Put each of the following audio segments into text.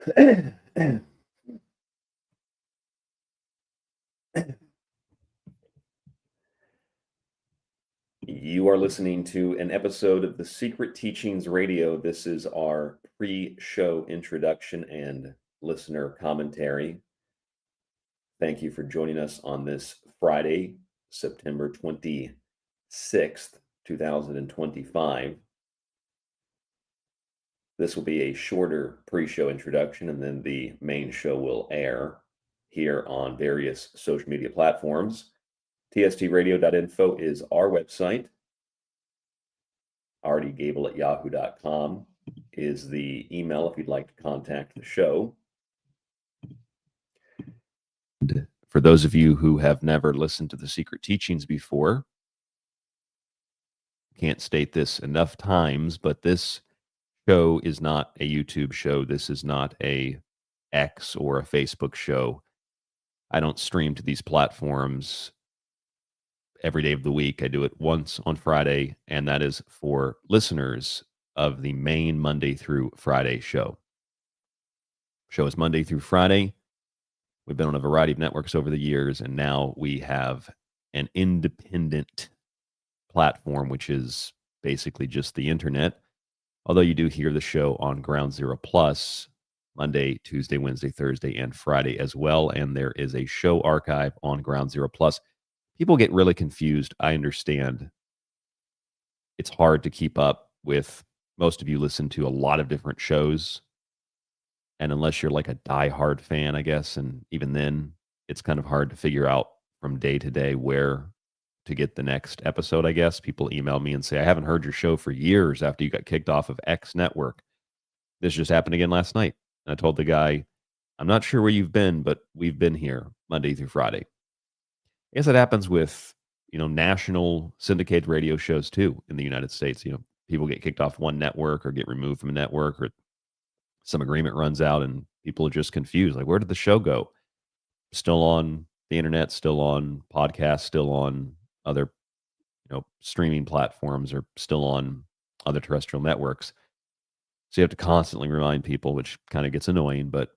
You are listening to an episode of the Secret Teachings Radio. This is our pre-show introduction and listener commentary. Thank you for joining us on this Friday, September 26th, 2025. This will be a shorter pre-show introduction, and then the main show will air here on various social media platforms. tstradio.info is our website. Gable@yahoo.com is the email if you'd like to contact the show. And for those of you who have never listened to the Secret Teachings before, can't state this enough times, but this show is not a YouTube show. This is not a X or a Facebook show. I don't stream to these platforms every day of the week. I do it once on Friday, and that is for listeners of the main Monday through Friday show. Show is Monday through Friday. We've been on a variety of networks over the years, and now we have an independent platform, which is basically just the internet. Although you do hear the show on Ground Zero Plus Monday, Tuesday, Wednesday, Thursday, and Friday as well. And there is a show archive on Ground Zero Plus. People get really confused. I understand. It's hard to keep up with. Most of you listen to a lot of different shows. And unless you're like a diehard fan, I guess, and even then, it's kind of hard to figure out from day to day where to get the next episode, I guess. People email me and say, I haven't heard your show for years after you got kicked off of X network. This just happened again last night. And I told the guy, I'm not sure where you've been, but we've been here Monday through Friday. I guess it happens with, national syndicated radio shows too in the United States. People get kicked off one network or get removed from a network, or some agreement runs out and people are just confused. Like, where did the show go? Still on the internet, still on podcasts, still on other, streaming platforms, or still on other terrestrial networks. So you have to constantly remind people, which kind of gets annoying. But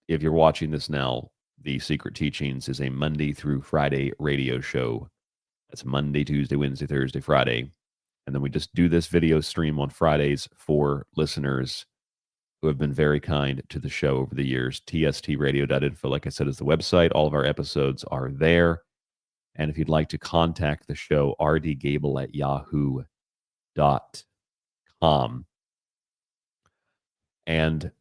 if you're watching this now, the Secret Teachings is a Monday through Friday radio show. That's Monday, Tuesday, Wednesday, Thursday, Friday. And then we just do this video stream on Fridays for listeners who have been very kind to the show over the years. tstradio.info, like I said, is the website. All of our episodes are there. And if you'd like to contact the show, rdgable@yahoo.com. And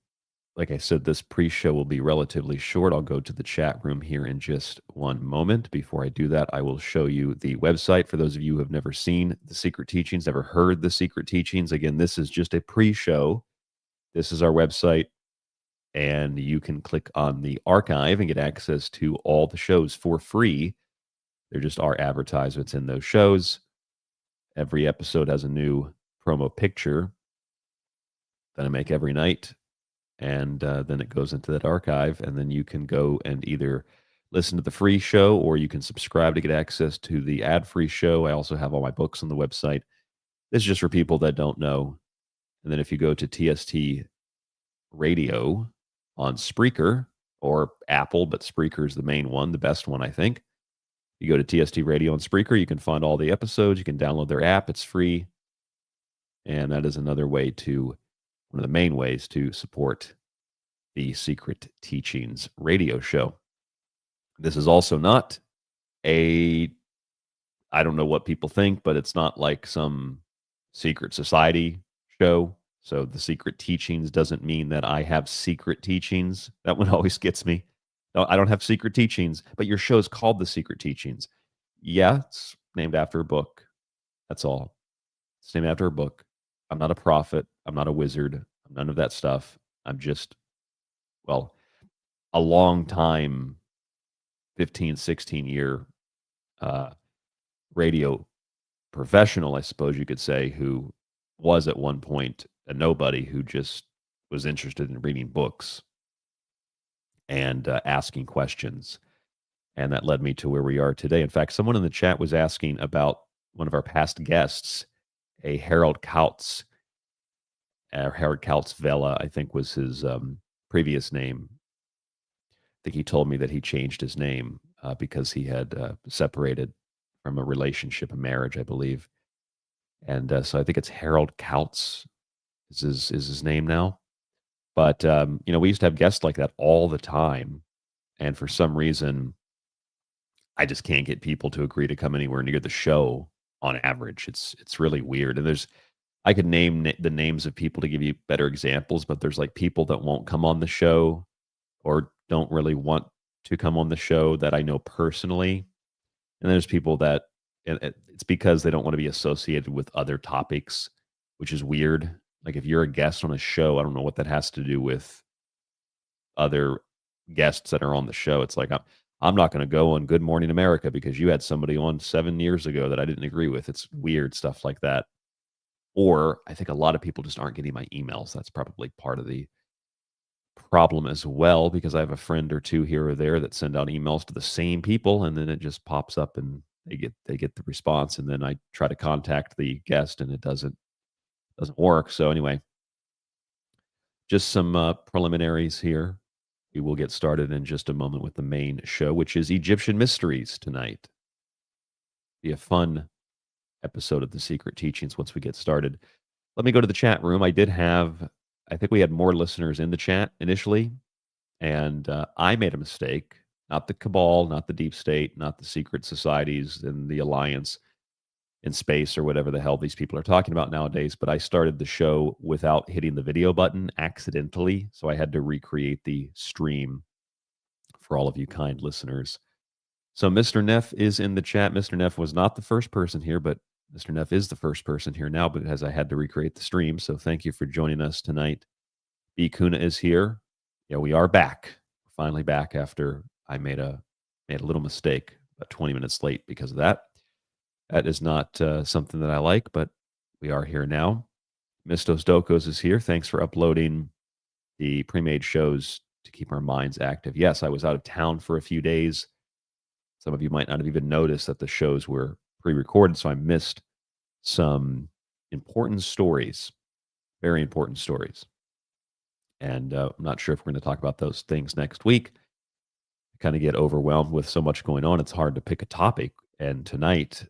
like I said, this pre-show will be relatively short. I'll go to the chat room here in just one moment. Before I do that, I will show you the website for those of you who have never seen the Secret Teachings, never heard the Secret Teachings. Again, this is just a pre-show. This is our website, and you can click on the archive and get access to all the shows for free. There just are advertisements in those shows. Every episode has a new promo picture that I make every night. And then it goes into that archive, and then you can go and either listen to the free show, or you can subscribe to get access to the ad-free show. I also have all my books on the website. This is just for people that don't know. And then if you go to TST Radio on Spreaker or Apple, but Spreaker is the main one, the best one, I think. You go to TST Radio on Spreaker, you can find all the episodes. You can download their app. It's free. And that is another way to, one of the main ways to support the Secret Teachings radio show. This is also not I don't know what people think, but it's not like some secret society show. So the Secret Teachings doesn't mean that I have secret teachings. That one always gets me. No, I don't have secret teachings, but your show is called The Secret Teachings. Yeah, it's named after a book. That's all. It's named after a book. I'm not a prophet. I'm not a wizard. I'm none of that stuff. I'm just, a long time, 15, 16-year radio professional, I suppose you could say, who was at one point a nobody who just was interested in reading books and asking questions. And that led me to where we are today. In fact, someone in the chat was asking about one of our past guests, a Harold Kautz. Howard Kautz Vela, I think, was his previous name. I think he told me that he changed his name because he had separated from a relationship, a marriage, I believe. And so I think it's Harold Kautz is his name now. But we used to have guests like that all the time, and for some reason, I just can't get people to agree to come anywhere near the show on average. It's really weird. And I could name the names of people to give you better examples, but there's like people that won't come on the show or don't really want to come on the show that I know personally. And there's people that it's because they don't want to be associated with other topics, which is weird. Like if you're a guest on a show, I don't know what that has to do with other guests that are on the show. It's like I'm not going to go on Good Morning America because you had somebody on 7 years ago that I didn't agree with. It's weird stuff like that. Or I think a lot of people just aren't getting my emails. That's probably part of the problem as well, because I have a friend or two here or there that send out emails to the same people, and then it just pops up and they get the response, and then I try to contact the guest and it doesn't work. So anyway, just some preliminaries here. We will get started in just a moment with the main show, which is Egyptian Mysteries tonight. Be a fun episode of The Secret Teachings once we get started. Let me go to the chat room. I think we had more listeners in the chat initially, and I made a mistake. Not the cabal, not the deep state, not the secret societies and the alliance in space or whatever the hell these people are talking about nowadays. But I started the show without hitting the video button accidentally. So I had to recreate the stream for all of you kind listeners. So Mr. Neff is in the chat. Mr. Neff was not the first person here, but Mr. Neff is the first person here now because I had to recreate the stream. So thank you for joining us tonight. B. Kuna is here. Yeah, we are back. We're finally back after I made a little mistake, about 20 minutes late because of that. That is not something that I like, but we are here now. Mistos Dokos is here. Thanks for uploading the pre-made shows to keep our minds active. Yes, I was out of town for a few days. Some of you might not have even noticed that the shows were pre-recorded, so I missed some important stories, very important stories. And I'm not sure if we're going to talk about those things next week. I kind of get overwhelmed with so much going on. It's hard to pick a topic. And tonight,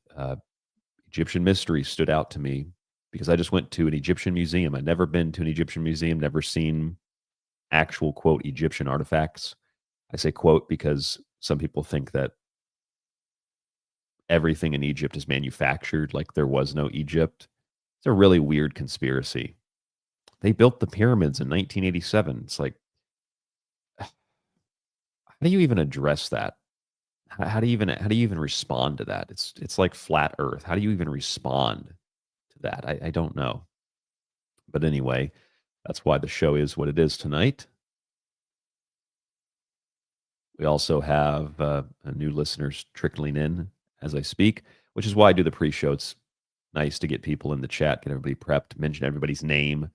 Egyptian mysteries stood out to me because I just went to an Egyptian museum. I'd never been to an Egyptian museum, never seen actual, quote, Egyptian artifacts. I say quote because some people think that everything in Egypt is manufactured, like there was no Egypt. It's a really weird conspiracy. They built the pyramids in 1987. It's like, how do you even address that? How do you even respond to that? It's like flat Earth. How do you even respond to that? I don't know. But anyway, that's why the show is what it is tonight. We also have new listeners trickling in as I speak, which is why I do the pre-show. It's nice to get people in the chat, get everybody prepped, mention everybody's name.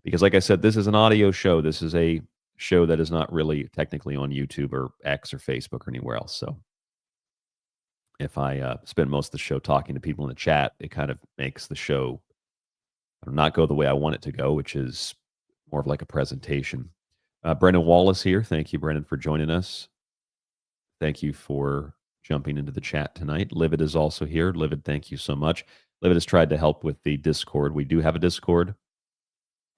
Because like I said, this is an audio show. This is a show that is not really technically on YouTube or X or Facebook or anywhere else. So if I spend most of the show talking to people in the chat, it kind of makes the show not go the way I want it to go, which is more of like a presentation. Brendan Wallace here. Thank you, Brendan, for joining us. Thank you for jumping into the chat tonight. Livid is also here. Livid, thank you so much. Livid has tried to help with the Discord. We do have a Discord,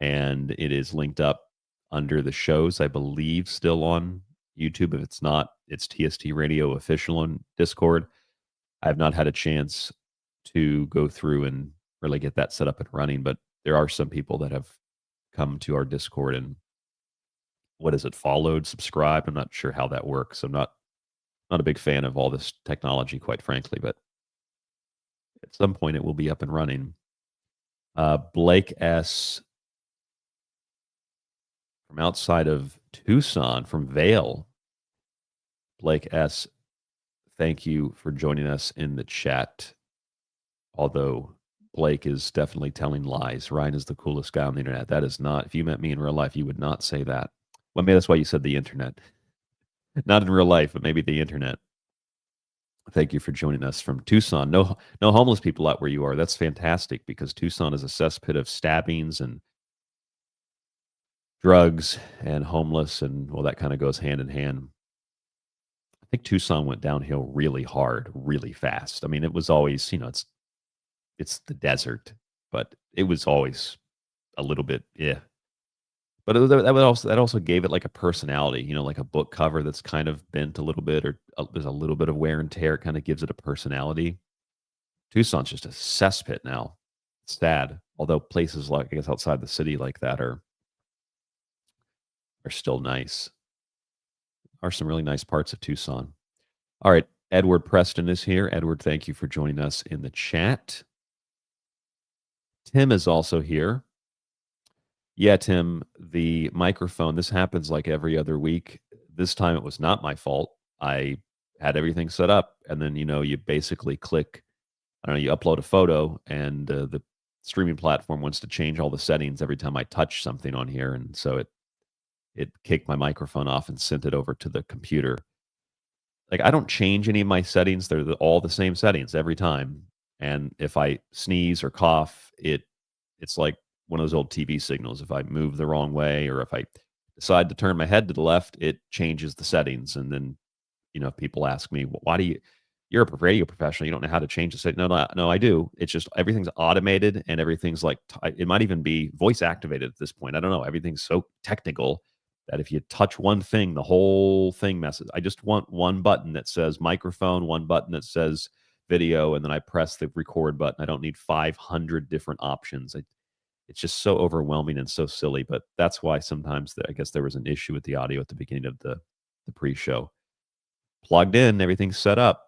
and it is linked up under the shows, I believe, still on YouTube. If it's not, it's TST Radio Official on Discord. I have not had a chance to go through and really get that set up and running, but there are some people that have come to our Discord and followed, subscribed. I'm not sure how that works. I'm not a big fan of all this technology, quite frankly, but at some point it will be up and running. Blake S. from outside of Tucson, from Vail. Blake S., thank you for joining us in the chat. Although Blake is definitely telling lies. Ryan is the coolest guy on the internet. That is not, if you met me in real life, you would not say that. Well, maybe that's why you said the internet. Not in real life, but maybe the internet. Thank you for joining us from Tucson. No homeless people out where you are. That's fantastic because Tucson is a cesspit of stabbings and drugs and homeless, and well, that kind of goes hand in hand. I think Tucson went downhill really hard, really fast. I mean, it was always, it's the desert, but it was always a little bit, yeah. But that also gave it like a personality, like a book cover that's kind of bent a little bit, or there's a little bit of wear and tear. It kind of gives it a personality. Tucson's just a cesspit now. It's sad. Although places like, I guess, outside the city like that are still nice. Are some really nice parts of Tucson. All right, Edward Preston is here. Edward, thank you for joining us in the chat. Tim is also here. Yeah, Tim, the microphone, this happens like every other week. This time it was not my fault. I had everything set up, and then, you basically click, I don't know, you upload a photo, and the streaming platform wants to change all the settings every time I touch something on here, and so it kicked my microphone off and sent it over to the computer. Like, I don't change any of my settings. They're all the same settings every time. And if I sneeze or cough, it's like one of those old TV signals. If I move the wrong way, or if I decide to turn my head to the left, it changes the settings. And then, if people ask me, well, why do you're a radio professional, you don't know how to change the setting? No, I do. It's just everything's automated, and everything's like, it might even be voice activated at this point. I don't know. Everything's so technical that if you touch one thing, the whole thing messes. I just want one button that says microphone, one button that says video, and then I press the record button. I don't need 500 different options. It's just so overwhelming and so silly. But that's why sometimes I guess there was an issue with the audio at the beginning of the pre-show. Plugged in, everything's set up,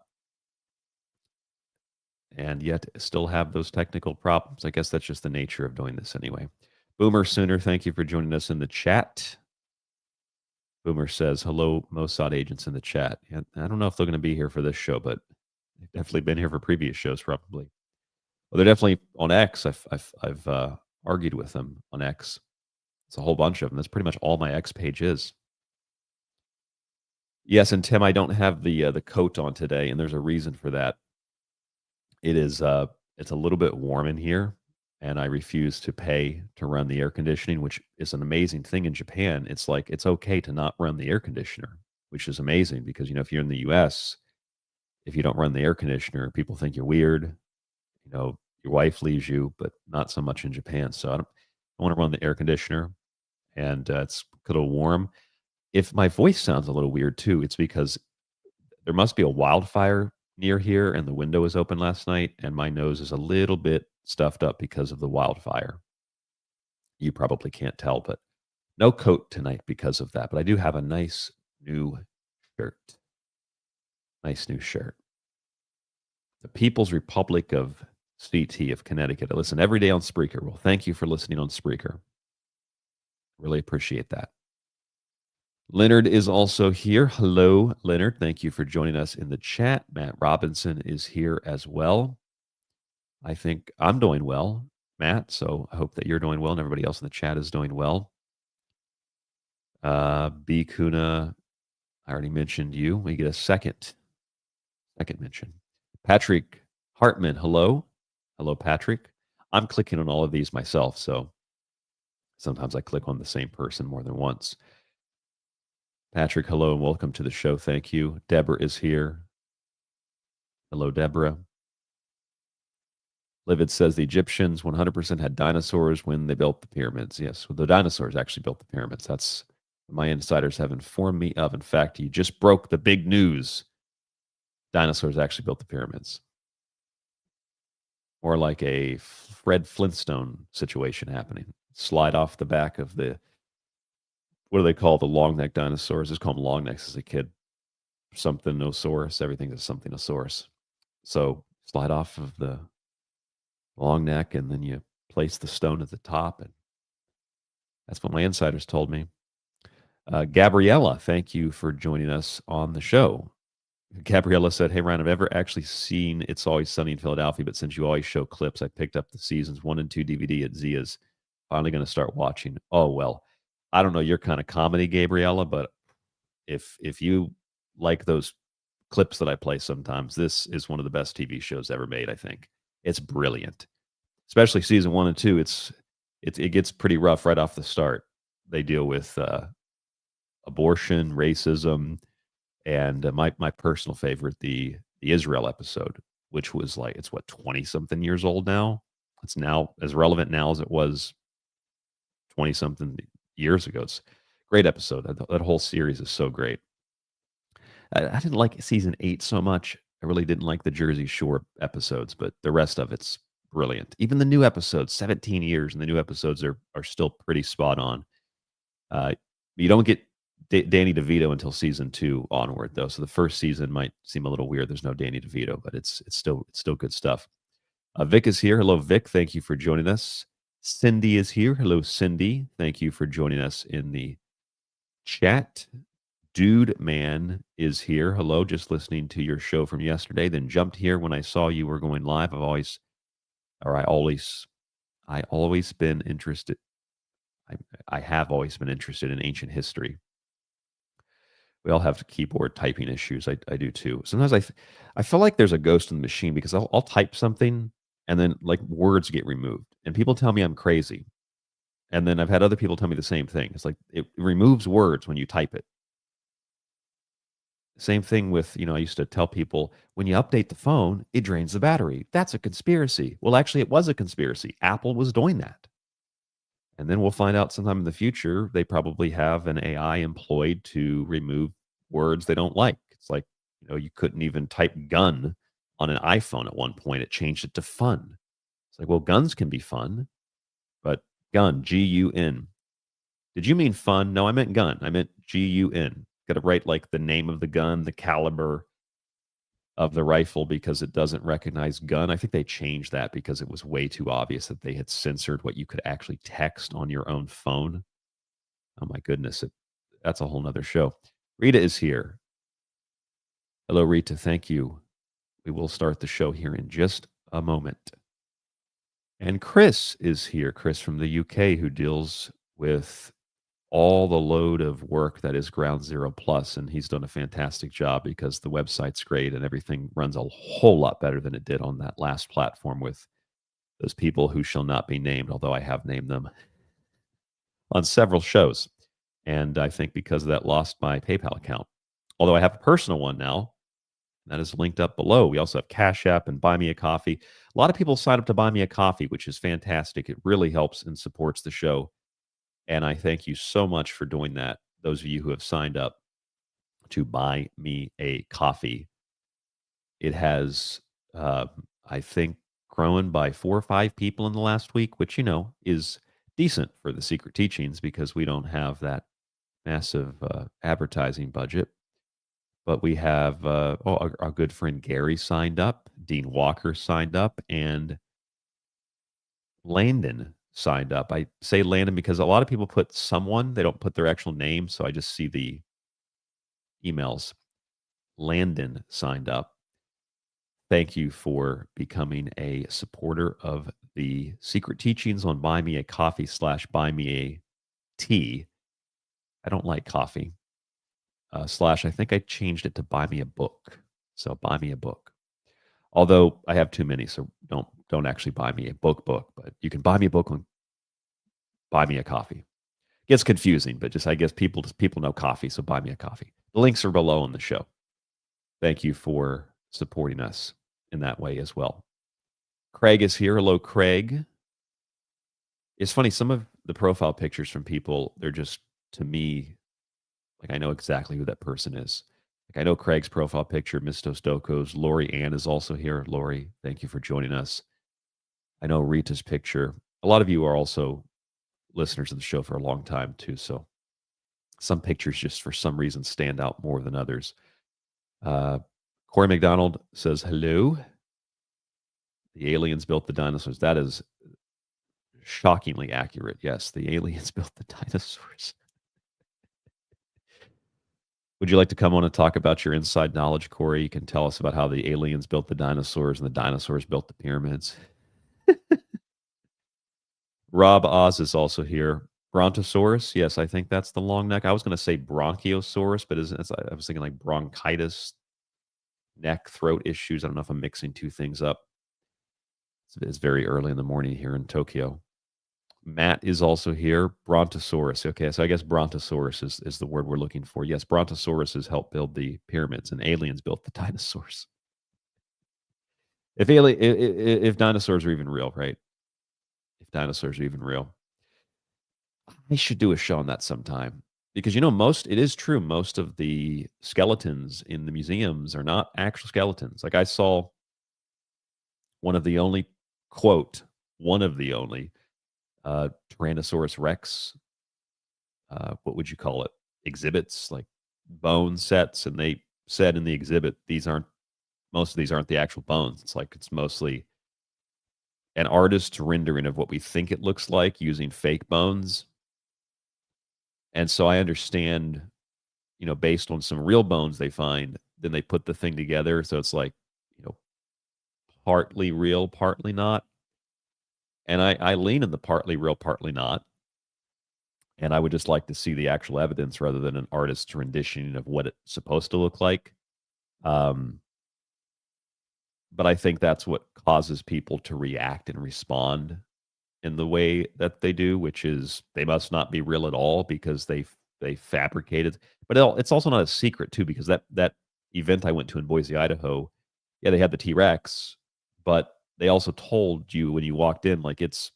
and yet still have those technical problems. I guess that's just the nature of doing this anyway. Boomer Sooner, thank you for joining us in the chat. Boomer says, hello, Mossad agents in the chat. And I don't know if they're going to be here for this show, but they've definitely been here for previous shows, probably. Well, they're definitely on X. I've argued with them on X. It's a whole bunch of them. That's pretty much all my X page is. Yes, and Tim, I don't have the coat on today, and there's a reason for that. It's a little bit warm in here, and I refuse to pay to run the air conditioning, which is an amazing thing in Japan. It's like, it's okay to not run the air conditioner, which is amazing because, if you're in the US, if you don't run the air conditioner, people think you're weird. Your wife leaves you, but not so much in Japan. So I want to run the air conditioner, and it's a little warm. If my voice sounds a little weird too, it's because there must be a wildfire near here, and the window was open last night, and my nose is a little bit stuffed up because of the wildfire. You probably can't tell, but no coat tonight because of that. But I do have a nice new shirt. Nice new shirt. The People's Republic of CT of Connecticut. I listen every day on Spreaker. Well, thank you for listening on Spreaker. Really appreciate that. Leonard is also here. Hello, Leonard. Thank you for joining us in the chat. Matt Robinson is here as well. I think I'm doing well, Matt, so I hope that you're doing well and everybody else in the chat is doing well. B. Kuna, I already mentioned you. We get a second mention. Patrick Hartman, hello. Hello, Patrick. I'm clicking on all of these myself, so sometimes I click on the same person more than once. Patrick, hello, and welcome to the show. Thank you. Deborah is here. Hello, Deborah. Livid says the Egyptians 100% had dinosaurs when they built the pyramids. Yes, well, the dinosaurs actually built the pyramids. That's what my insiders have informed me of. In fact, you just broke the big news. Dinosaurs actually built the pyramids. More like a Fred Flintstone situation happening. Slide off the back of the, what do they call the long neck dinosaurs? Just call them long necks as a kid. Something nosaurus. Everything's a something nosaurus. So slide off of the long neck, and then you place the stone at the top. And that's what my insiders told me. Gabriella, thank you for joining us on the show. Gabriella said, hey, Ryan, I've never actually seen It's Always Sunny in Philadelphia, but since you always show clips, I picked up the seasons 1 and 2 DVD at Zia's. Finally going to start watching. Oh, well, I don't know your kind of comedy, Gabriella, but if you like those clips that I play sometimes, this is one of the best TV shows ever made, I think. It's brilliant, especially season 1 and 2. It gets pretty rough right off the start. They deal with abortion, racism, and my personal favorite, the Israel episode, which was like it's what 20 something years old now. It's now as relevant now as it was 20 something years ago. It's a great episode. That whole series is so great. I didn't like season 8 so much. I really didn't like the Jersey Shore episodes, but the rest of it's brilliant. Even the new episodes, 17 years, and the new episodes are still pretty spot on. You don't get Danny DeVito until season 2 onward, though. So the first season might seem a little weird. There's no Danny DeVito, but it's still good stuff. Vic is here. Hello, Vic. Thank you for joining us. Cindy is here. Hello, Cindy. Thank you for joining us in the chat. Dude Man is here. Hello, just listening to your show from yesterday, then jumped here when I saw you were going live. I always been interested. I have always been interested in ancient history. We all have keyboard typing issues. I do too. Sometimes I feel like there's a ghost in the machine because I'll type something and then like words get removed and people tell me I'm crazy. And then I've had other people tell me the same thing. It's like it removes words when you type it. Same thing with, I used to tell people when you update the phone, it drains the battery. That's a conspiracy. Well, actually, it was a conspiracy. Apple was doing that. And then we'll find out sometime in the future, they probably have an AI employed to remove words they don't like. It's like, you couldn't even type gun on an iPhone at one point. It changed it to fun. It's like, well, guns can be fun, but gun, Gun. Did you mean fun? No, I meant gun. I meant Gun. Got to write like the name of the gun, the caliber of the rifle because it doesn't recognize gun. I think they changed that because it was way too obvious that they had censored what you could actually text on your own phone. Oh my goodness. That's a whole nother show. Rita is here. Hello, Rita. Thank you. We will start the show here in just a moment. And Chris is here. Chris from the UK, who deals with all the load of work that is Ground Zero Plus, and he's done a fantastic job because the website's great and everything runs a whole lot better than it did on that last platform with those people who shall not be named, although I have named them on several shows. And I think because of that, lost my PayPal account. Although I have a personal one now, that is linked up below. We also have Cash App and Buy Me a Coffee. A lot of people sign up to Buy Me a Coffee, which is fantastic. It really helps and supports the show. And I thank you so much for doing that. Those of you who have signed up to Buy Me a Coffee. It has, I think, grown by 4 or 5 people in the last week, which, is decent for the Secret Teachings because we don't have that massive advertising budget. But we have our good friend Gary signed up, Dean Walker signed up, and Landon signed up. I say Landon because a lot of people put someone, they don't put their actual name, so I just see the emails. Landon signed up. Thank you for becoming a supporter of the Secret Teachings on Buy Me a Coffee / Buy Me a Tea. I don't like coffee. / I think I changed it to Buy Me a Book. So Buy Me a Book. Although I have too many, so don't actually buy me a book, but you can buy me a book and buy me a coffee. Gets confusing, but just I guess people know coffee, so buy me a coffee. The links are below in the show. Thank you for supporting us in that way as well. Craig is here. Hello, Craig. It's funny, some of the profile pictures from people, they're just, to me, like I know exactly who that person is. Like I know Craig's profile picture, Mistos Dokos. Lori Ann is also here. Lori, thank you for joining us. I know Rita's picture. A lot of you are also listeners of the show for a long time too, so some pictures just for some reason stand out more than others. Corey McDonald says hello. The aliens built the dinosaurs. That is shockingly accurate. Yes, the aliens built the dinosaurs. Would you like to come on and talk about your inside knowledge, Corey? You can tell us about how the aliens built the dinosaurs and the dinosaurs built the pyramids. Rob Oz is also here. Brontosaurus. Yes, I think that's the long neck. I was going to say Bronchiosaurus, but I was thinking like bronchitis, neck, throat issues. I don't know if I'm mixing two things up. It's very early in the morning here in Tokyo. Matt is also here. Brontosaurus. Okay, so I guess Brontosaurus is the word we're looking for. Yes, Brontosauruses helped build the pyramids, and aliens built the dinosaurs. If dinosaurs are even real, right? If dinosaurs are even real, I should do a show on that sometime because it is true. Most of the skeletons in the museums are not actual skeletons. Like I saw one of the only quote one of the only Tyrannosaurus Rex. What would you call it? Exhibits like bone sets, and they said in the exhibit most of these aren't the actual bones. It's mostly an artist's rendering of what we think it looks like using fake bones. And so I understand, based on some real bones they find, then they put the thing together. So it's like, you know, partly real, partly not. And I lean in the partly real, partly not. And I would just like to see the actual evidence rather than an artist's rendition of what it's supposed to look like. Um, but I think that's what causes people to react and respond in the way that they do, which is they must not be real at all because they fabricated. But it's also not a secret too, because that event I went to in Boise, Idaho, yeah, they had the T-Rex, but they also told you when you walked in, like it's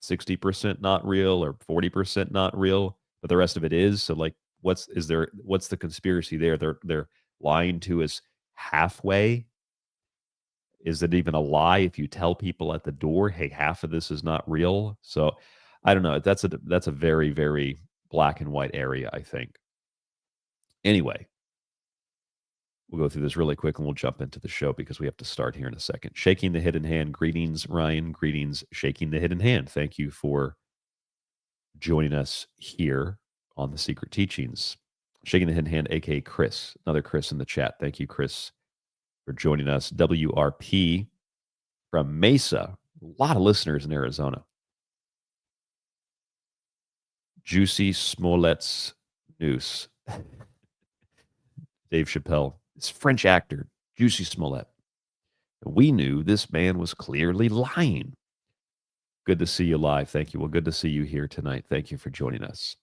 60% not real or 40% not real, but the rest of it is. So like what's the conspiracy there? They're lying to us halfway. Is it even a lie if you tell people at the door, hey, half of this is not real? So I don't know. That's a very, very black and white area, I think. Anyway, we'll go through this really quick and we'll jump into the show because we have to start here in a second. Shaking the Hidden Hand. Greetings, Ryan. Greetings, Shaking the Hidden Hand. Thank you for joining us here on the Secret Teachings. Shaking the Hidden Hand, aka Chris. Another Chris in the chat. Thank you, Chris, for joining us. WRP from Mesa. A lot of listeners in Arizona. Juicy Smollett's Noose. Dave Chappelle. This French actor, Juicy Smollett. We knew this man was clearly lying. Good to see you live. Thank you. Well, good to see you here tonight. Thank you for joining us.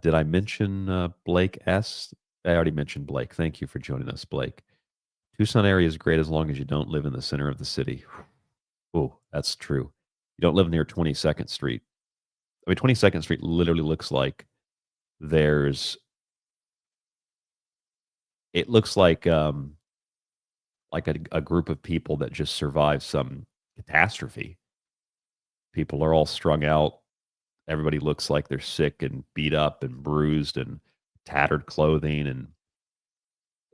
Did I mention Blake S? I already mentioned Blake. Thank you for joining us, Blake. Tucson area is great as long as you don't live in the center of the city. Oh, that's true. You don't live near 22nd Street. I mean, 22nd Street literally looks like it looks like a group of people that just survived some catastrophe. People are all strung out. Everybody looks like they're sick and beat up and bruised and tattered clothing. And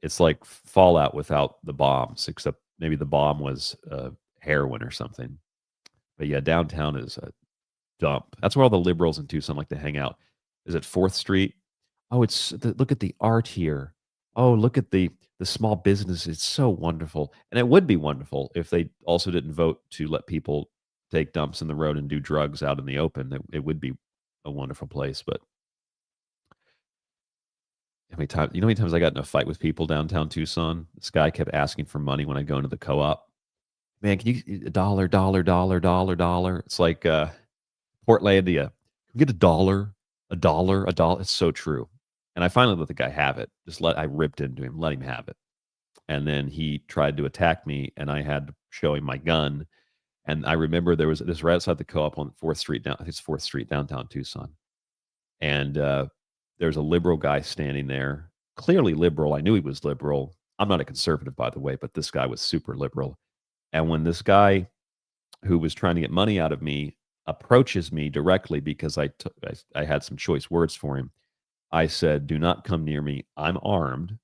it's like Fallout without the bombs, except maybe the bomb was heroin or something. But yeah, downtown is a dump. That's where all the liberals in Tucson like to hang out. Is it 4th Street? Oh, look at the art here. Oh, look at the small business. It's so wonderful. And it would be wonderful if they also didn't vote to let people take dumps in the road and do drugs out in the open. It would be a wonderful place. But how many times I got in a fight with people downtown Tucson? This guy kept asking for money when I go into the co-op. Man, can you a dollar, dollar, dollar, dollar, dollar? It's like Portlandia. Can we get a dollar, a dollar, a dollar? It's so true. And I finally let the guy have it. I ripped into him, let him have it. And then he tried to attack me, and I had to show him my gun. And I remember there was this right outside the co-op on 4th Street. I think it's 4th Street, downtown Tucson. And there's a liberal guy standing there, clearly liberal. I knew he was liberal. I'm not a conservative, by the way, but this guy was super liberal. And when this guy who was trying to get money out of me approaches me directly because I had some choice words for him, I said, "Do not come near me. I'm armed."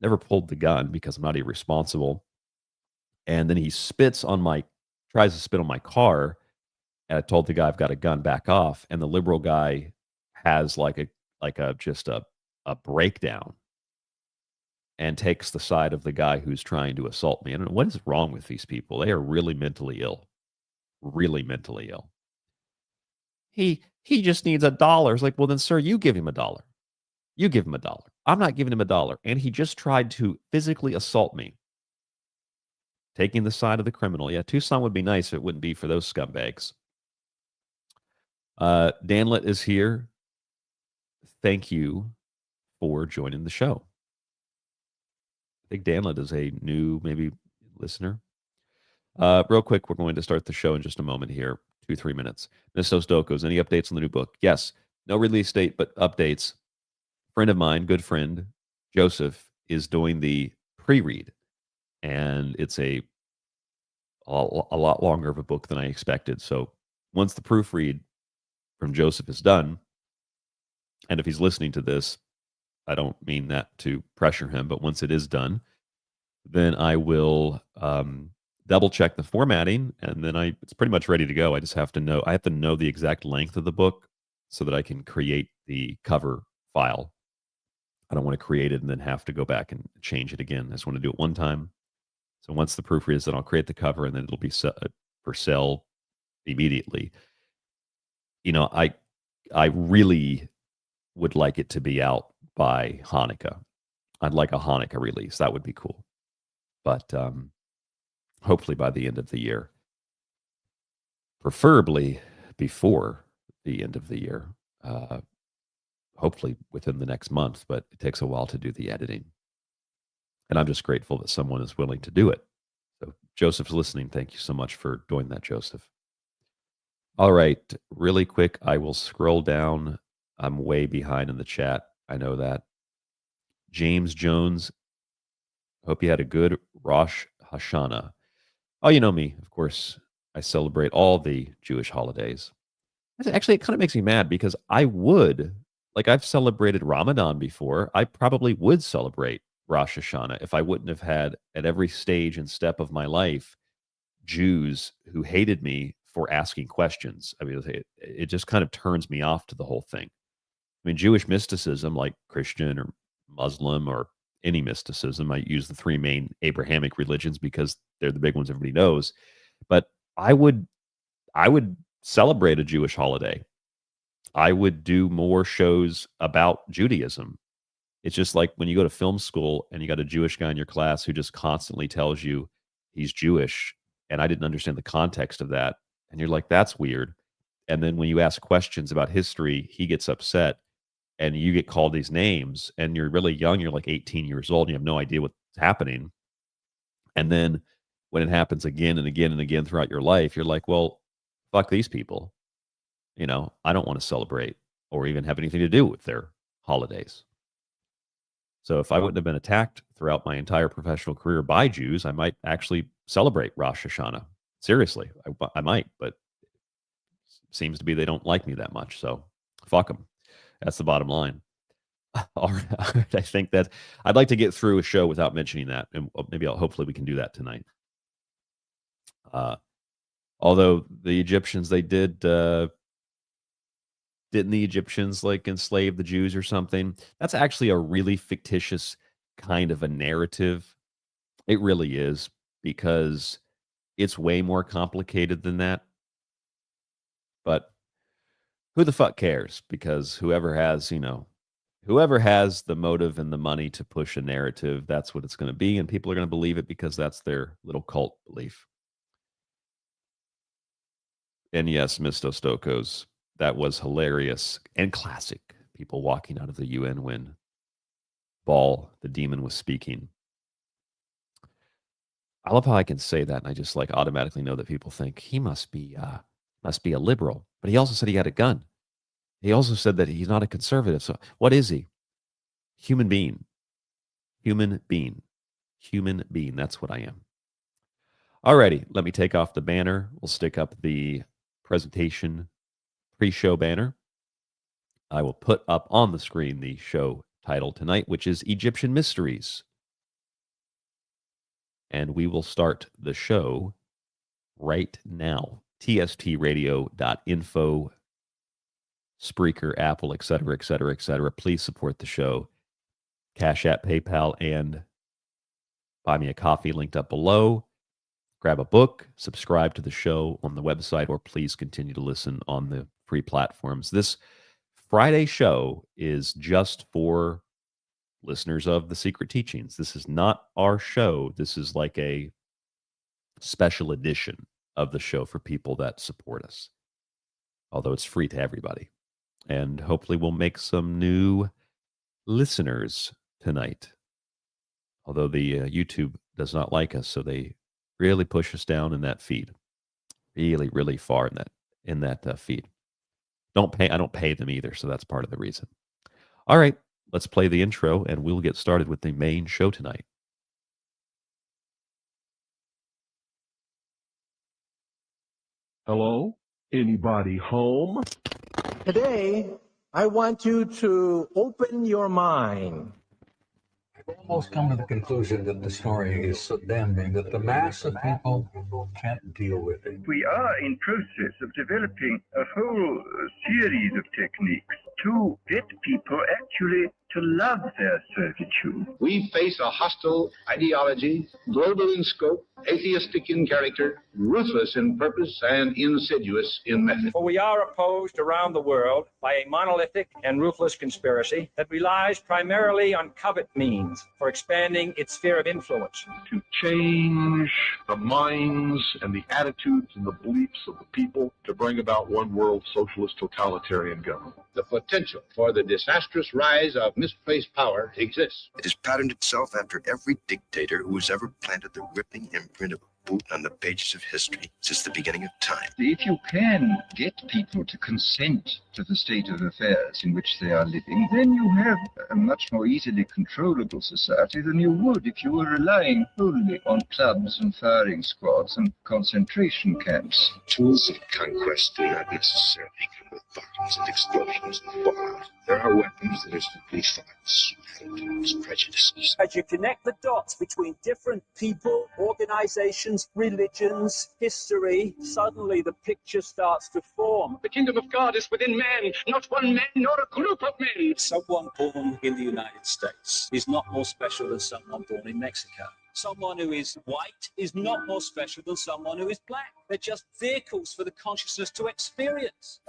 Never pulled the gun because I'm not irresponsible. And then he tries to spit on my car. And I told the guy I've got a gun, back off. And the liberal guy has just a breakdown and takes the side of the guy who's trying to assault me. I don't know what is wrong with these people. They are really mentally ill. Really mentally ill. He just needs $1. It's like, well, then, sir, you give him $1. You give him $1. I'm not giving him $1. And he just tried to physically assault me, taking the side of the criminal. Yeah, Tucson would be nice if it wouldn't be for those scumbags. Danlet is here. Thank you for joining the show. I think Danlet is a new, maybe, listener. Real quick, we're going to start the show in just a moment here, 2-3 minutes. Mistos Dokos, any updates on the new book? Yes. No release date, but updates. Friend of mine, good friend, Joseph, is doing the pre-read, and it's a lot longer of a book than I expected. So once the proofread from Joseph is done, and if he's listening to this, I don't mean that to pressure him, but once it is done, then I will double check the formatting, and then it's pretty much ready to go. I just have to know the exact length of the book so that I can create the cover file. I don't want to create it and then have to go back and change it again. I just want to do it one time. So once the proofread is done, I'll create the cover, and then it'll be for sale immediately. I really would like it to be out by Hanukkah. I'd like a Hanukkah release. That would be cool. But hopefully by the end of the year. Preferably before the end of the year. Hopefully within the next month, but it takes a while to do the editing. And I'm just grateful that someone is willing to do it. So Joseph's listening. Thank you so much for doing that, Joseph. All right, really quick, I will scroll down. I'm way behind in the chat. I know that. James Jones, hope you had a good Rosh Hashanah. Oh, you know me, of course. I celebrate all the Jewish holidays. Actually, it kind of makes me mad because I've celebrated Ramadan before. I probably would celebrate Rosh Hashanah if I wouldn't have had, at every stage and step of my life, Jews who hated me for asking questions. I mean, it just kind of turns me off to the whole thing. I mean, Jewish mysticism, like Christian or Muslim or any mysticism, I use the three main Abrahamic religions because they're the big ones everybody knows. But I would celebrate a Jewish holiday. I would do more shows about Judaism. It's just like when you go to film school and you got a Jewish guy in your class who just constantly tells you he's Jewish, and I didn't understand the context of that. And you're like, that's weird. And then when you ask questions about history, he gets upset and you get called these names, and you're really young. You're like 18 years old and you have no idea what's happening. And then when it happens again and again and again throughout your life, you're like, well, fuck these people. I don't want to celebrate or even have anything to do with their holidays. So if I wouldn't have been attacked throughout my entire professional career by Jews, I might actually celebrate Rosh Hashanah. Seriously, I might, but it seems to be they don't like me that much. So fuck them. That's the bottom line. All right. I think that I'd like to get through a show without mentioning that, and hopefully we can do that tonight. Although the Egyptians, didn't the Egyptians enslave the Jews or something? That's actually a really fictitious kind of a narrative. It really is, because it's way more complicated than that. But who the fuck cares? Because whoever has the motive and the money to push a narrative, that's what it's going to be, and people are going to believe it because that's their little cult belief. And yes, Mistos Stokos, that was hilarious and classic. People walking out of the UN when Baal, the demon, was speaking. I love how I can say that, and I just automatically know that people think he must be a liberal. But he also said he had a gun. He also said that he's not a conservative. So what is he? Human being. Human being. Human being. That's what I am. Alrighty, let me take off the banner. We'll stick up the presentation pre-show banner. I will put up on the screen the show title tonight, which is Egyptian Mysteries. And we will start the show right now. tstradio.info, Spreaker, Apple, etc., etc., etc. Please support the show. Cash App, PayPal, and Buy Me a Coffee linked up below. Grab a book, subscribe to the show on the website, or please continue to listen on the free platforms. This Friday show is just for listeners of The Secret Teachings. This is not our show. This is like a special edition of the show for people that support us. although it's free to everybody. And hopefully we'll make some new listeners tonight. Although the YouTube does not like us, so they really push us down in that feed, really, really far in that feed. I don't pay them either, so that's part of the reason. All right, let's play the intro, and we'll get started with the main show tonight. Hello? Anybody home? Today, I want you to open your mind. I've almost come to the conclusion that the story is so damning that the mass of people can't deal with it. We are in process of developing a whole series of techniques to get people actually to love their servitude. We face a hostile ideology, global in scope, atheistic in character, ruthless in purpose, and insidious in method. For we are opposed around the world by a monolithic and ruthless conspiracy that relies primarily on covert means for expanding its sphere of influence. To change the minds and the attitudes and the beliefs of the people to bring about one world socialist totalitarian government. The potential for the disastrous rise of misplaced power exists. It has patterned itself after every dictator who has ever planted the ripping imprint of a boot on the pages of history since the beginning of time. If you can get people to consent to the state of affairs in which they are living, then you have a much more easily controllable society than you would if you were relying wholly on clubs and firing squads and concentration camps. Tools of conquest do not necessarily come with bombs and explosions and fallout. There are weapons that are simply thoughts, attitudes, prejudices. As you connect the dots between different people, organizations, religions, history, suddenly the picture starts to form. The kingdom of God is within man, not one man nor a group of men. Someone born in the United States is not more special than someone born in Mexico. Someone who is white is not more special than someone who is black. They're just vehicles for the consciousness to experience.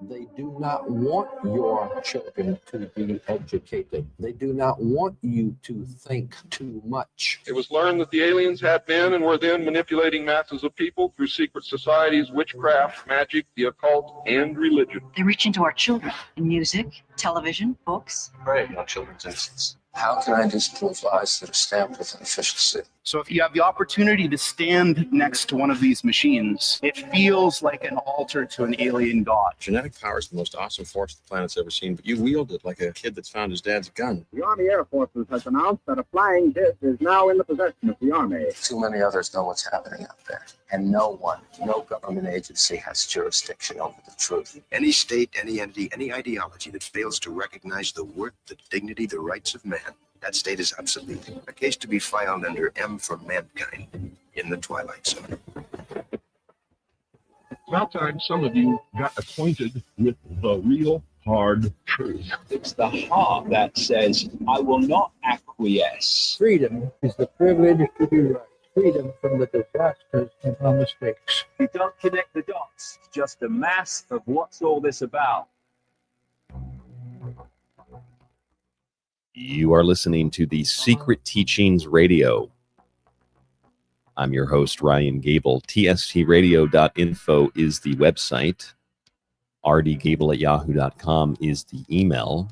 They do not want your children to be educated. They do not want you to think too much. It was learned that the aliens had been and were then manipulating masses of people through secret societies, witchcraft, magic, the occult, and religion. They reach into our children in music, television, books. Prey on children's innocence. How can I disprove lies that are stamped with an official seal? So if you have the opportunity to stand next to one of these machines, it feels like an altar to an alien god. Genetic power is the most awesome force the planet's ever seen, but you wield it like a kid that's found his dad's gun. The Army Air Forces has announced that a flying disc is now in the possession of the Army. Too many others know what's happening out there. And no government agency has jurisdiction over the truth. Any state, any entity, any ideology that fails to recognize the worth, the dignity, the rights of man, that state is obsolete. A case to be filed under M for mankind in the Twilight Zone. About time some of you got acquainted with the real hard truth. It's the heart that says, I will not acquiesce. Freedom is the privilege to be right. Freedom from the disasters and our mistakes. You don't connect the dots, it's just a mass of what's all this about. You are listening to the Secret Teachings Radio. I'm your host, Ryan Gable. TSTradio.info is the website. rdgable@yahoo.com is the email.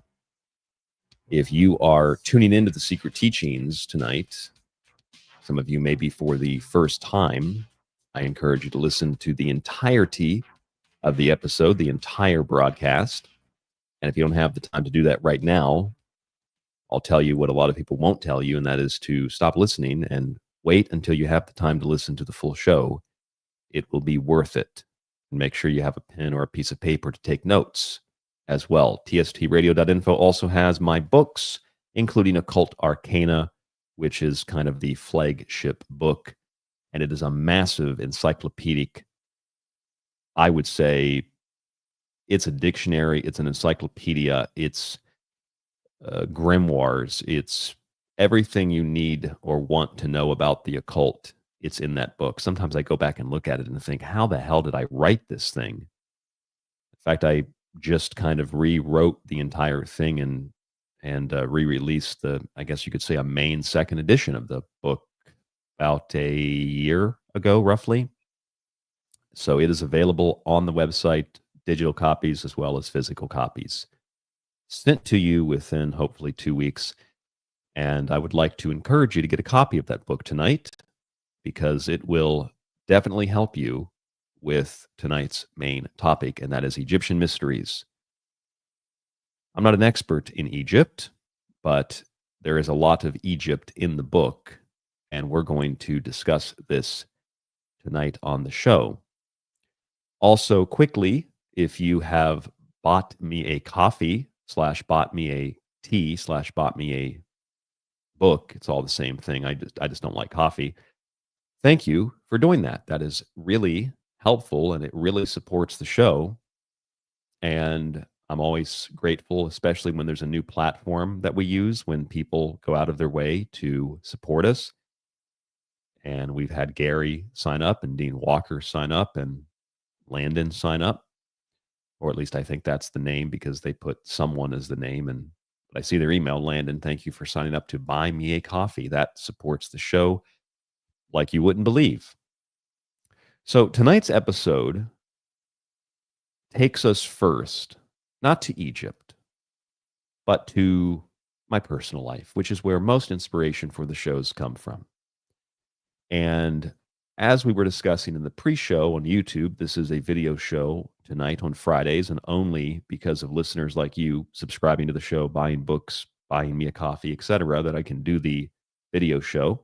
If you are tuning into the Secret Teachings tonight, some of you may be for the first time, I encourage you to listen to the entirety of the episode, the entire broadcast. And if you don't have the time to do that right now, I'll tell you what a lot of people won't tell you, and that is to stop listening and wait until you have the time to listen to the full show. It will be worth it. And make sure you have a pen or a piece of paper to take notes as well. TSTradio.info also has my books, including Occult Arcana, which is kind of the flagship book. And it is a massive encyclopedic, I would say, it's a dictionary, it's an encyclopedia, it's grimoires, it's everything you need or want to know about the occult. It's in that book. Sometimes I go back and look at it and think, how the hell did I write this thing? In fact, I just kind of rewrote the entire thing and re-released I guess you could say, a main second edition of the book about a year ago, roughly. So it is available on the website, digital copies as well as physical copies, sent to you within hopefully 2 weeks. And I would like to encourage you to get a copy of that book tonight, because it will definitely help you with tonight's main topic, and that is Egyptian mysteries. I'm not an expert in Egypt, but there is a lot of Egypt in the book, and we're going to discuss this tonight on the show. Also, quickly, if you have bought me a coffee / bought me a tea / bought me a book, it's all the same thing. I just don't like coffee. Thank you for doing that. That is really helpful, and it really supports the show. And I'm always grateful, especially when there's a new platform that we use, when people go out of their way to support us. And we've had Gary sign up, and Dean Walker sign up, and Landon sign up. Or at least I think that's the name, because they put someone as the name. And but I see their email. Landon, thank you for signing up to buy me a coffee. That supports the show like you wouldn't believe. So tonight's episode takes us first, not to Egypt, but to my personal life, which is where most inspiration for the shows come from. And as we were discussing in the pre-show on YouTube, this is a video show tonight on Fridays, and only because of listeners like you subscribing to the show, buying books, buying me a coffee, etc., that I can do the video show.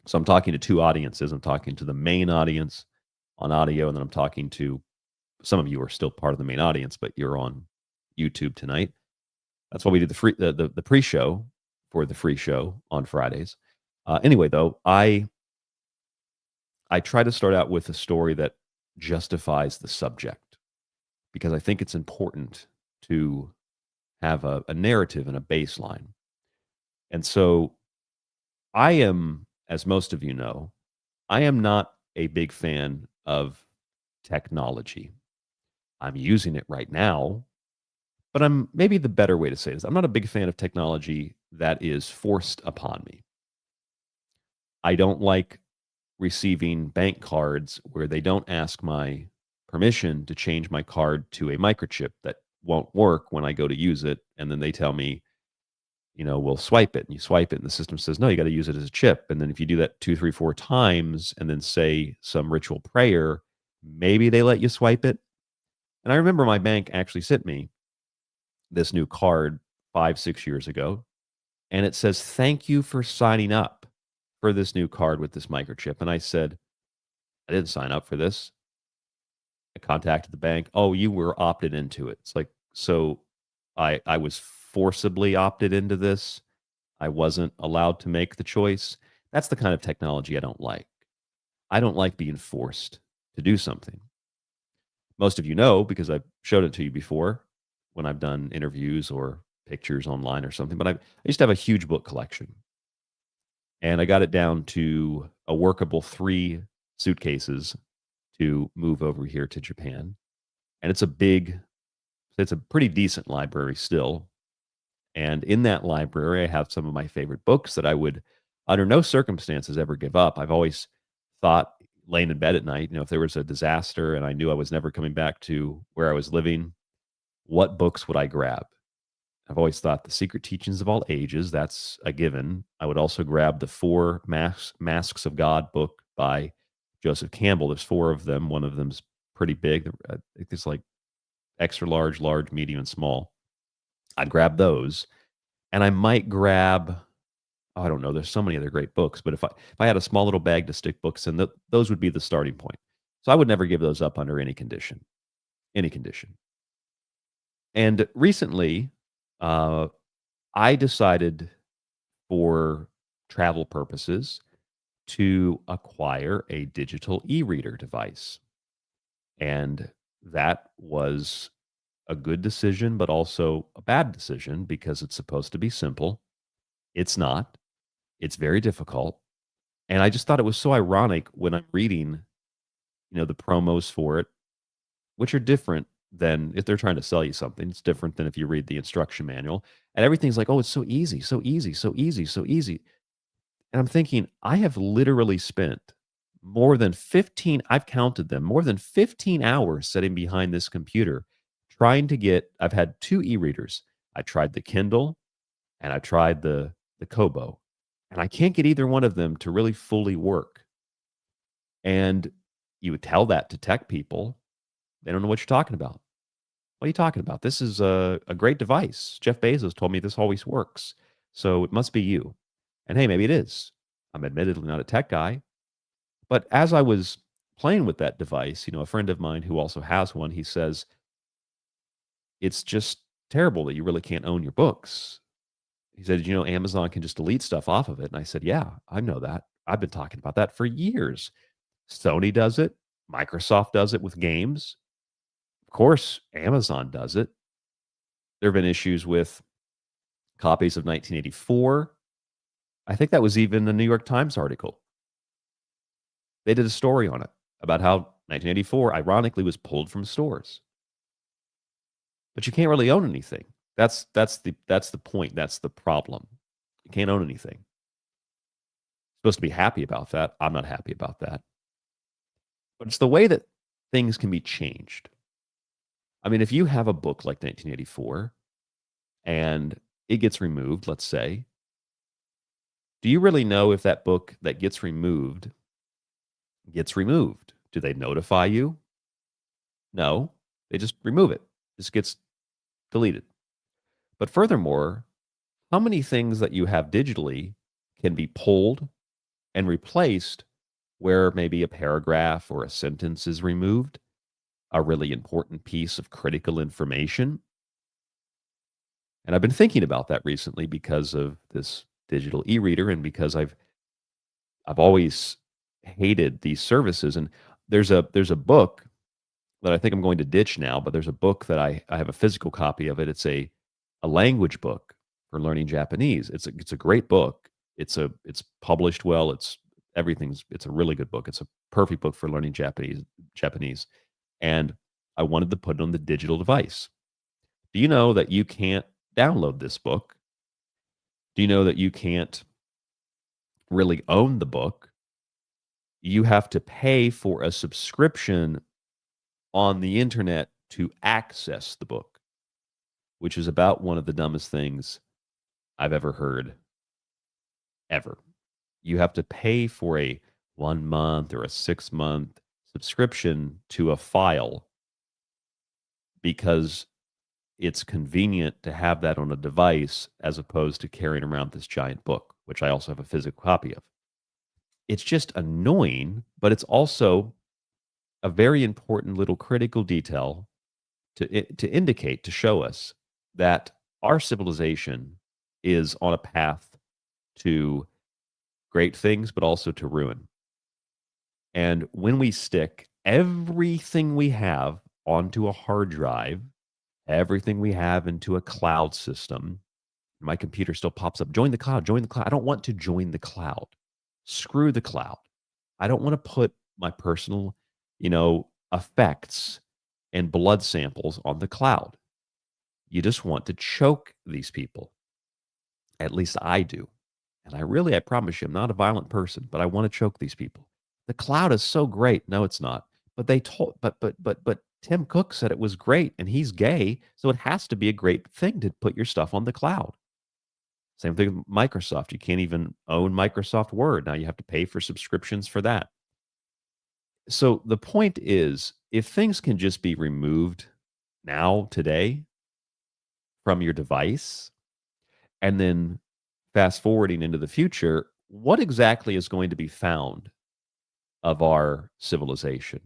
So I'm talking to two audiences. I'm talking to the main audience on audio, and then I'm talking to some of you are still part of the main audience, but you're on YouTube tonight. That's why we do the pre-show for the free show on Fridays. Anyway, though, I try to start out with a story that justifies the subject, because I think it's important to have a narrative and a baseline. And so I am, as most of you know, I am not a big fan of technology. I'm using it right now, but maybe the better way to say this, I'm not a big fan of technology that is forced upon me. I don't like receiving bank cards where they don't ask my permission to change my card to a microchip that won't work when I go to use it. And then they tell me, we'll swipe it, and you swipe it, and the system says, no, you got to use it as a chip. And then if you do that 2, 3, 4 times and then say some ritual prayer, maybe they let you swipe it. And I remember my bank actually sent me this new card 5, 6 years ago, and it says, thank you for signing up for this new card with this microchip. And I said, I didn't sign up for this. I contacted the bank. Oh, you were opted into it. It's like, so I was forcibly opted into this. I wasn't allowed to make the choice. That's the kind of technology I don't like. I don't like being forced to do something. Most of you know, because I've showed it to you before when I've done interviews or pictures online or something, but I used to have a huge book collection. And I got it down to a workable 3 suitcases to move over here to Japan. And it's a pretty decent library still. And in that library, I have some of my favorite books that I would, under no circumstances, ever give up. I've always thought, laying in bed at night, if there was a disaster and I knew I was never coming back to where I was living, what books would I grab? I've always thought The Secret Teachings of All Ages, that's a given. I would also grab the 4 Masks of God book by Joseph Campbell. There's 4 of them. One of them's pretty big. I think it's like extra large, large, medium, and small. I'd grab those. And I might grab, I don't know, there's so many other great books, but if I had a small little bag to stick books in, those would be the starting point. So I would never give those up under any condition. And recently, I decided, for travel purposes, to acquire a digital e-reader device. And that was a good decision, but also a bad decision, because it's supposed to be simple. It's not. It's very difficult. And I just thought it was so ironic when I'm reading, the promos for it, which are different than if they're trying to sell you something. It's different than if you read the instruction manual. And everything's like, oh, it's so easy, so easy, so easy, so easy. And I'm thinking, I have literally spent more than 15, I've counted them, more than 15 hours sitting behind this computer trying to get, I've had 2 e-readers. I tried the Kindle and I tried the Kobo, and I can't get either one of them to really fully work. And you would tell that to tech people, they don't know what you're talking about. What are you talking about? This is a great device. Jeff Bezos told me this always works. So it must be you. And hey, maybe it is. I'm admittedly not a tech guy. But as I was playing with that device, a friend of mine who also has one, he says, it's just terrible that you really can't own your books. He said, Amazon can just delete stuff off of it. And I said, yeah, I know that. I've been talking about that for years. Sony does it. Microsoft does it with games. Of course, Amazon does it. There have been issues with copies of 1984. I think that was even a New York Times article. They did a story on it about how 1984, ironically, was pulled from stores. But you can't really own anything. That's the point. That's the problem. You can't own anything. You're supposed to be happy about that. I'm not happy about that. But it's the way that things can be changed. I mean, if you have a book like 1984 and it gets removed, let's say, do you really know if that book that gets removed? Do they notify you? No, they just remove it. It just gets deleted. But furthermore, how many things that you have digitally can be pulled and replaced where maybe a paragraph or a sentence is removed, a really important piece of critical information? And I've been thinking about that recently because of this digital e-reader and because I've always hated these services. And there's a book that I think I'm going to ditch now, but there's a book that I have a physical copy of it. It's a language book for learning Japanese. It's a great book. It's published well. It's a really good book. It's a perfect book for learning Japanese. And I wanted to put it on the digital device. Do you know that you can't download this book? Do you know that you can't really own the book? You have to pay for a subscription on the internet to access the book, which is about one of the dumbest things I've ever heard, ever. You have to pay for a 1 month or a 6-month subscription to a file because it's convenient to have that on a device as opposed to carrying around this giant book, which I also have a physical copy of. It's just annoying, but it's also a very important little critical detail to indicate, to show us that our civilization is on a path to great things, but also to ruin. And when we stick everything we have onto a hard drive, everything we have into a cloud system, my computer still pops up, join the cloud, join the cloud. I don't want to join the cloud. Screw the cloud. I don't want to put my personal, effects and blood samples on the cloud. You just want to choke these people. At least I do. And I promise you, I'm not a violent person, but I want to choke these people. The cloud is so great. No, it's not. But but Tim Cook said it was great and he's gay. So it has to be a great thing to put your stuff on the cloud. Same thing with Microsoft. You can't even own Microsoft Word. Now you have to pay for subscriptions for that. So the point is, if things can just be removed now, today, from your device, and then fast forwarding into the future, what exactly is going to be found of our civilization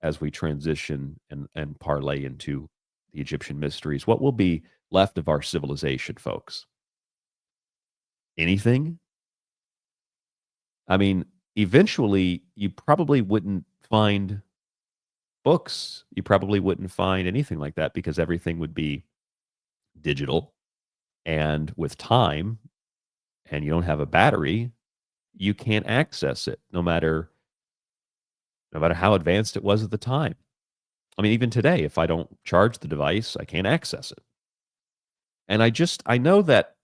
as we transition and parlay into the Egyptian mysteries? What will be left of our civilization, folks? Anything? I mean, eventually, you probably wouldn't find books. You probably wouldn't find anything like that because everything would be digital. And with time, and you don't have a battery, you can't access it, no matter how advanced it was at the time. I mean, even today, if I don't charge the device, I can't access it. And I know that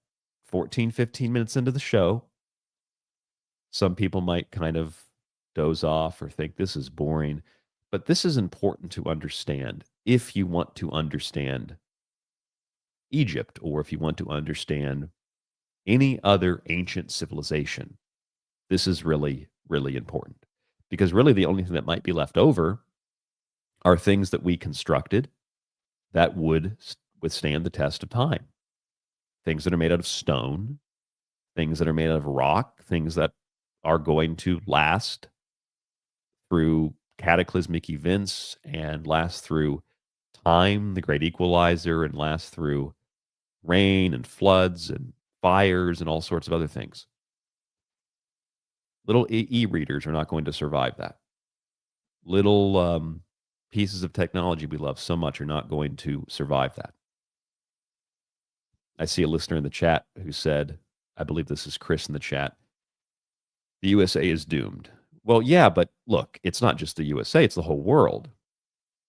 14, 15 minutes into the show, some people might kind of doze off or think this is boring. But this is important to understand if you want to understand Egypt or if you want to understand any other ancient civilization. This is really, really important because really the only thing that might be left over are things that we constructed that would withstand the test of time. Things that are made out of stone, things that are made out of rock, things that are going to last through cataclysmic events and last through time, the great equalizer, and last through rain and floods and fires and all sorts of other things. Little e-readers are not going to survive that. Little pieces of technology we love so much are not going to survive that. I see a listener in the chat who said, I believe this is Chris in the chat, the USA is doomed. Well, yeah, but look, it's not just the USA, it's the whole world.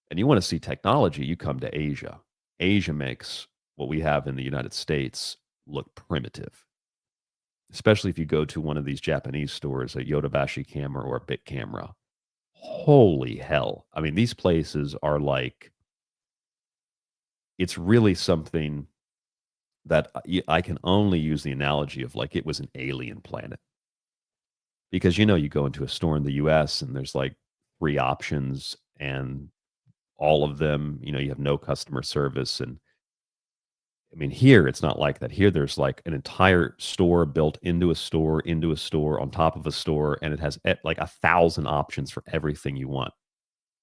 And you want to see technology, you come to Asia. Asia makes what we have in the United States look primitive. Especially if you go to one of these Japanese stores, a Yodobashi camera or a Bit camera. Holy hell. I mean, these places are like, it's really something that I can only use the analogy of like it was an alien planet. Because, you go into a store in the US and there's like 3 options and all of them, you have no customer service. And I mean, here it's not like that. Here there's like an entire store built into a store, on top of a store, and it has like 1,000 options for everything you want.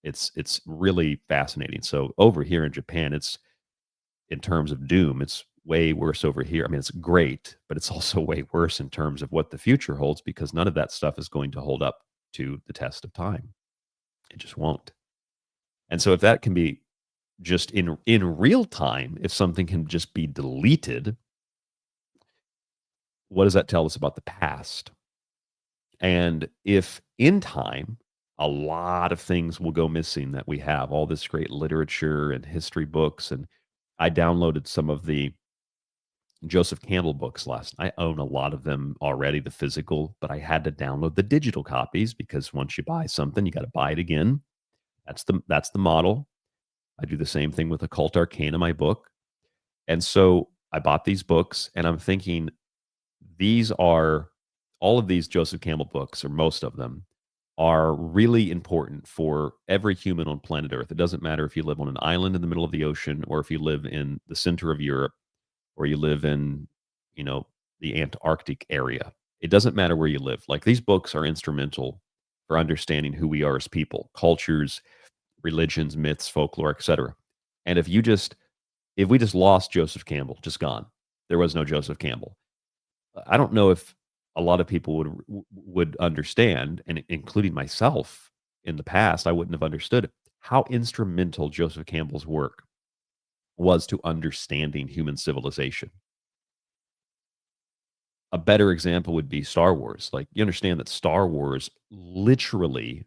It's really fascinating. So over here in Japan, it's in terms of doom, it's way worse over here. I mean, it's great, but it's also way worse in terms of what the future holds because none of that stuff is going to hold up to the test of time. It just won't. And so if that can be just in real time, if something can just be deleted, what does that tell us about the past? And if in time, a lot of things will go missing that we have, all this great literature and history books. And I downloaded some of the Joseph Campbell books last night. I own a lot of them already, the physical, but I had to download the digital copies because once you buy something, you got to buy it again. That's the model. I do the same thing with Occult Arcana, my book. And so I bought these books and I'm thinking all of these Joseph Campbell books, or most of them, are really important for every human on planet Earth. It doesn't matter if you live on an island in the middle of the ocean or if you live in the center of Europe or you live in, the Antarctic area. It doesn't matter where you live. Like these books are instrumental for understanding who we are as people, cultures, religions, myths, folklore, etc. And if we just lost Joseph Campbell, just gone, there was no Joseph Campbell. I don't know if a lot of people would understand, and including myself in the past, I wouldn't have understood how instrumental Joseph Campbell's work was to understanding human civilization. A better example would be Star Wars. Like, you understand that Star Wars literally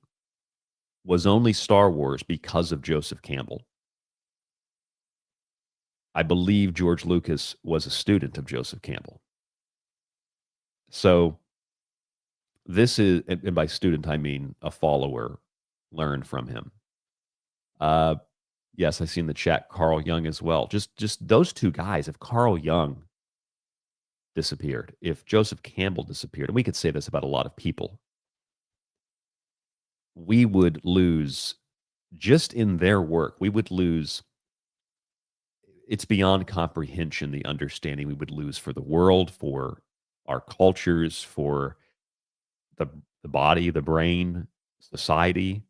was only Star Wars because of Joseph Campbell. I believe George Lucas was a student of Joseph Campbell. So this is, and by student, I mean a follower, learned from him. Yes, I see in the chat Carl Jung as well. Just those two guys. If Carl Jung disappeared, if Joseph Campbell disappeared, and we could say this about a lot of people, we would lose, just in their work, we would lose, it's beyond comprehension, the understanding we would lose for the world, for our cultures, for the body, the brain, society.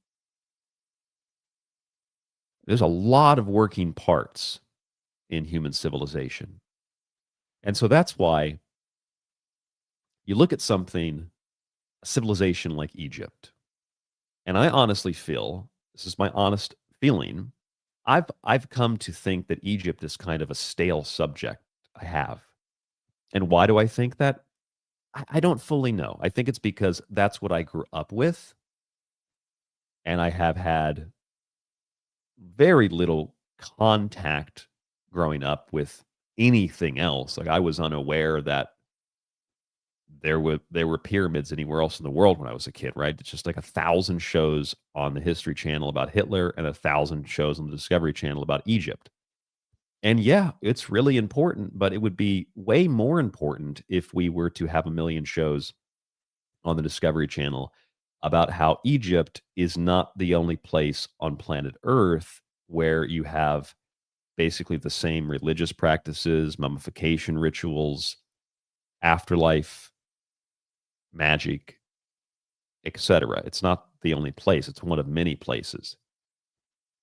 There's a lot of working parts in human civilization. And so that's why you look at something, a civilization like Egypt, and I honestly feel, this is my honest feeling, I've come to think that Egypt is kind of a stale subject. I have. And why do I think that? I don't fully know. I think it's because that's what I grew up with. And I have had very little contact growing up with anything else. Like I was unaware that there were pyramids anywhere else in the world when I was a kid, right? It's just like 1,000 shows on the History Channel about Hitler and 1,000 shows on the Discovery Channel about Egypt. And yeah, it's really important, but it would be way more important if we were to have 1 million shows on the Discovery Channel about how Egypt is not the only place on planet Earth where you have basically the same religious practices, mummification rituals, afterlife, magic, etc. It's not the only place. It's one of many places.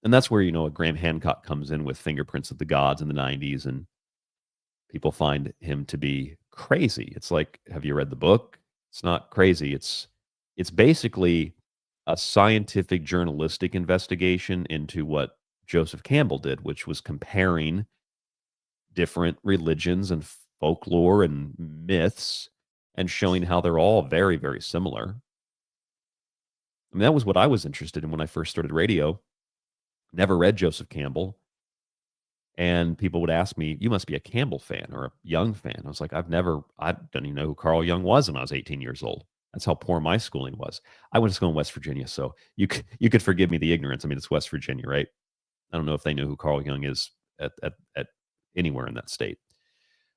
And that's where, a Graham Hancock comes in with Fingerprints of the Gods in the 90s, and people find him to be crazy. It's like, have you read the book? It's not crazy. It's basically a scientific journalistic investigation into what Joseph Campbell did, which was comparing different religions and folklore and myths and showing how they're all very, very similar. I mean, that was what I was interested in when I first started radio. Never read Joseph Campbell. And people would ask me, you must be a Campbell fan or a Jung fan. I was like, I don't even know who Carl Jung was when I was 18 years old. That's how poor my schooling was. I went to school in West Virginia, so you could forgive me the ignorance. I mean, it's West Virginia, right? I don't know if they know who Carl Jung is at anywhere in that state.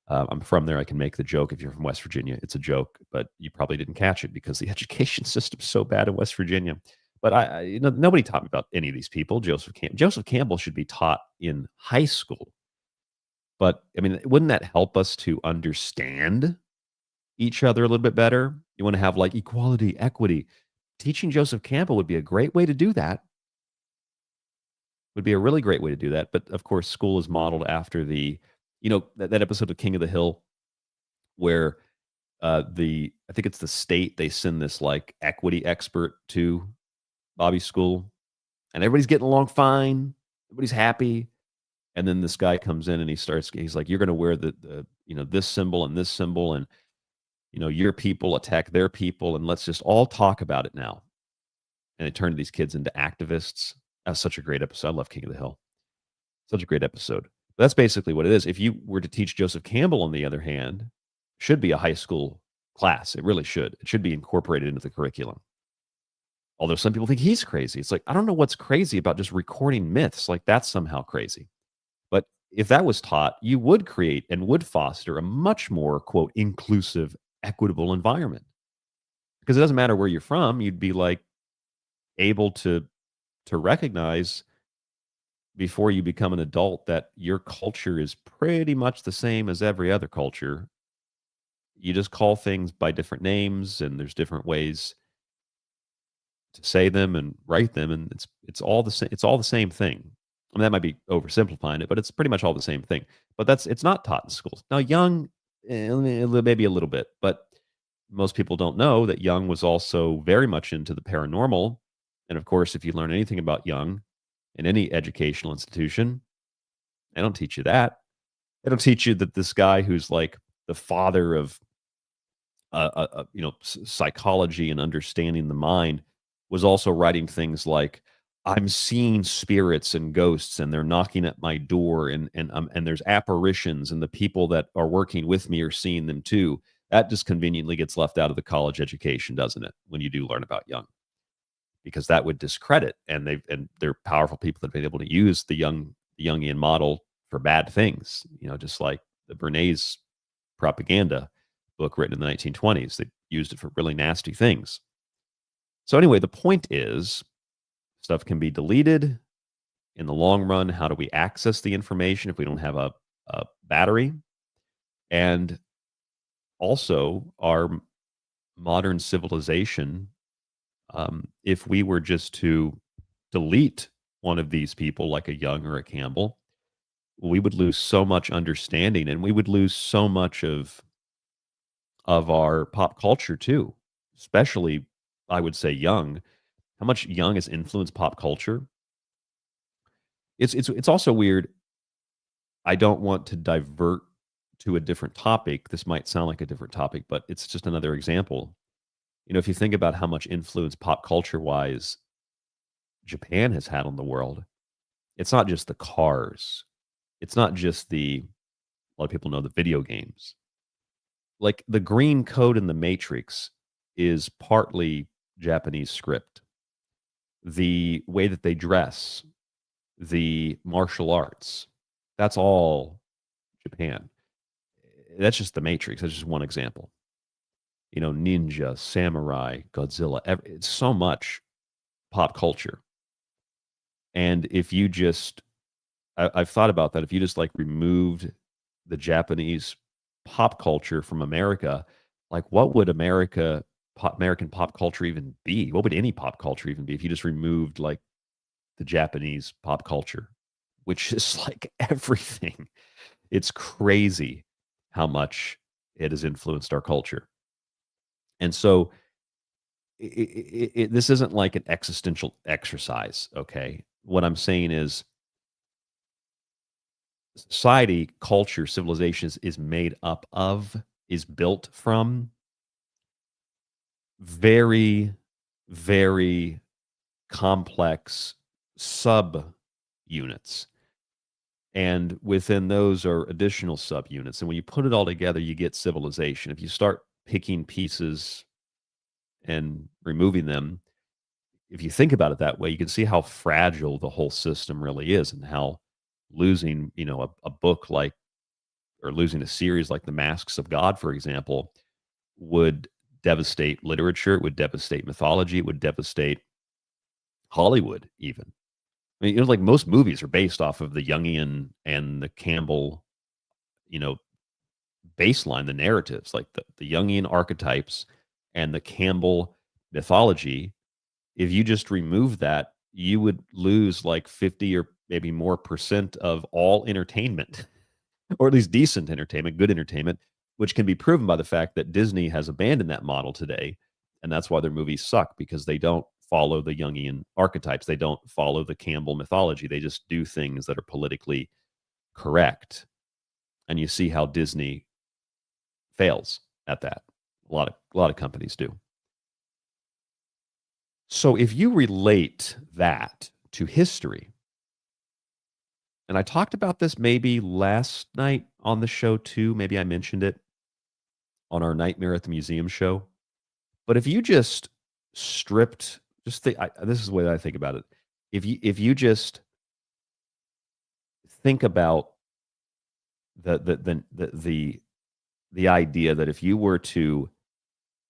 I'm from there. I can make the joke. If you're from West Virginia, it's a joke, but you probably didn't catch it because the education system's so bad in West Virginia. But nobody taught me about any of these people. Joseph Campbell should be taught in high school. But I mean, wouldn't that help us to understand each other a little bit better? You want to have like equality, equity. Teaching Joseph Campbell would be a great way to do that. Would be a really great way to do that. But of course, school is modeled after that episode of King of the Hill where I think it's the state, they send this like equity expert to Bobby's school, and everybody's getting along fine. Everybody's happy. And then this guy comes in and he's like, you're going to wear the this symbol and this symbol, and your people attack their people, and let's just all talk about it now. And they turn these kids into activists. That's such a great episode. I love King of the Hill. Such a great episode. But that's basically what it is. If you were to teach Joseph Campbell, on the other hand, should be a high school class. It really should. It should be incorporated into the curriculum. Although some people think he's crazy. It's like, I don't know what's crazy about just recording myths. Like, that's somehow crazy. But if that was taught, you would create and would foster a much more, quote, inclusive, equitable environment. Because it doesn't matter where you're from. You'd be like able to recognize before you become an adult that your culture is pretty much the same as every other culture. You just call things by different names, and there's different ways to say them and write them, and it's all the same. It's all the same thing. I mean, that might be oversimplifying it, but it's pretty much all the same thing. But it's not taught in schools. Now, Jung, maybe a little bit, but most people don't know that Jung was also very much into the paranormal. And of course, if you learn anything about Jung in any educational institution, they don't teach you that. They don't teach you that this guy who's like the father of psychology and understanding the mind was also writing things like, I'm seeing spirits and ghosts, and they're knocking at my door, and there's apparitions, and the people that are working with me are seeing them too. That just conveniently gets left out of the college education, doesn't it? When you do learn about Jung, because that would discredit, and they're powerful people that have been able to use the Jungian model for bad things. Just like the Bernays propaganda book written in the 1920s, they used it for really nasty things. So anyway, the point is, stuff can be deleted. In the long run, how do we access the information if we don't have a battery? And also, our modern civilization, if we were just to delete one of these people, like a Jung or a Campbell, we would lose so much understanding, and we would lose so much of our pop culture too, especially, I would say, Jung. How much Jung has influenced pop culture. It's also weird. I don't want to divert to a different topic. This might sound like a different topic, but it's just another example. If you think about how much influence pop culture wise Japan has had on the world, it's not just the cars. It's not just a lot of people know the video games. like the green code in the Matrix is partly Japanese script. The way that they dress, the martial arts, that's all Japan. That's just the Matrix. That's just one example. You know, ninja, samurai, Godzilla, it's so much pop culture. And if you just, I've thought about that. If you just like removed the Japanese pop culture from America, like what would American pop culture even be? What would any pop culture even be if you just removed like the Japanese pop culture, which is like everything? It's crazy how much it has influenced our culture. And so this isn't like an existential exercise, okay? What I'm saying is society, culture, civilizations is made up of, is built from very, very complex sub units. And within those are additional subunits. And when you put it all together, you get civilization. If you start picking pieces and removing them, if you think about it that way, you can see how fragile the whole system really is and how losing, you know, a book like, or losing a series like The Masks of God, for example, would devastate literature, it would devastate mythology, it would devastate Hollywood even. I mean, you know, like most movies are based off of the Jungian and the Campbell, you know, baseline, the narratives, like the Jungian archetypes and the Campbell mythology. If you just remove that, you would lose like 50 or maybe more percent of all entertainment, or at least decent entertainment, good entertainment, which can be proven by the fact that Disney has abandoned that model today. And that's why their movies suck, because they don't follow the Jungian archetypes. They don't follow the Campbell mythology. They just do things that are politically correct. And you see how Disney fails at that. A lot of companies do. So if you relate that to history, and I talked about this maybe last night on the show too, maybe I mentioned it on our Nightmare at the Museum show, but if you just stripped, just think, this is the way that I think about it. If you just think about the idea that if you were to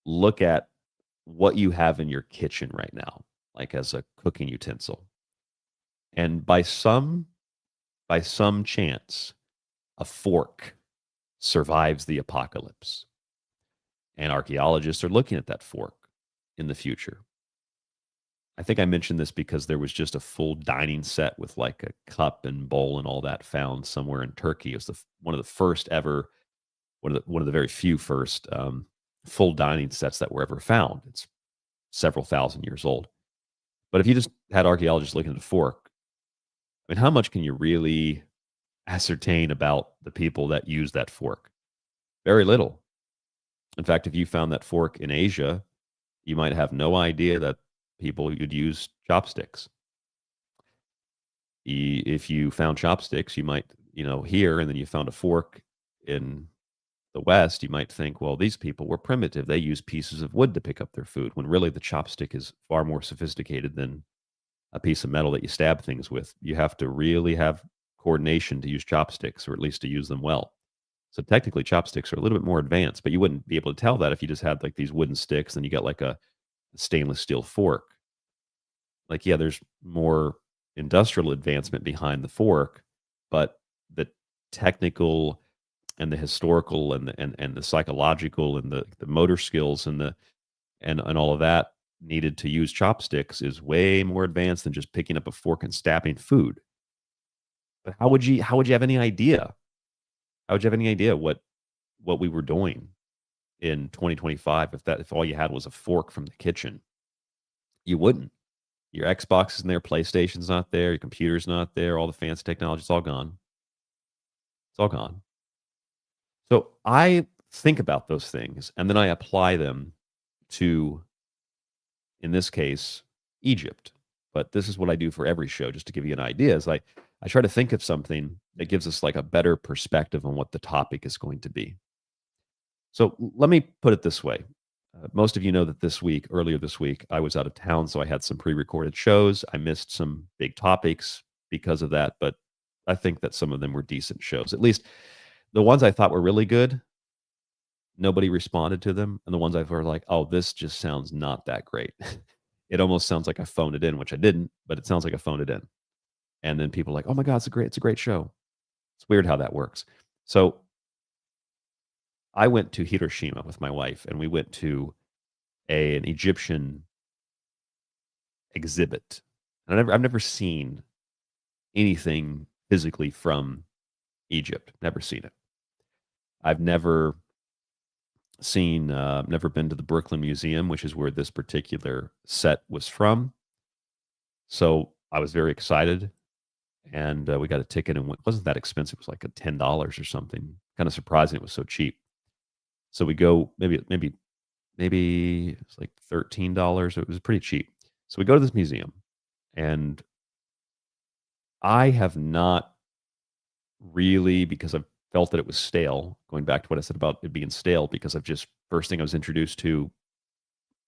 look at what you have in your kitchen right now, like as a cooking utensil, and by some chance, a fork survives the apocalypse, and archaeologists are looking at that fork in the future. I think I mentioned this because there was just a full dining set with like a cup and bowl and all that found somewhere in Turkey. It was one of the first ever, one of the very few first full dining sets that were ever found. It's several thousand years old. But if you just had archaeologists looking at a fork, I mean, how much can you really ascertain about the people that use that fork? Very little. In fact, if you found that fork in Asia, you might have no idea that people would use chopsticks. If you found chopsticks, you might, here, and then you found a fork in the West, you might think, well, these people were primitive. They use pieces of wood to pick up their food, when really the chopstick is far more sophisticated than a piece of metal that you stab things with. You have to really have coordination to use chopsticks, or at least to use them well. So technically chopsticks are a little bit more advanced, but you wouldn't be able to tell that if you just had like these wooden sticks, and you got like a stainless steel fork. Like, yeah, there's more industrial advancement behind the fork, but the technical and the historical and the psychological and the motor skills and all of that needed to use chopsticks is way more advanced than just picking up a fork and stabbing food. But how would you have any idea? How would you have any idea what we were doing in 2025 if all you had was a fork from the kitchen? You wouldn't. Your Xbox isn't there, PlayStation's not there, your computer's not there, all the fancy technology, it's all gone. It's all gone. So I think about those things, and then I apply them to, in this case, Egypt. But this is what I do for every show, just to give you an idea, is I try to think of something that gives us like a better perspective on what the topic is going to be. So let me put it this way. Most of you know that earlier this week, I was out of town, so I had some pre-recorded shows. I missed some big topics because of that, but I think that some of them were decent shows. At least the ones I thought were really good, nobody responded to them. And the ones I were like, oh, this just sounds not that great. It almost sounds like I phoned it in, which I didn't, but it sounds like I phoned it in. And then people are like, oh my God, it's a great show. It's weird how that works. So I went to Hiroshima with my wife, and we went to an Egyptian exhibit. And I've never seen anything physically from Egypt. Never seen it. I've never been to the Brooklyn Museum, which is where this particular set was from. So I was very excited, and we got a ticket, and it wasn't that expensive. It was like $10 or something. Kind of surprising it was so cheap. So we go, maybe it's like $13. It was pretty cheap. So we go to this museum, and I have not really, because I've felt that it was stale, going back to what I said about it being stale, because first thing I was introduced to,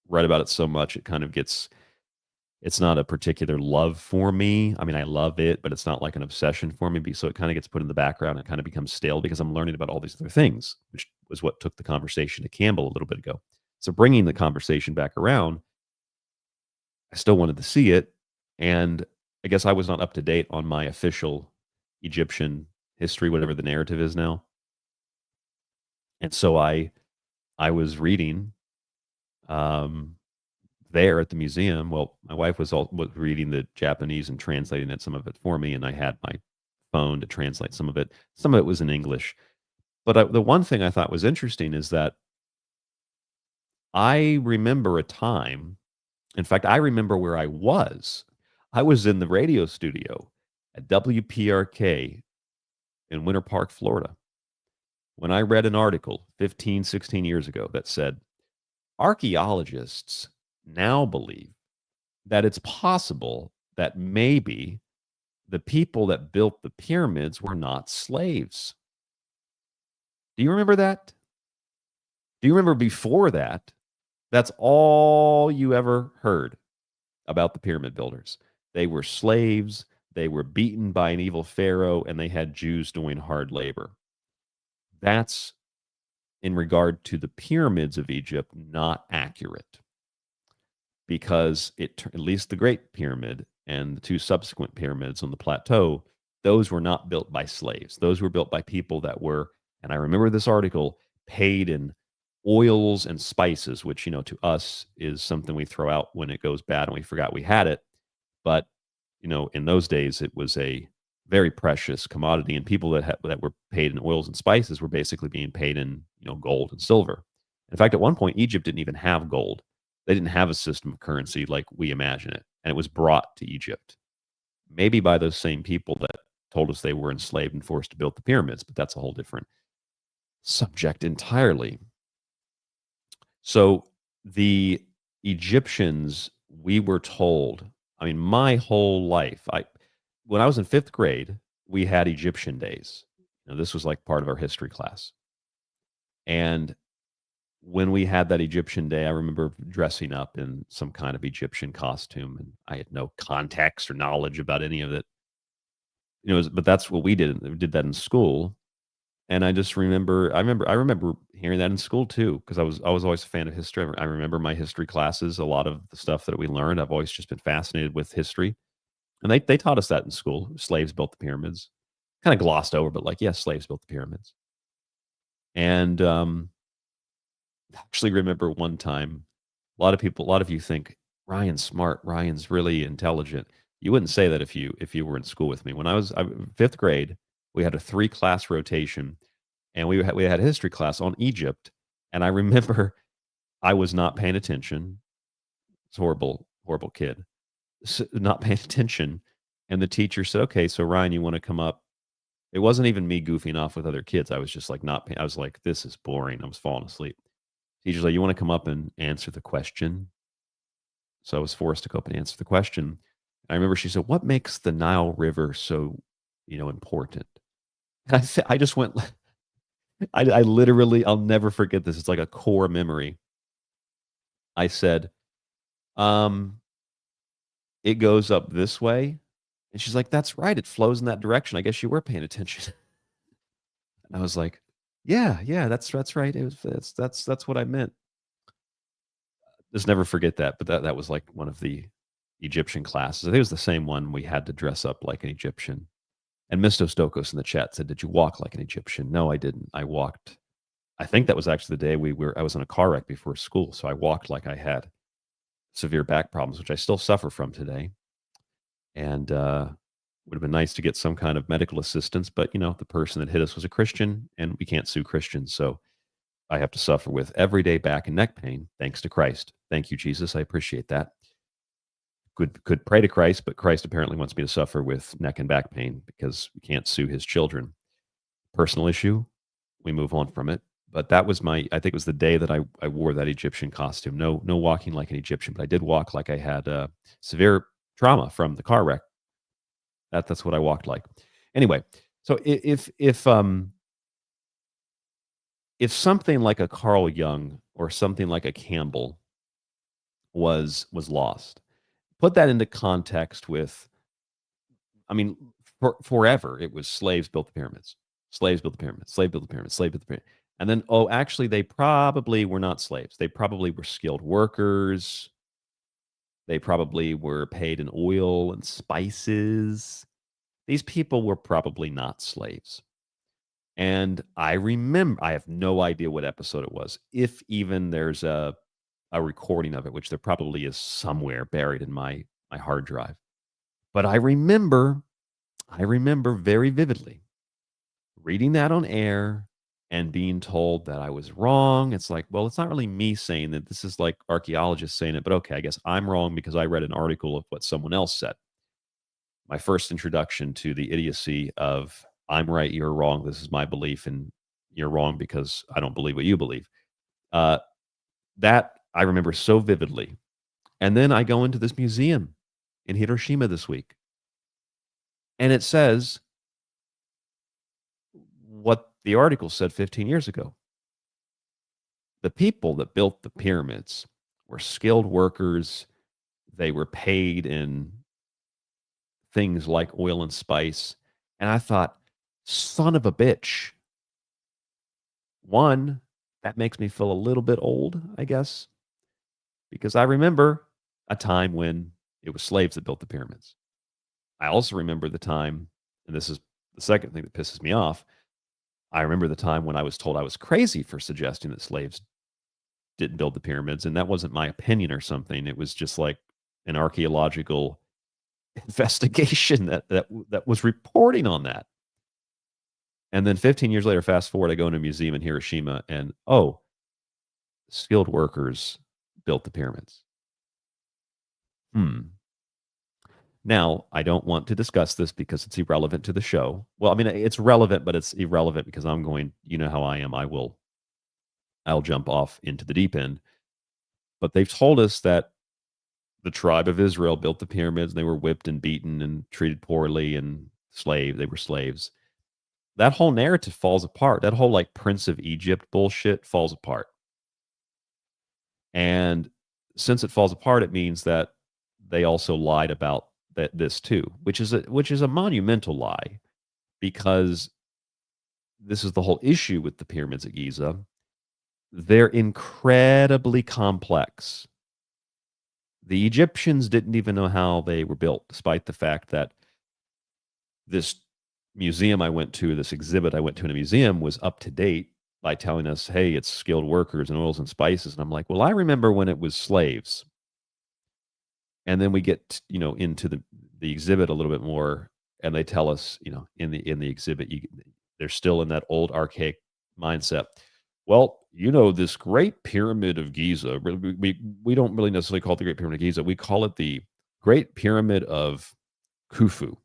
read about it so much, it kind of it's not a particular love for me. I mean, I love it, but it's not like an obsession for me. So it kind of gets put in the background. It kind of becomes stale because I'm learning about all these other things, which was what took the conversation to Campbell a little bit ago. So bringing the conversation back around, I still wanted to see it. And I guess I was not up to date on my official Egyptian history, whatever the narrative is now. And so I was reading there at the museum. Well, my wife was reading the Japanese and translating some of it for me, and I had my phone to translate some of it. Some of it was in English. But the one thing I thought was interesting is that I remember a time, in fact, I remember where I was. I was in the radio studio at WPRK in Winter Park, Florida, when I read an article 15, 16 years ago that said, archaeologists now believe that it's possible that maybe the people that built the pyramids were not slaves. Do you remember that? Do you remember before that? That's all you ever heard about the pyramid builders. They were slaves, they were beaten by an evil pharaoh, and they had Jews doing hard labor. That's, in regard to the pyramids of Egypt, not accurate, because at least the Great Pyramid and the two subsequent pyramids on the plateau, those were not built by slaves. Those were built by people that were, and I remember this article, paid in oils and spices, which, to us is something we throw out when it goes bad and we forgot we had it. But, in those days, it was a very precious commodity, and people that were paid in oils and spices were basically being paid in, gold and silver. In fact, at one point, Egypt didn't even have gold. They didn't have a system of currency like we imagine it, and it was brought to Egypt, maybe by those same people that told us they were enslaved and forced to build the pyramids, but that's a whole different subject entirely. So the Egyptians, we were told, my whole life, when I was in 5th grade, we had Egyptian days. This was like part of our history class. And when we had that Egyptian day, I remember dressing up in some kind of Egyptian costume, and I had no context or knowledge about any of it. But that's what we did. We did that in school. And I just remember, I remember hearing that in school too, because I was always a fan of history. I remember my history classes, a lot of the stuff that we learned. I've always just been fascinated with history. And they taught us that in school. Slaves built the pyramids. Kind of glossed over, but yes, slaves built the pyramids. And actually remember one time, a lot of you think Ryan's smart, Ryan's really intelligent. You wouldn't say that if you were in school with me. When I was 5th grade, we had a 3-class rotation, and we had a history class on Egypt. And I remember I was not paying attention. It's horrible kid, not paying attention. And the teacher said, "Okay, so Ryan, you want to come up?" It wasn't even me goofing off with other kids. I was just like not paying. I was like, "This is boring." I was falling asleep. Teacher's like, "You want to come up and answer the question?" So I was forced to go up and answer the question. I remember she said, "What makes the Nile River so, important?" I just went, I literally, I'll never forget this. It's like a core memory. I said, it goes up this way. And she's like, that's right. It flows in that direction. I guess you were paying attention. And I was like, yeah, that's right. It was that's what I meant. Just never forget that. But that was like one of the Egyptian classes. I think it was the same one we had to dress up like an Egyptian. And Misto Stokos in the chat said, did you walk like an Egyptian? No, I didn't. I walked. I think that was actually the day I was in a car wreck before school. So I walked like I had severe back problems, which I still suffer from today. And would have been nice to get some kind of medical assistance, but the person that hit us was a Christian, and we can't sue Christians, so I have to suffer with everyday back and neck pain, thanks to Christ. Thank you, Jesus. I appreciate that. Could pray to Christ, but Christ apparently wants me to suffer with neck and back pain because we can't sue his children. Personal issue, we move on from it. But that was I think it was the day that I wore that Egyptian costume. No walking like an Egyptian, but I did walk like I had severe trauma from the car wreck. That's what I walked like. Anyway, so if something like a Carl Jung or something like a Campbell was lost, put that into context with, I mean, forever it was slaves built the pyramids, slaves built the pyramids, slave built the pyramids, slave built the pyramids. And then, actually, they probably were not slaves. They probably were skilled workers. They probably were paid in oil and spices. These people were probably not slaves. And I remember, I have no idea what episode it was, if even there's a recording of it, which there probably is somewhere buried in my hard drive. But I remember very vividly reading that on air and being told that I was wrong. It's like, well, it's not really me saying that. This is like archaeologists saying it, but okay, I guess I'm wrong because I read an article of what someone else said. My first introduction to the idiocy of I'm right, you're wrong. This is my belief, and you're wrong because I don't believe what you believe. That I remember so vividly. And then I go into this museum in Hiroshima this week, and it says what the article said 15 years ago. The people that built the pyramids were skilled workers. They were paid in things like oil and spice. And I thought, son of a bitch. One, that makes me feel a little bit old, I guess, because I remember a time when it was slaves that built the pyramids. I also remember the time, and this is the second thing that pisses me off, I remember the time when I was told I was crazy for suggesting that slaves didn't build the pyramids, and that wasn't my opinion or something. It was just like an archaeological investigation that was reporting on that. And then 15 years later, fast forward, I go into a museum in Hiroshima, and skilled workers built the pyramids. Now, I don't want to discuss this because it's irrelevant to the show. Well, I mean, it's relevant, but it's irrelevant because I'm going, you know how I am. I'll jump off into the deep end. But they've told us that the tribe of Israel built the pyramids, and they were whipped and beaten and treated poorly and they were slaves. That whole narrative falls apart. That whole like Prince of Egypt bullshit falls apart. And since it falls apart, it means that they also lied about this too, which is a monumental lie, because this is the whole issue with the pyramids at Giza. They're incredibly complex. The Egyptians didn't even know how they were built, despite the fact that this museum I went to, this exhibit I went to in a museum, was up to date by telling us, hey, it's skilled workers and oils and spices. And I'm like, well, I remember when it was slaves. And then we get, into the exhibit a little bit more, and they tell us, in the exhibit, they're still in that old archaic mindset. Well, this Great Pyramid of Giza, we don't really necessarily call it the Great Pyramid of Giza. We call it the Great Pyramid of Khufu.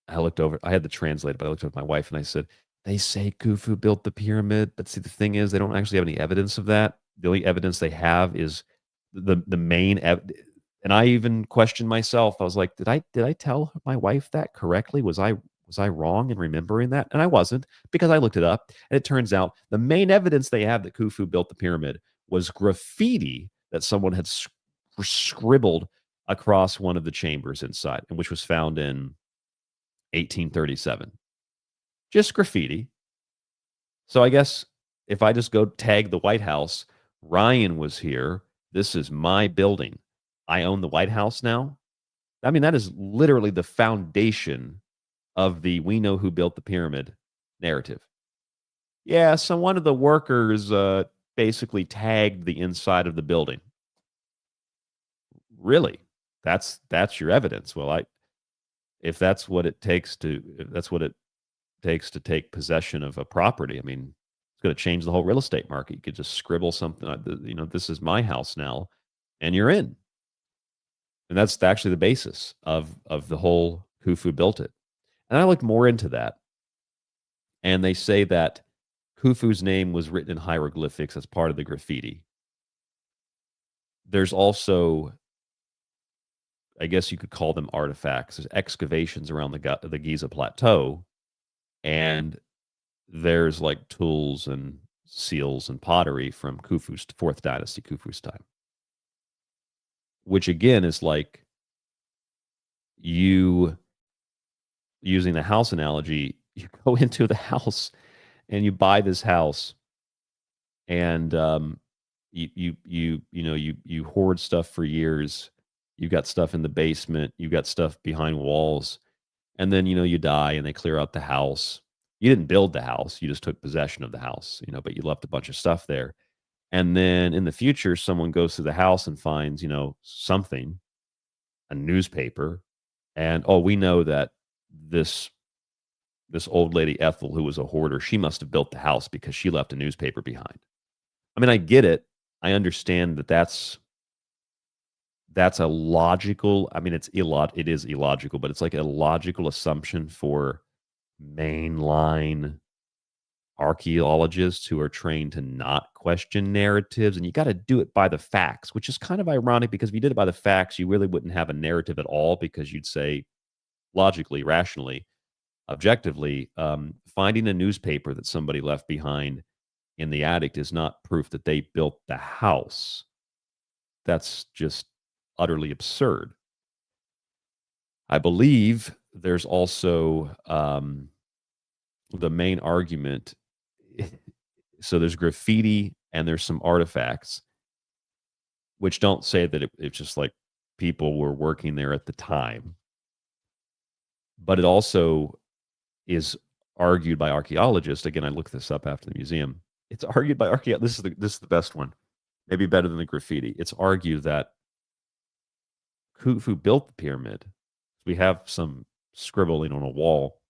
I looked over, I had the translator, but I looked over at my wife and I said, they say Khufu built the pyramid, but see, the thing is, they don't actually have any evidence of that. The only evidence they have is the main and I even questioned myself. I was like, did I tell my wife that correctly? Was I Was I wrong in remembering that? And I wasn't, because I looked it up, and it turns out the main evidence they have that Khufu built the pyramid was graffiti that someone had scribbled across one of the chambers inside, and which was found in 1837. Just graffiti. So I guess if I just go tag the White House, Ryan was here. This is my building. I own the White House now. I mean, that is literally the foundation of the "we know who built the pyramid" narrative. Yeah, so one of the workers basically tagged the inside of the building. Really? That's your evidence? Well, if that's what it takes to take possession of a property, I mean, it's going to change the whole real estate market. You could just scribble something, this is my house now, and you're in. And that's actually the basis of the whole Khufu built it. And I looked more into that. And they say that Khufu's name was written in hieroglyphics as part of the graffiti. There's also, I guess you could call them artifacts. There's excavations around the Giza plateau, and there's like tools and seals and pottery from Khufu's 4th dynasty, Khufu's time. Which again is like you, using the house analogy, you go into the house and you buy this house, and you hoard stuff for years. You've got stuff in the basement, you've got stuff behind walls, and then you die and they clear out the house. You didn't build the house, you just took possession of the house, but you left a bunch of stuff there. And then in the future, someone goes through the house and finds, something, a newspaper, and we know that this old lady Ethel, who was a hoarder, she must have built the house because she left a newspaper behind. I mean, I get it. I understand that that's a logical, I mean, it is illogical, but it's like a logical assumption for mainline archaeologists who are trained to not question narratives. And you got to do it by the facts, which is kind of ironic, because if you did it by the facts, you really wouldn't have a narrative at all, because you'd say logically, rationally, objectively, finding a newspaper that somebody left behind in the attic is not proof that they built the house. That's just utterly absurd. I believe there's also the main argument. So there's graffiti and there's some artifacts, which don't say that it's just like people were working there at the time. But it also is argued by archaeologists. Again, I looked this up after the museum. It's argued by archaeologists. This is the best one, maybe better than the graffiti. It's argued that Khufu built the pyramid. We have some scribbling on a wall,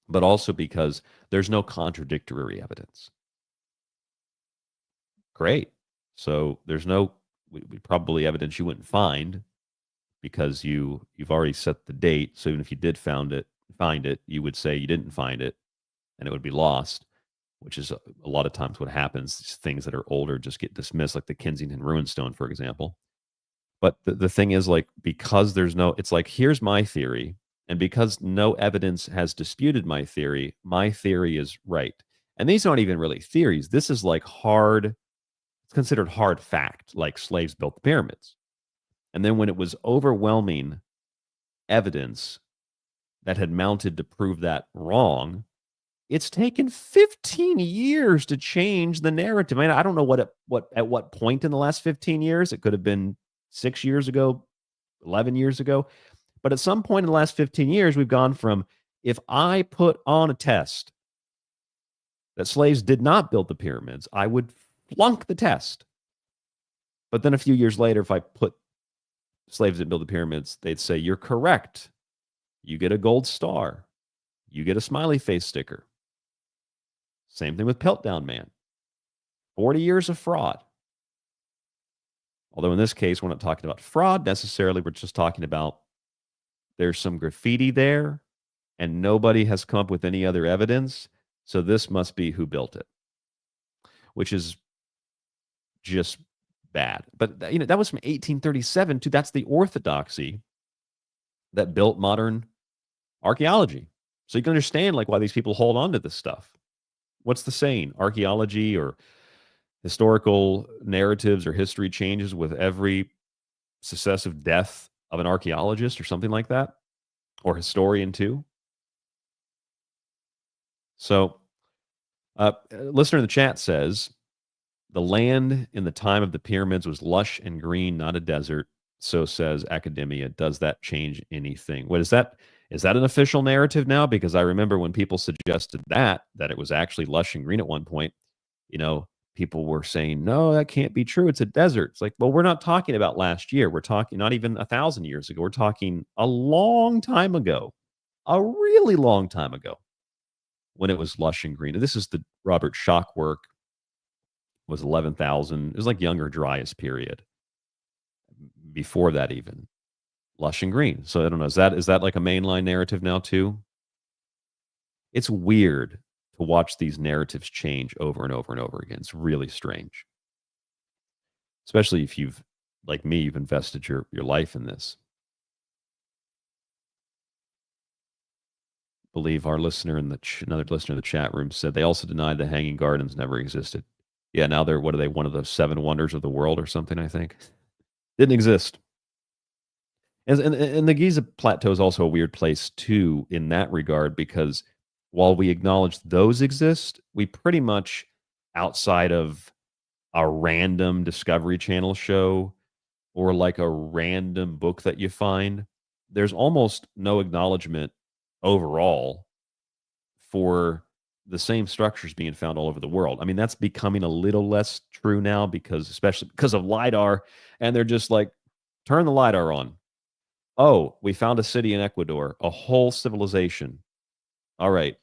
but also because there's no contradictory evidence. Great. So there's no probably evidence you wouldn't find, because you've already set the date. So even if you did find it, you would say you didn't find it, and it would be lost, which is a lot of times what happens. These things that are older just get dismissed, like the Kensington Runestone, for example. But the thing is, like, because it's like, here's my theory, and because no evidence has disputed my theory is right. And these aren't even really theories. This is like it's considered hard fact, like slaves built the pyramids. And then when it was overwhelming evidence that had mounted to prove that wrong, it's taken 15 years to change the narrative. I mean, I don't know at what point in the last 15 years. It could have been 6 years ago, 11 years ago. But at some point in the last 15 years, we've gone from, if I put on a test that slaves did not build the pyramids, I would flunk the test. But then a few years later, if I put slaves didn't build the pyramids, they'd say, you're correct. You get a gold star. You get a smiley face sticker. Same thing with Piltdown Man. 40 years of fraud. Although in this case, we're not talking about fraud necessarily. We're just talking about there's some graffiti there, and nobody has come up with any other evidence. So this must be who built it, which is just bad. But that was from 1837 to, that's the orthodoxy that built modern archaeology. So you can understand like why these people hold on to this stuff. What's the saying? Archaeology or historical narratives or history changes with every successive death of an archaeologist or something like that, or historian too. So a listener in the chat says, the land in the time of the pyramids was lush and green, not a desert. So says academia. Does that change anything? What is that? Is that an official narrative now? Because I remember when people suggested that it was actually lush and green at one point, people were saying, no, that can't be true. It's a desert. It's like, well, we're not talking about last year. We're talking not even 1,000 years ago. We're talking a long time ago, a really long time ago when it was lush and green. And this is the Robert Schoch work, was 11,000. It was like Younger Dryas period. Before that even. Lush and green. So I don't know. Is that like a mainline narrative now too? It's weird to watch these narratives change over and over and over again. It's really strange. Especially if you've, like me, you've invested your life in this. I believe our listener another listener in the chat room said they also denied the Hanging Gardens never existed. Yeah, now they're, what are they, one of the 7 wonders of the world or something, I think. Didn't exist. And the Giza Plateau is also a weird place too in that regard, because while we acknowledge those exist, we pretty much, outside of a random Discovery Channel show or like a random book that you find, there's almost no acknowledgement overall for the same structures being found all over the world. I mean, that's becoming a little less true now, because especially because of LiDAR, and they're just like, turn the LiDAR on. Oh, we found a city in Ecuador, a whole civilization. All right,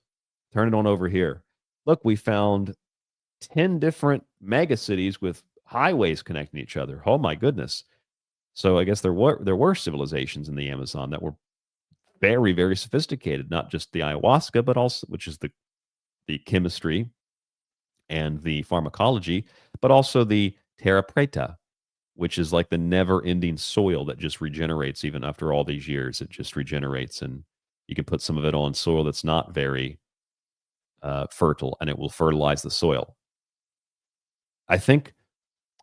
turn it on over here. Look, we found 10 different mega cities with highways connecting each other. Oh my goodness. So I guess there were civilizations in the Amazon that were very, very sophisticated, not just the ayahuasca, but also, which is the chemistry and the pharmacology, but also the terra preta, which is like the never-ending soil that just regenerates even after all these years. It just regenerates, and you can put some of it on soil that's not very fertile, and it will fertilize the soil. I think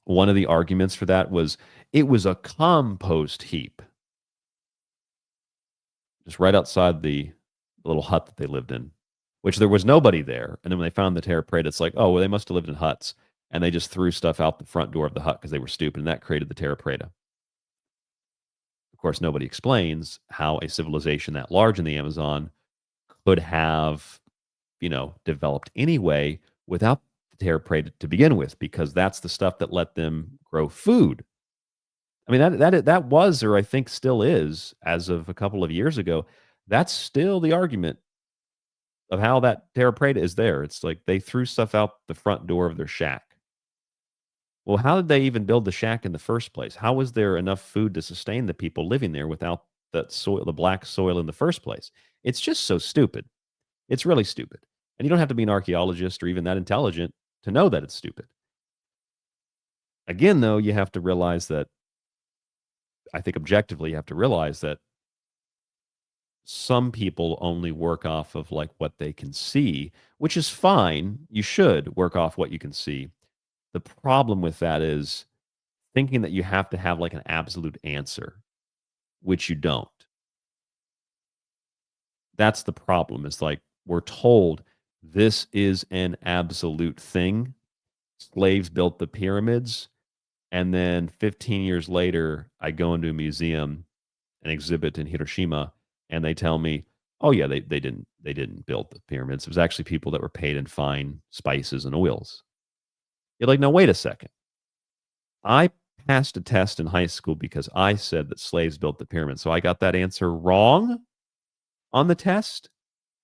one of the arguments for that was it was a compost heap just right outside the little hut that they lived in, which there was nobody there. And then when they found the terra preta, it's like, oh, well, they must have lived in huts. And they just threw stuff out the front door of the hut because they were stupid, and that created the terra preta. Of course, nobody explains how a civilization that large in the Amazon could have, developed anyway without the terra preta to begin with, because that's the stuff that let them grow food. I mean, that was, or I think still is, as of a couple of years ago, that's still the argument of how that terra preta is there. It's like they threw stuff out the front door of their shack. Well, how did they even build the shack in the first place? How was there enough food to sustain the people living there without that soil, the black soil in the first place? It's just so stupid. It's really stupid. And you don't have to be an archaeologist or even that intelligent to know that it's stupid. Again, though, you have to realize that, I think objectively, you have to realize that some people only work off of like what they can see, which is fine. You should work off what you can see. The problem with that is thinking that you have to have like an absolute answer, which you don't. That's the problem. It's like we're told this is an absolute thing. Slaves built the pyramids. And then 15 years later, I go into a museum, an exhibit in Hiroshima, and they tell me, oh yeah, they didn't build the pyramids. It was actually people that were paid in fine spices and oils. You're like, no, wait a second. I passed a test in high school because I said that slaves built the pyramids. So I got that answer wrong on the test.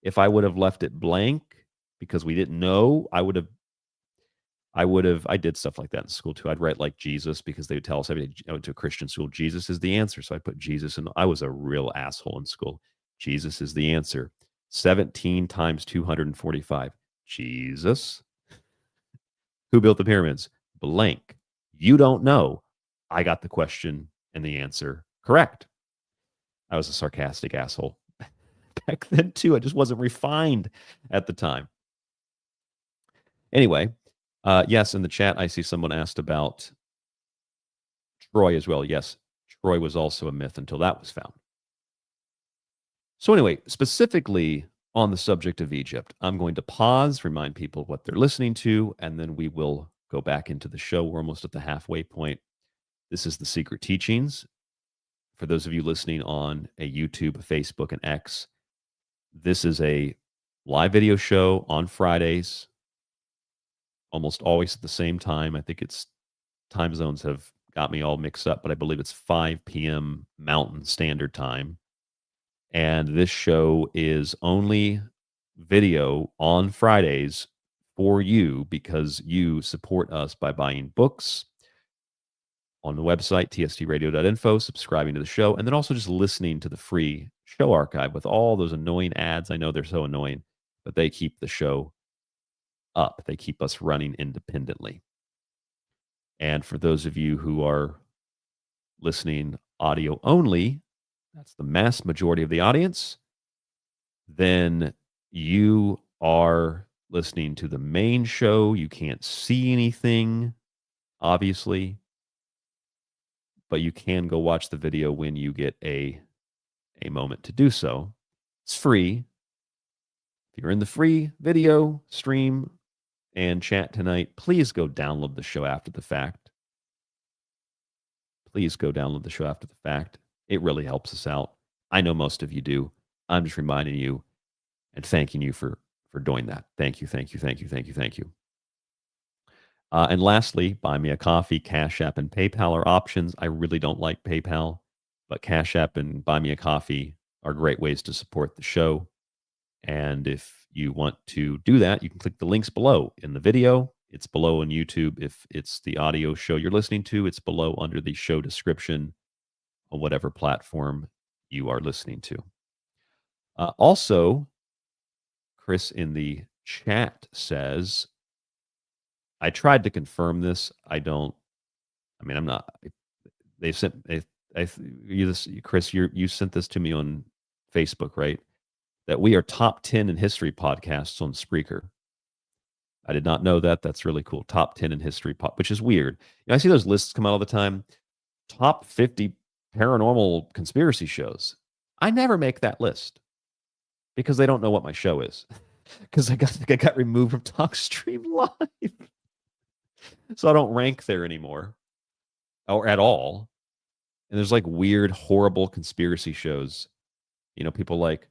If I would have left it blank because we didn't know, I did stuff like that in school too. I'd write like Jesus because they would tell us, I went to a Christian school, Jesus is the answer. So I put Jesus, and I was a real asshole in school. Jesus is the answer. 17 times 245. Jesus. Who built the pyramids? Blank. You don't know. I got the question and the answer correct. I was a sarcastic asshole back then too. I just wasn't refined at the time. Anyway, yes, in the chat, I see someone asked about Troy as well. Yes, Troy was also a myth until that was found. So anyway, specifically on the subject of Egypt, I'm going to pause, remind people what they're listening to, and then we will go back into the show. We're almost at the halfway point. This is The Secret Teachings. For those of you listening on a YouTube, a Facebook, and X, this is a live video show on Fridays, almost always at the same time. I think it's time zones have got me all mixed up, but I believe it's 5 p.m. Mountain Standard Time. And this show is only video on Fridays for you because you support us by buying books on the website, tstradio.info, subscribing to the show, and then also just listening to the free show archive with all those annoying ads. I know they're so annoying, but they keep the show up. They keep us running independently. And for those of you who are listening audio only, that's the mass majority of the audience, then you are listening to the main show. You can't see anything, obviously, but you can go watch the video when you get a moment to do so. It's free. If you're in the free video stream and chat tonight, please go download the show after the fact. Please go download the show after the fact. It really helps us out. I know most of you do. I'm just reminding you and thanking you for doing that. Thank you, thank you, thank you, thank you, thank you. And lastly, Buy Me a Coffee, Cash App, and PayPal are options. I really don't like PayPal, but Cash App and Buy Me a Coffee are great ways to support the show. And if you want to do that, you can click the links below in the video. It's below on YouTube. If it's the audio show you're listening to, it's below under the show description on whatever platform you are listening to. Also, Chris in the chat says, I tried to confirm this. I'm not. They sent, Chris, you sent this to me on Facebook, right? That we are top 10 in history podcasts on Spreaker. I did not know that. That's really cool. Top 10 in history, which is weird. I see those lists come out all the time. Top 50 paranormal conspiracy shows. I never make that list because they don't know what my show is. Because I got removed from TalkStream Live. So I don't rank there anymore or at all. And there's like weird, horrible conspiracy shows. People like,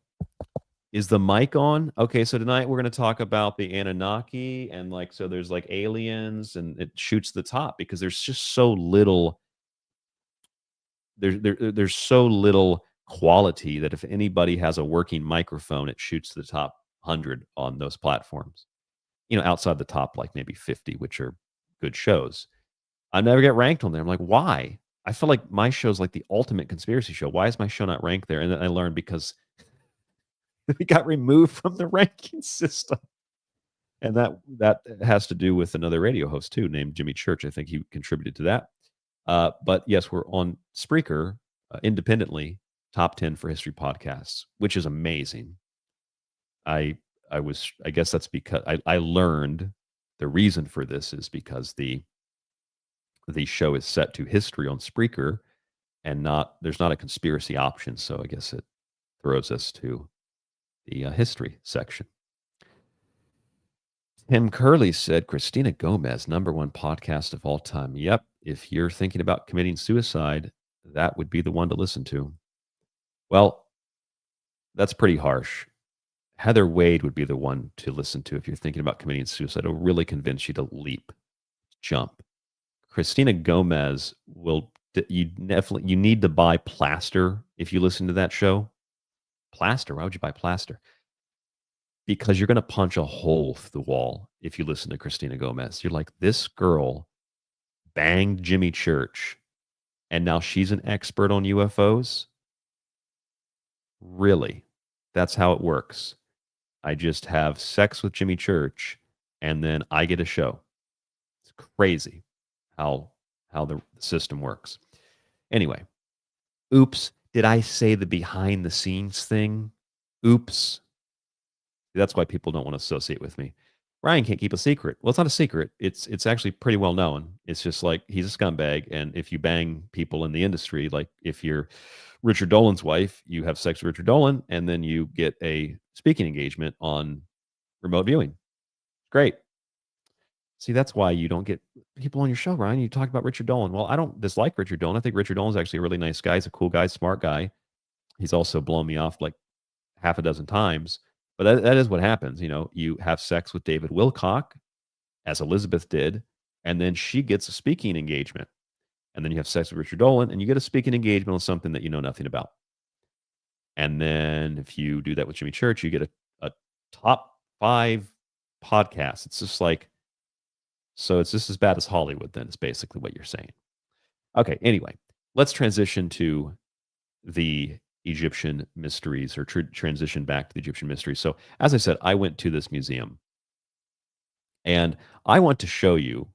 is the mic on? Okay, so tonight we're going to talk about the Anunnaki and so there's like aliens and it shoots the top because there's just so little. There's so little quality that if anybody has a working microphone, it shoots the top 100 on those platforms. Outside the top like maybe 50, which are good shows. I never get ranked on there. I'm like, why? I feel like my show's like the ultimate conspiracy show. Why is my show not ranked there? And then I learned because we got removed from the ranking system. And that has to do with another radio host too, named Jimmy Church. I think he contributed to that. But yes, we're on Spreaker independently, top 10 for history podcasts, which is amazing. I guess that's because I learned the reason for this is because the show is set to history on Spreaker and there's not a conspiracy option. So I guess it throws us to the history section. Tim Curley said, Christina Gomez, #1 podcast of all time. Yep. If you're thinking about committing suicide, that would be the one to listen to. Well, that's pretty harsh. Heather Wade would be the one to listen to if you're thinking about committing suicide. It'll really convince you to leap, jump. Christina Gomez you need to buy plaster if you listen to that show. Plaster? Why would you buy plaster? Because you're going to punch a hole through the wall if you listen to Christina Gomez. You're like, this girl banged Jimmy Church, and now she's an expert on UFOs? Really? That's how it works. I just have sex with Jimmy Church, and then I get a show. It's crazy how the system works. Anyway, oops, did I say the behind the scenes thing? Oops. That's why people don't want to associate with me. Ryan can't keep a secret. Well, it's not a secret. It's actually pretty well known. It's just like he's a scumbag, and if you bang people in the industry, like if you're Richard Dolan's wife, you have sex with Richard Dolan, and then you get a speaking engagement on remote viewing. Great. See, that's why you don't get people on your show, Ryan. You talk about Richard Dolan. Well, I don't dislike Richard Dolan. I think Richard Dolan's actually a really nice guy. He's a cool guy, smart guy. He's also blown me off like half a dozen times. But that is what happens. You know, you have sex with David Wilcock, as Elizabeth did, and then she gets a speaking engagement. And then you have sex with Richard Dolan, and you get a speaking engagement on something that you know nothing about. And then if you do that with Jimmy Church, you get a top 5 podcast. It's just like, so it's just as bad as Hollywood, then, is basically what you're saying. Okay, anyway, let's transition to the Egyptian mysteries, or transition back to the Egyptian mysteries. So, as I said, I went to this museum, and I want to show you,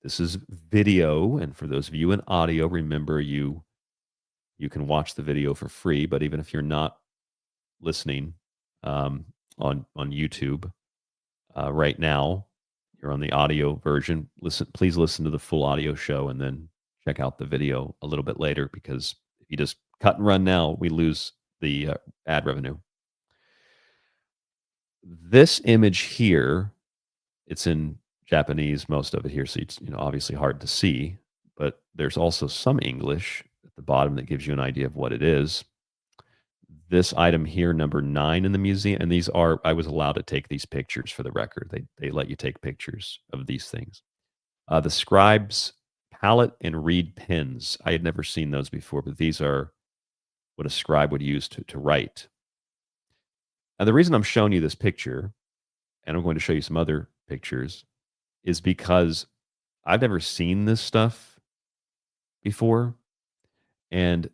this is video, and for those of you in audio, remember you can watch the video for free, but even if you're not listening on YouTube right now, you're on the audio version, please listen to the full audio show and then check out the video a little bit later, because if you just cut and run now, we lose the ad revenue. This image here, it's in Japanese, most of it here, so it's obviously hard to see, but there's also some English at the bottom that gives you an idea of what it is. This item here, number 9 in the museum, and these are, I was allowed to take these pictures for the record. They let you take pictures of these things. The scribe's palette and reed pens. I had never seen those before, but these are what a scribe would use to write. And the reason I'm showing you this picture, and I'm going to show you some other pictures, is because I've never seen this stuff before, and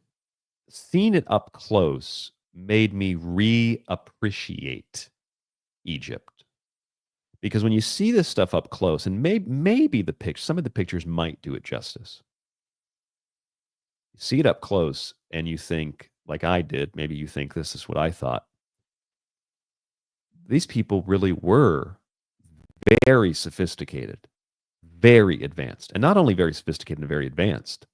seeing it up close made me reappreciate Egypt. Because when you see this stuff up close, and maybe some of the pictures might do it justice. You see it up close and you think, like I did, maybe you think this is what I thought. These people really were very sophisticated, very advanced. And not only very sophisticated and very advanced,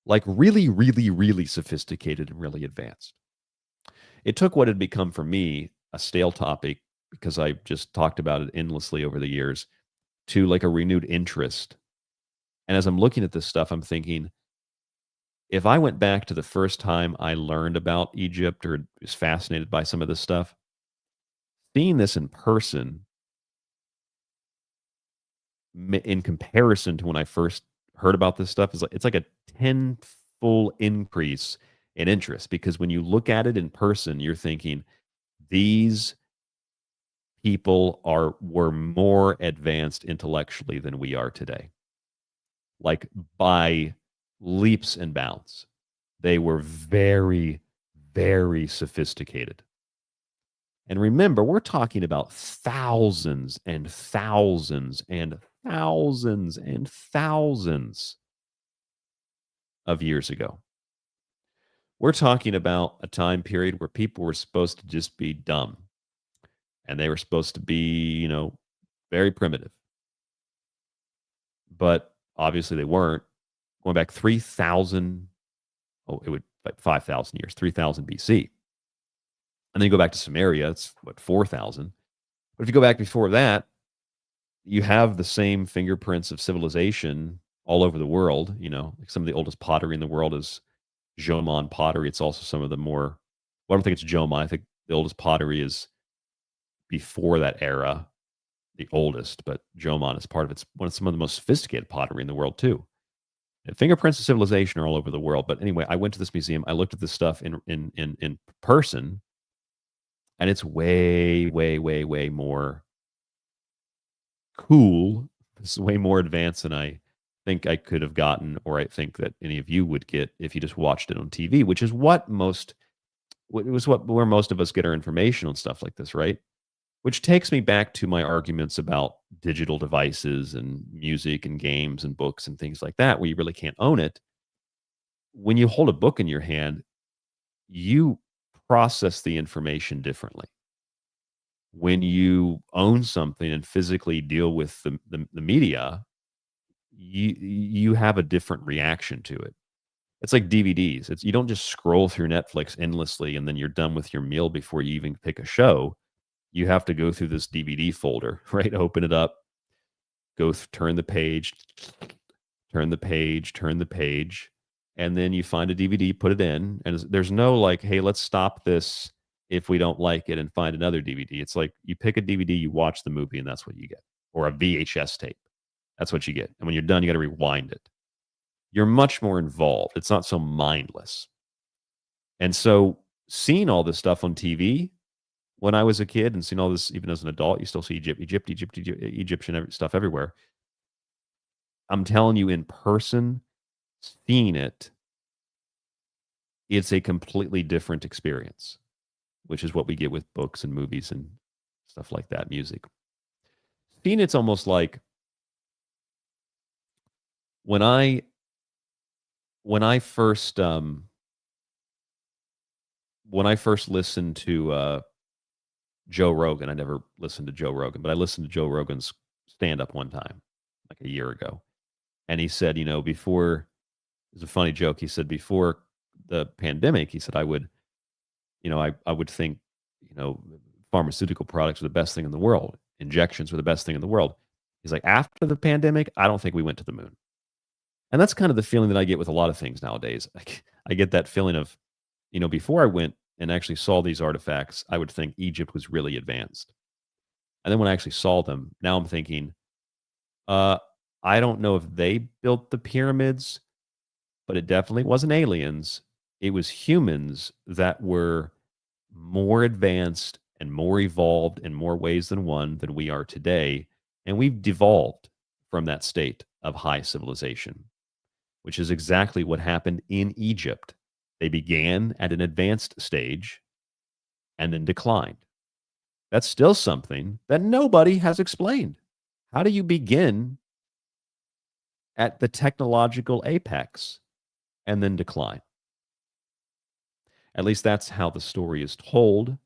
like really, really, really sophisticated and really advanced. It took what had become for me a stale topic, because I just talked about it endlessly over the years, to like a renewed interest. And as I'm looking at this stuff, I'm thinking, if I went back to the first time I learned about Egypt or was fascinated by some of this stuff, seeing this in person, in comparison to when I first heard about this stuff, it's like a tenfold increase in interest. Because when you look at it in person, you're thinking, these people were more advanced intellectually than we are today. Like by leaps and bounds. They were very, very sophisticated. And remember, we're talking about thousands and thousands and thousands and thousands of years ago. We're talking about a time period where people were supposed to just be dumb. And they were supposed to be, very primitive. But obviously they weren't. Going back 3,000, it would like 5,000 years, 3,000 BC. And then you go back to Sumeria, it's 4,000. But if you go back before that, you have the same fingerprints of civilization all over the world. Like some of the oldest pottery in the world is Jomon pottery. It's also some of the more, well, I don't think it's Jomon. I think the oldest pottery is before that era, the oldest, but Jomon is part of it. It's some of the most sophisticated pottery in the world too. And fingerprints of civilization are all over the world. But anyway, I went to this museum. I looked at this stuff in person, and it's way, way, way, way more cool. It's way more advanced than I think I could have gotten, or I think that any of you would get if you just watched it on TV, which is where most of us get our information on stuff like this, right? Which takes me back to my arguments about digital devices and music and games and books and things like that, where you really can't own it. When you hold a book in your hand, you process the information differently. When you own something and physically deal with the media, you have a different reaction to it. It's like DVDs. You don't just scroll through Netflix endlessly and then you're done with your meal before you even pick a show. You have to go through this DVD folder, right? Open it up, turn the page, turn the page, and then you find a DVD, put it in, and there's no like, hey, let's stop this if we don't like it and find another DVD. It's like you pick a DVD, you watch the movie, and that's what you get. Or a VHS tape. That's what you get. And when you're done, you got to rewind it. You're much more involved. It's not so mindless. And so seeing all this stuff on TV when I was a kid and seeing all this, even as an adult, you still see Egyptian stuff everywhere. I'm telling you, in person, seeing it, it's a completely different experience, which is what we get with books and movies and stuff like that, music. Seeing it's almost like when I first listened to Joe Rogan. I never listened to Joe Rogan, but I listened to Joe Rogan's stand-up one time, like a year ago. And he said, before, it was a funny joke. He said, before the pandemic, he said, I would think, pharmaceutical products are the best thing in the world. Injections were the best thing in the world. He's like, after the pandemic, I don't think we went to the moon. And that's kind of the feeling that I get with a lot of things nowadays. I get that feeling of, before I went and actually saw these artifacts, I would think Egypt was really advanced. And then when I actually saw them, now I'm thinking, I don't know if they built the pyramids, but it definitely wasn't aliens. It was humans that were more advanced and more evolved in more ways than one than we are today. And we've devolved from that state of high civilization, which is exactly what happened in Egypt. They began at an advanced stage and then declined. That's still something that nobody has explained. How do you begin at the technological apex and then decline? At least that's how the story is told.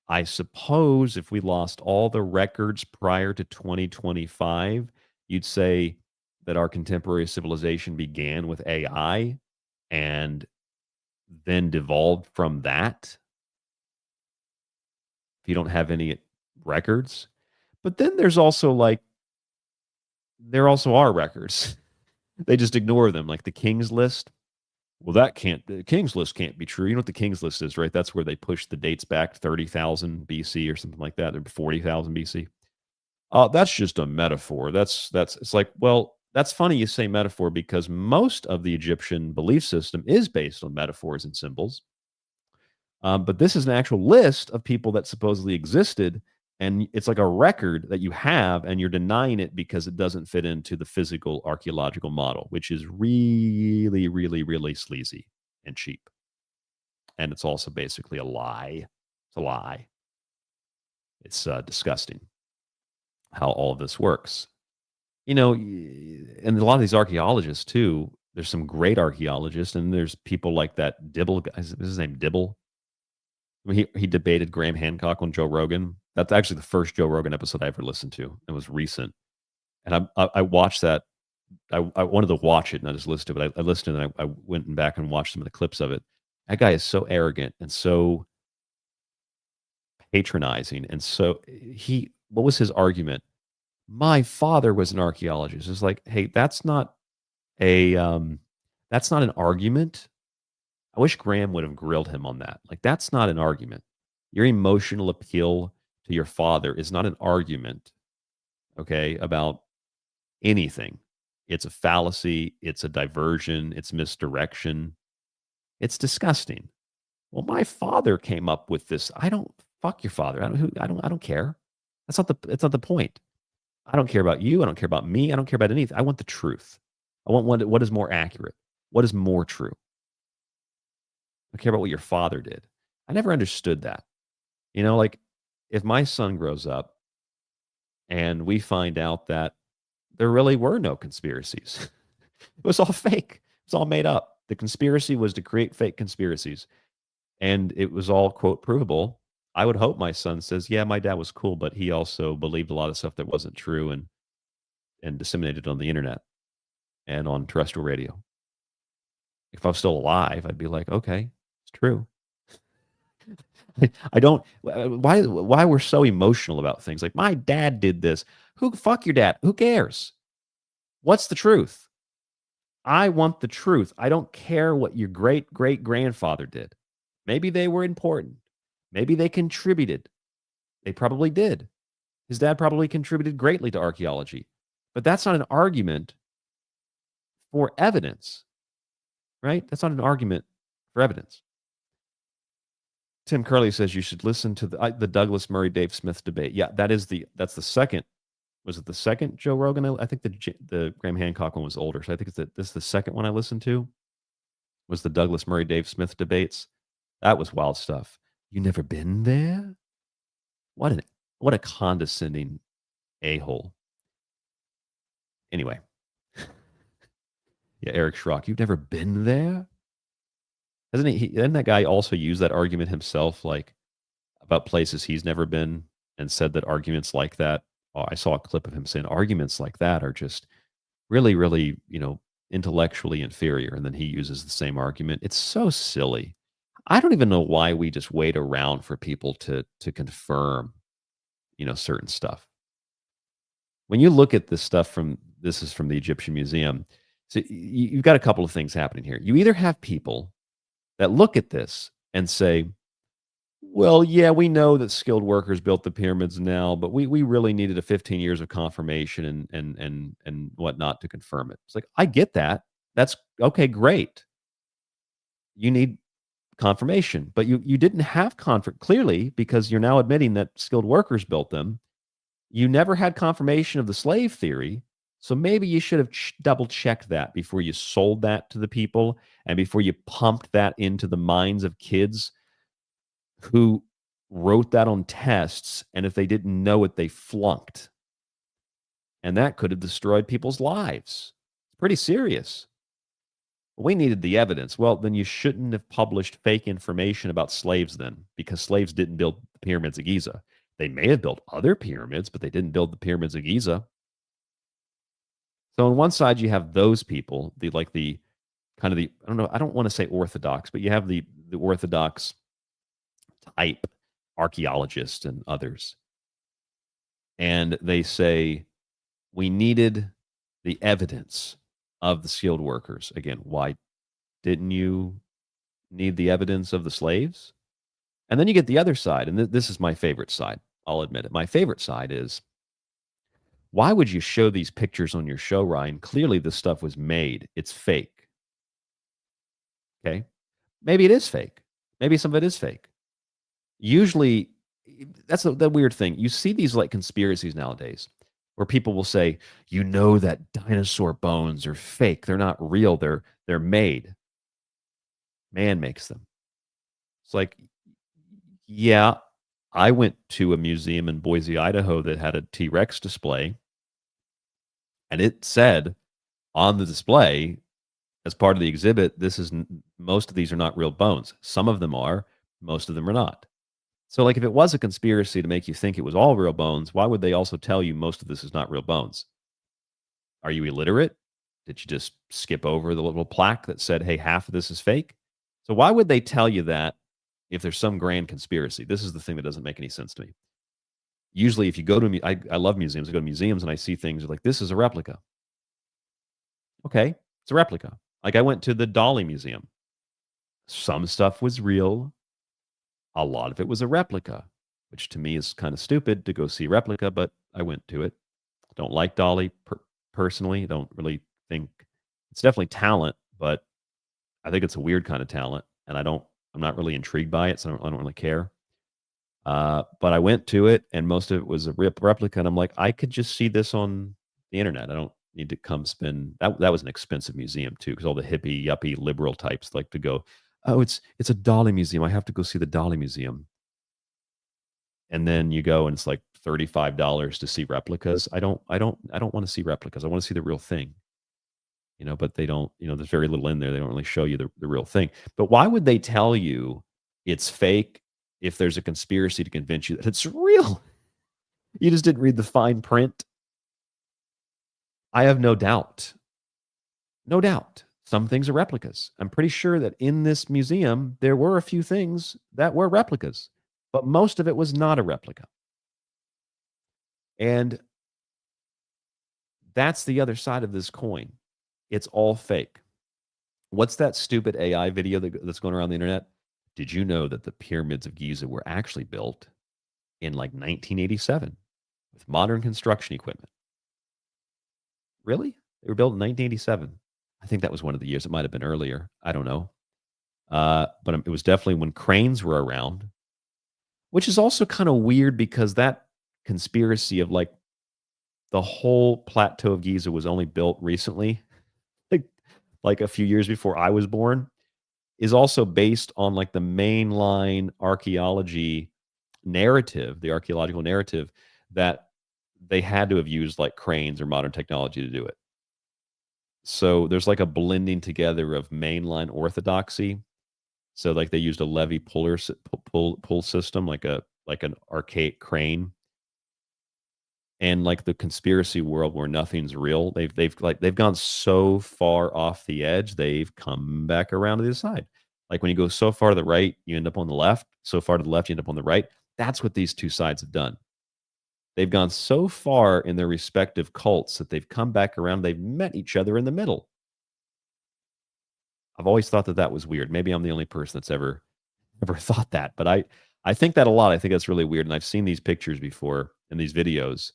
I suppose if we lost all the records prior to 2025, you'd say that our contemporary civilization began with AI and then devolved from that. If you don't have any records. But then there's also there also are records. They just ignore them, like the King's List. Well, the King's List can't be true. You know what the King's List is, right? That's where they push the dates back 30,000 BC or something like that, or 40,000 BC. That's just a metaphor. It's like, well, that's funny you say metaphor because most of the Egyptian belief system is based on metaphors and symbols. But this is an actual list of people that supposedly existed, and it's like a record that you have, and you're denying it because it doesn't fit into the physical archaeological model, which is really, really, really sleazy and cheap. And it's also basically a lie. It's a lie. It's disgusting how all of this works. And a lot of these archaeologists, too, there's some great archaeologists, and there's people like that Dibble guy. Is his name Dibble? I mean, he debated Graham Hancock on Joe Rogan. That's actually the first Joe Rogan episode I ever listened to. It was recent. And I watched that. I wanted to watch it and I just listened to it. I listened to it and I went back and watched some of the clips of it. That guy is so arrogant and so patronizing. And so what was his argument? My father was an archaeologist. It's like, hey, that's not an argument. I wish Graham would have grilled him on that. Like, that's not an argument. Your emotional appeal to your father is not an argument, okay, about anything. It's a fallacy. It's a diversion. It's misdirection. It's disgusting. Well, my father came up with this. Fuck your father. I don't care. That's not the point. I don't care about you. I don't care about me. I don't care about anything. I want the truth. I want what is more accurate. What is more true? I care about what your father did. I never understood that. Like if my son grows up and we find out that there really were no conspiracies, it was all fake. It was all made up. The conspiracy was to create fake conspiracies. and it was all, quote, provable, I would hope my son says, yeah, my dad was cool, but he also believed a lot of stuff that wasn't true and disseminated on the internet and on terrestrial radio. If I was still alive, I'd be like, okay, it's true. I don't. Why we're so emotional about things like my dad did this. Fuck your dad? Who cares? What's the truth? I want the truth. I don't care what your great great grandfather did. Maybe they were important. Maybe they contributed. They probably did. His dad probably contributed greatly to archaeology. But that's not an argument for evidence, right? That's not an argument for evidence. Tim Curley says you should listen to the Douglas Murray Dave Smith debate. Yeah, that's the second. Was it the second Joe Rogan? I think the Graham Hancock one was older, so I think this is the second one I listened to. Was the Douglas Murray Dave Smith debates? That was wild stuff. You never been there? What a condescending a-hole. Anyway, yeah, Eric Schrock, you've never been there? Hasn't that guy also use that argument himself, like about places he's never been, and said that arguments like that? Oh, I saw a clip of him saying arguments like that are just really, really, intellectually inferior. And then he uses the same argument. It's so silly. I don't even know why we just wait around for people to confirm, certain stuff. When you look at this stuff this is from the Egyptian Museum. So you've got a couple of things happening here. You either have people that look at this and say, well, yeah, we know that skilled workers built the pyramids now, but we really needed a 15 years of confirmation and whatnot to confirm it. It's like, I get that. That's okay, great. You need confirmation, but you didn't have clearly, because you're now admitting that skilled workers built them. You never had confirmation of the slave theory. So maybe you should have double checked that before you sold that to the people and before you pumped that into the minds of kids who wrote that on tests, and if they didn't know it, they flunked. And that could have destroyed people's lives. It's pretty serious. We needed the evidence. Well, then you shouldn't have published fake information about slaves then, because slaves didn't build the pyramids of Giza. They may have built other pyramids, but they didn't build the pyramids of Giza. So on one side, you have those people, I don't want to say orthodox, but you have the orthodox type archaeologists and others. And they say, we needed the evidence of the skilled workers. Again, why didn't you need the evidence of the slaves? And then you get the other side, and this is my favorite side. I'll admit it. My favorite side is, why would you show these pictures on your show, Ryan? Clearly, this stuff was made. It's fake. Okay? Maybe it is fake. Maybe some of it is fake. Usually, that's the weird thing. You see these like conspiracies nowadays where people will say, that dinosaur bones are fake. They're not real. They're made. Man makes them. It's like, yeah, I went to a museum in Boise, Idaho that had a T-Rex display, and it said on the display, as part of the exhibit, most of these are not real bones. Some of them are, most of them are not. So like if it was a conspiracy to make you think it was all real bones, why would they also tell you most of this is not real bones? Are you illiterate? Did you just skip over the little plaque that said, hey, half of this is fake? So why would they tell you that if there's some grand conspiracy? This is the thing that doesn't make any sense to me. Usually if you go to, I love museums. I go to museums and I see things like, this is a replica. Okay, it's a replica. Like I went to the Dolly Museum. Some stuff was real. A lot of it was a replica, which to me is kind of stupid to go see replica, but I went to it. Don't like Dolly personally. Don't really think it's definitely talent, but I think it's a weird kind of talent, and I'm not really intrigued by it, so I don't really care. But I went to it, and most of it was a replica, and I'm like, I could just see this on the internet. I don't need to come spend that. That was an expensive museum too, because all the hippie, yuppie, liberal types like to go, oh, it's a Dolly museum. I have to go see the Dolly museum. And then you go and it's like $35 to see replicas. I don't want to see replicas. I want to see the real thing. But they don't, there's very little in there. They don't really show you the real thing. But why would they tell you it's fake, if there's a conspiracy to convince you that it's real, you just didn't read the fine print. I have no doubt. No doubt. Some things are replicas. I'm pretty sure that in this museum, there were a few things that were replicas, but most of it was not a replica. And that's the other side of this coin. It's all fake. What's that stupid AI video that's going around the internet? Did you know that the pyramids of Giza were actually built in like 1987 with modern construction equipment? Really? They were built in 1987. I think that was one of the years. It might have been earlier. I don't know. But it was definitely when cranes were around, which is also kind of weird because that conspiracy of like the whole plateau of Giza was only built recently, like a few years before I was born, is also based on like the mainline archaeology narrative, the archaeological narrative, that they had to have used like cranes or modern technology to do it. So there's like a blending together of mainline orthodoxy. So like they used a levee pull system, like an archaic crane, and like the conspiracy world where nothing's real. They've gone so far off the edge, they've come back around to the other side. Like when you go so far to the right, you end up on the left. So far to the left, you end up on the right. That's what these two sides have done. They've gone so far in their respective cults that they've come back around. They've met each other in the middle. I've always thought that was weird. Maybe I'm the only person that's ever thought that, but I think that a lot. I think that's really weird. And I've seen these pictures before and these videos.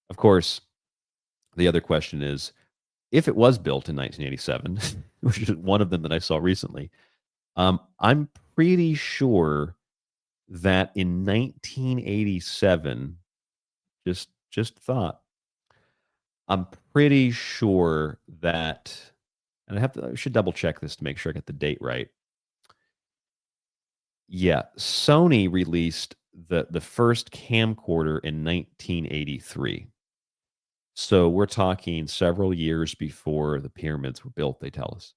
Of course, the other question is, if it was built in 1987, which is one of them that I saw recently, I'm pretty sure that in 1987, just thought, I'm pretty sure that, and I should double check this to make sure I get the date right. Yeah, Sony released the first camcorder in 1983. So we're talking several years before the pyramids were built, they tell us.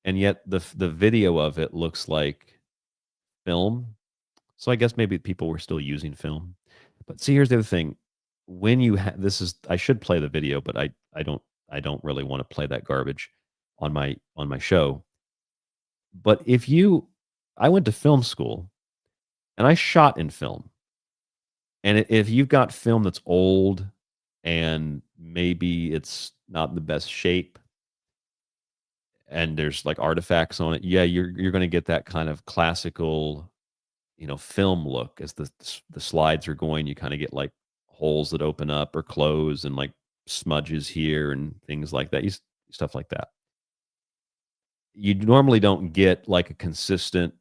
And yet the video of it looks like film. So I guess maybe people were still using film. But see, here's the other thing. When you I should play the video, but I don't really want to play that garbage on my show. But I went to film school and I shot in film. And if you've got film that's old and maybe it's not in the best shape and there's like artifacts on it, yeah, you're going to get that kind of classical, film look. As the slides are going, you kind of get like holes that open up or close and like smudges here and things like that. Stuff like that. You normally don't get like a consistent.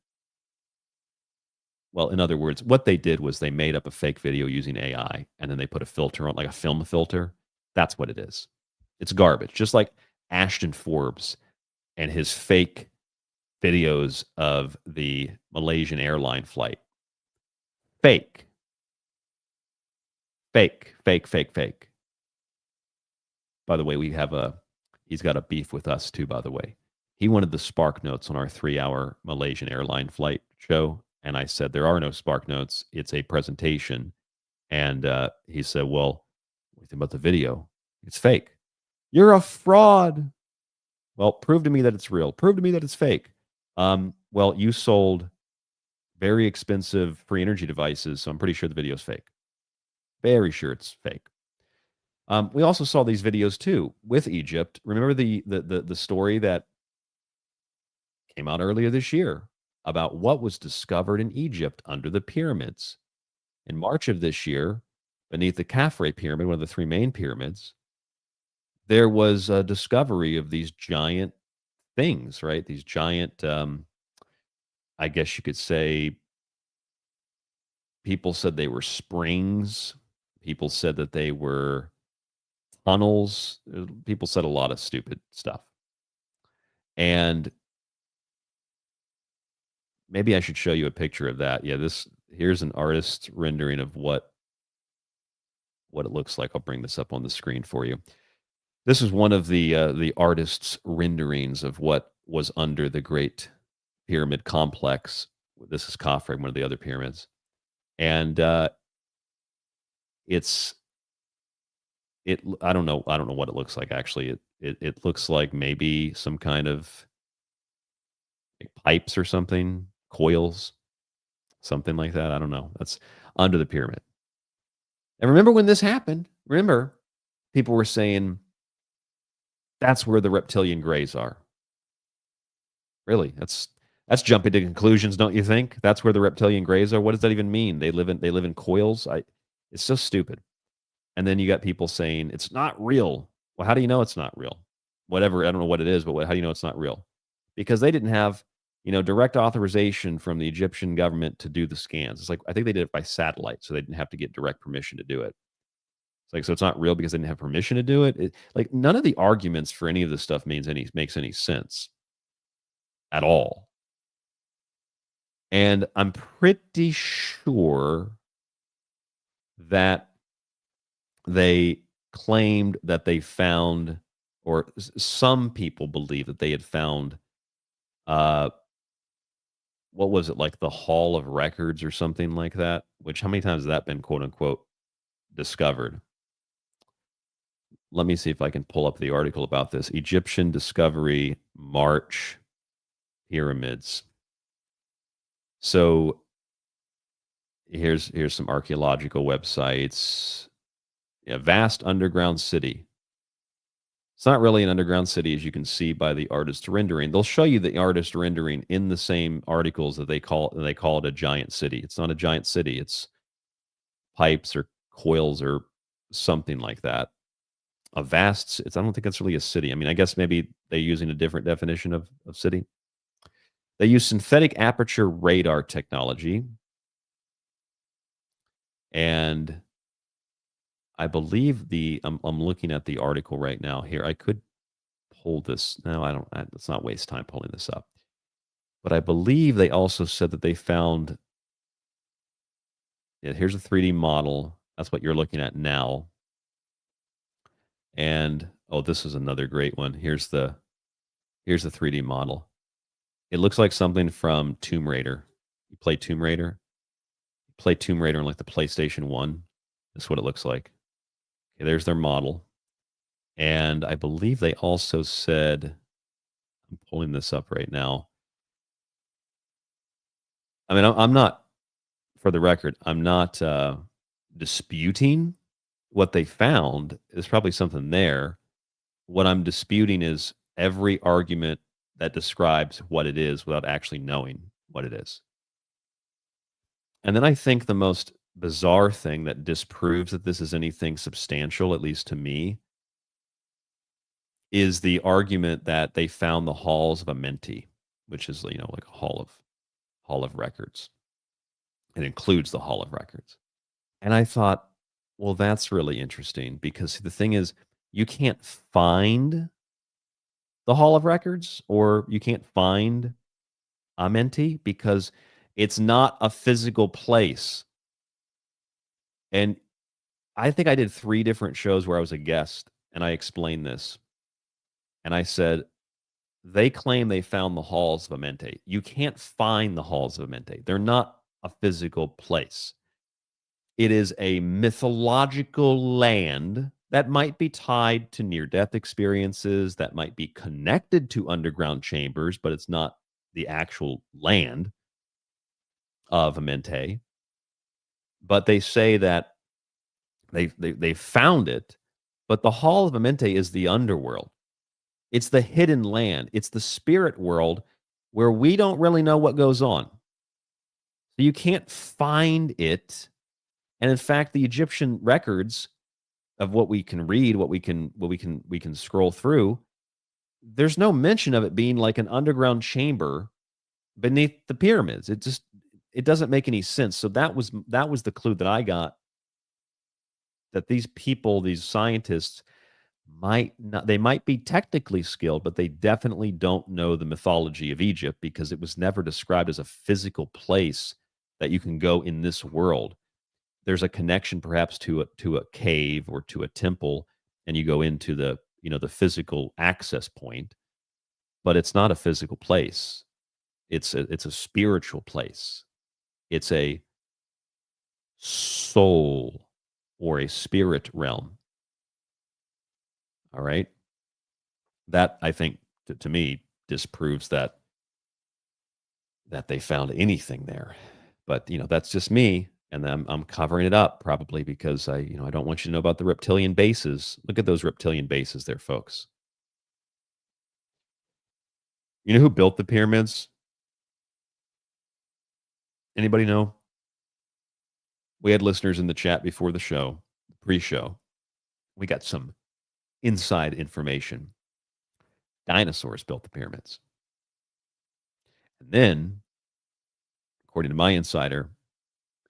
Well, in other words, what they did was they made up a fake video using AI and then they put a filter on, like a film filter. That's what it is. It's garbage. Just like Ashton Forbes and his fake videos of the Malaysian airline flight. Fake. Fake, fake, fake, fake. By the way, he's got a beef with us too, by the way. He wanted the spark notes on our 3-hour Malaysian airline flight show. And I said, there are no spark notes. It's a presentation. And he said, well, what do you think about the video? It's fake. You're a fraud. Well, prove to me that it's real. Prove to me that it's fake. Well, you sold very expensive free energy devices, so I'm pretty sure the video is fake. Very sure it's fake. We also saw these videos too with Egypt. Remember the story that came out earlier this year about what was discovered in Egypt under the pyramids. In March of this year, beneath the Khafre pyramid, one of the three main pyramids, there was a discovery of these giant things, right? These giant, I guess you could say, people said they were springs. People said that they were tunnels. People said a lot of stupid stuff. And maybe I should show you a picture of that. Yeah, here's an artist's rendering of what it looks like. I'll bring this up on the screen for you. This is one of the artist's renderings of what was under the Great pyramid complex. This is Khafre, one of the other pyramids. And I don't know what it looks like actually. It looks like maybe some kind of like pipes or something, coils, something like that. I don't know. That's under the pyramid. And remember when this happened? Remember, people were saying that's where the reptilian grays are. Really, that's jumping to conclusions, don't you think? That's where the reptilian grays are. What does that even mean? They live in coils. It's so stupid. And then you got people saying it's not real. Well, how do you know it's not real? Whatever, I don't know what it is, but how do you know it's not real? Because they didn't have, direct authorization from the Egyptian government to do the scans. It's like, I think they did it by satellite, so they didn't have to get direct permission to do it. It's like, so it's not real because they didn't have permission to do it. Like, none of the arguments for any of this stuff makes any sense at all. And I'm pretty sure that they claimed that they found, or some people believe that they had found, what was it, like the Hall of Records or something like that? Which, how many times has that been, quote unquote, discovered? Let me see if I can pull up the article about this. Egyptian Discovery March Pyramids. So here's some archaeological websites. Yeah, vast underground city. It's not really an underground city, as you can see by the artist rendering. They'll show you the artist rendering in the same articles that they call it a giant city. It's not a giant city. It's pipes or coils or something like that. I don't think it's really a city. I mean, I guess maybe they're using a different definition of city. They use synthetic aperture radar technology. And I believe I'm looking at the article right now here. I could pull this. No, I don't. Let's not waste time pulling this up. But I believe they also said that they found. Yeah, here's a 3D model. That's what you're looking at now. And this is another great one. Here's the 3D model. It looks like something from Tomb Raider. You play Tomb Raider? Play Tomb Raider on like the PlayStation 1. That's what it looks like. Okay, there's their model. And I believe they also said, I'm pulling this up right now. I mean, I'm not, for the record, I'm not disputing what they found. There's probably something there. What I'm disputing is every argument that describes what it is without actually knowing what it is. And then I think the most bizarre thing that disproves that this is anything substantial, at least to me, is the argument that they found the halls of Amenti, which is, like a hall of records. It includes the Hall of Records. And I thought, well, that's really interesting, because the thing is, you can't find the Hall of Records, or you can't find Amenti, because it's not a physical place. And I think I did 3 different shows where I was a guest, and I explained this. And I said, they claim they found the halls of Amenti. You can't find the halls of Amenti. They're not a physical place. It is a mythological land that might be tied to near-death experiences, that might be connected to underground chambers, but it's not the actual land of Amenti. But they say that they found it, but the Hall of Amenti is the underworld. It's the hidden land. It's the spirit world where we don't really know what goes on. So you can't find it. And in fact, the Egyptian records of what we can read, what we can scroll through, there's no mention of it being like an underground chamber beneath the pyramids. It doesn't make any sense. So that was the clue that I got, that these people, these scientists, they might be technically skilled, but they definitely don't know the mythology of Egypt, because it was never described as a physical place that you can go in this world. There's a connection perhaps to a cave or to a temple, and you go into the the physical access point, but it's not a physical place. It's a spiritual place. It's a soul or a spirit realm. All right. That, I think, to me, disproves that they found anything there. But that's just me, and I'm covering it up probably because I don't want you to know about the reptilian bases. Look at those reptilian bases there, folks. You know who built the pyramids? Anybody know? We had listeners in the chat before the show, pre-show. We got some inside information. Dinosaurs built the pyramids. And then, according to my insider,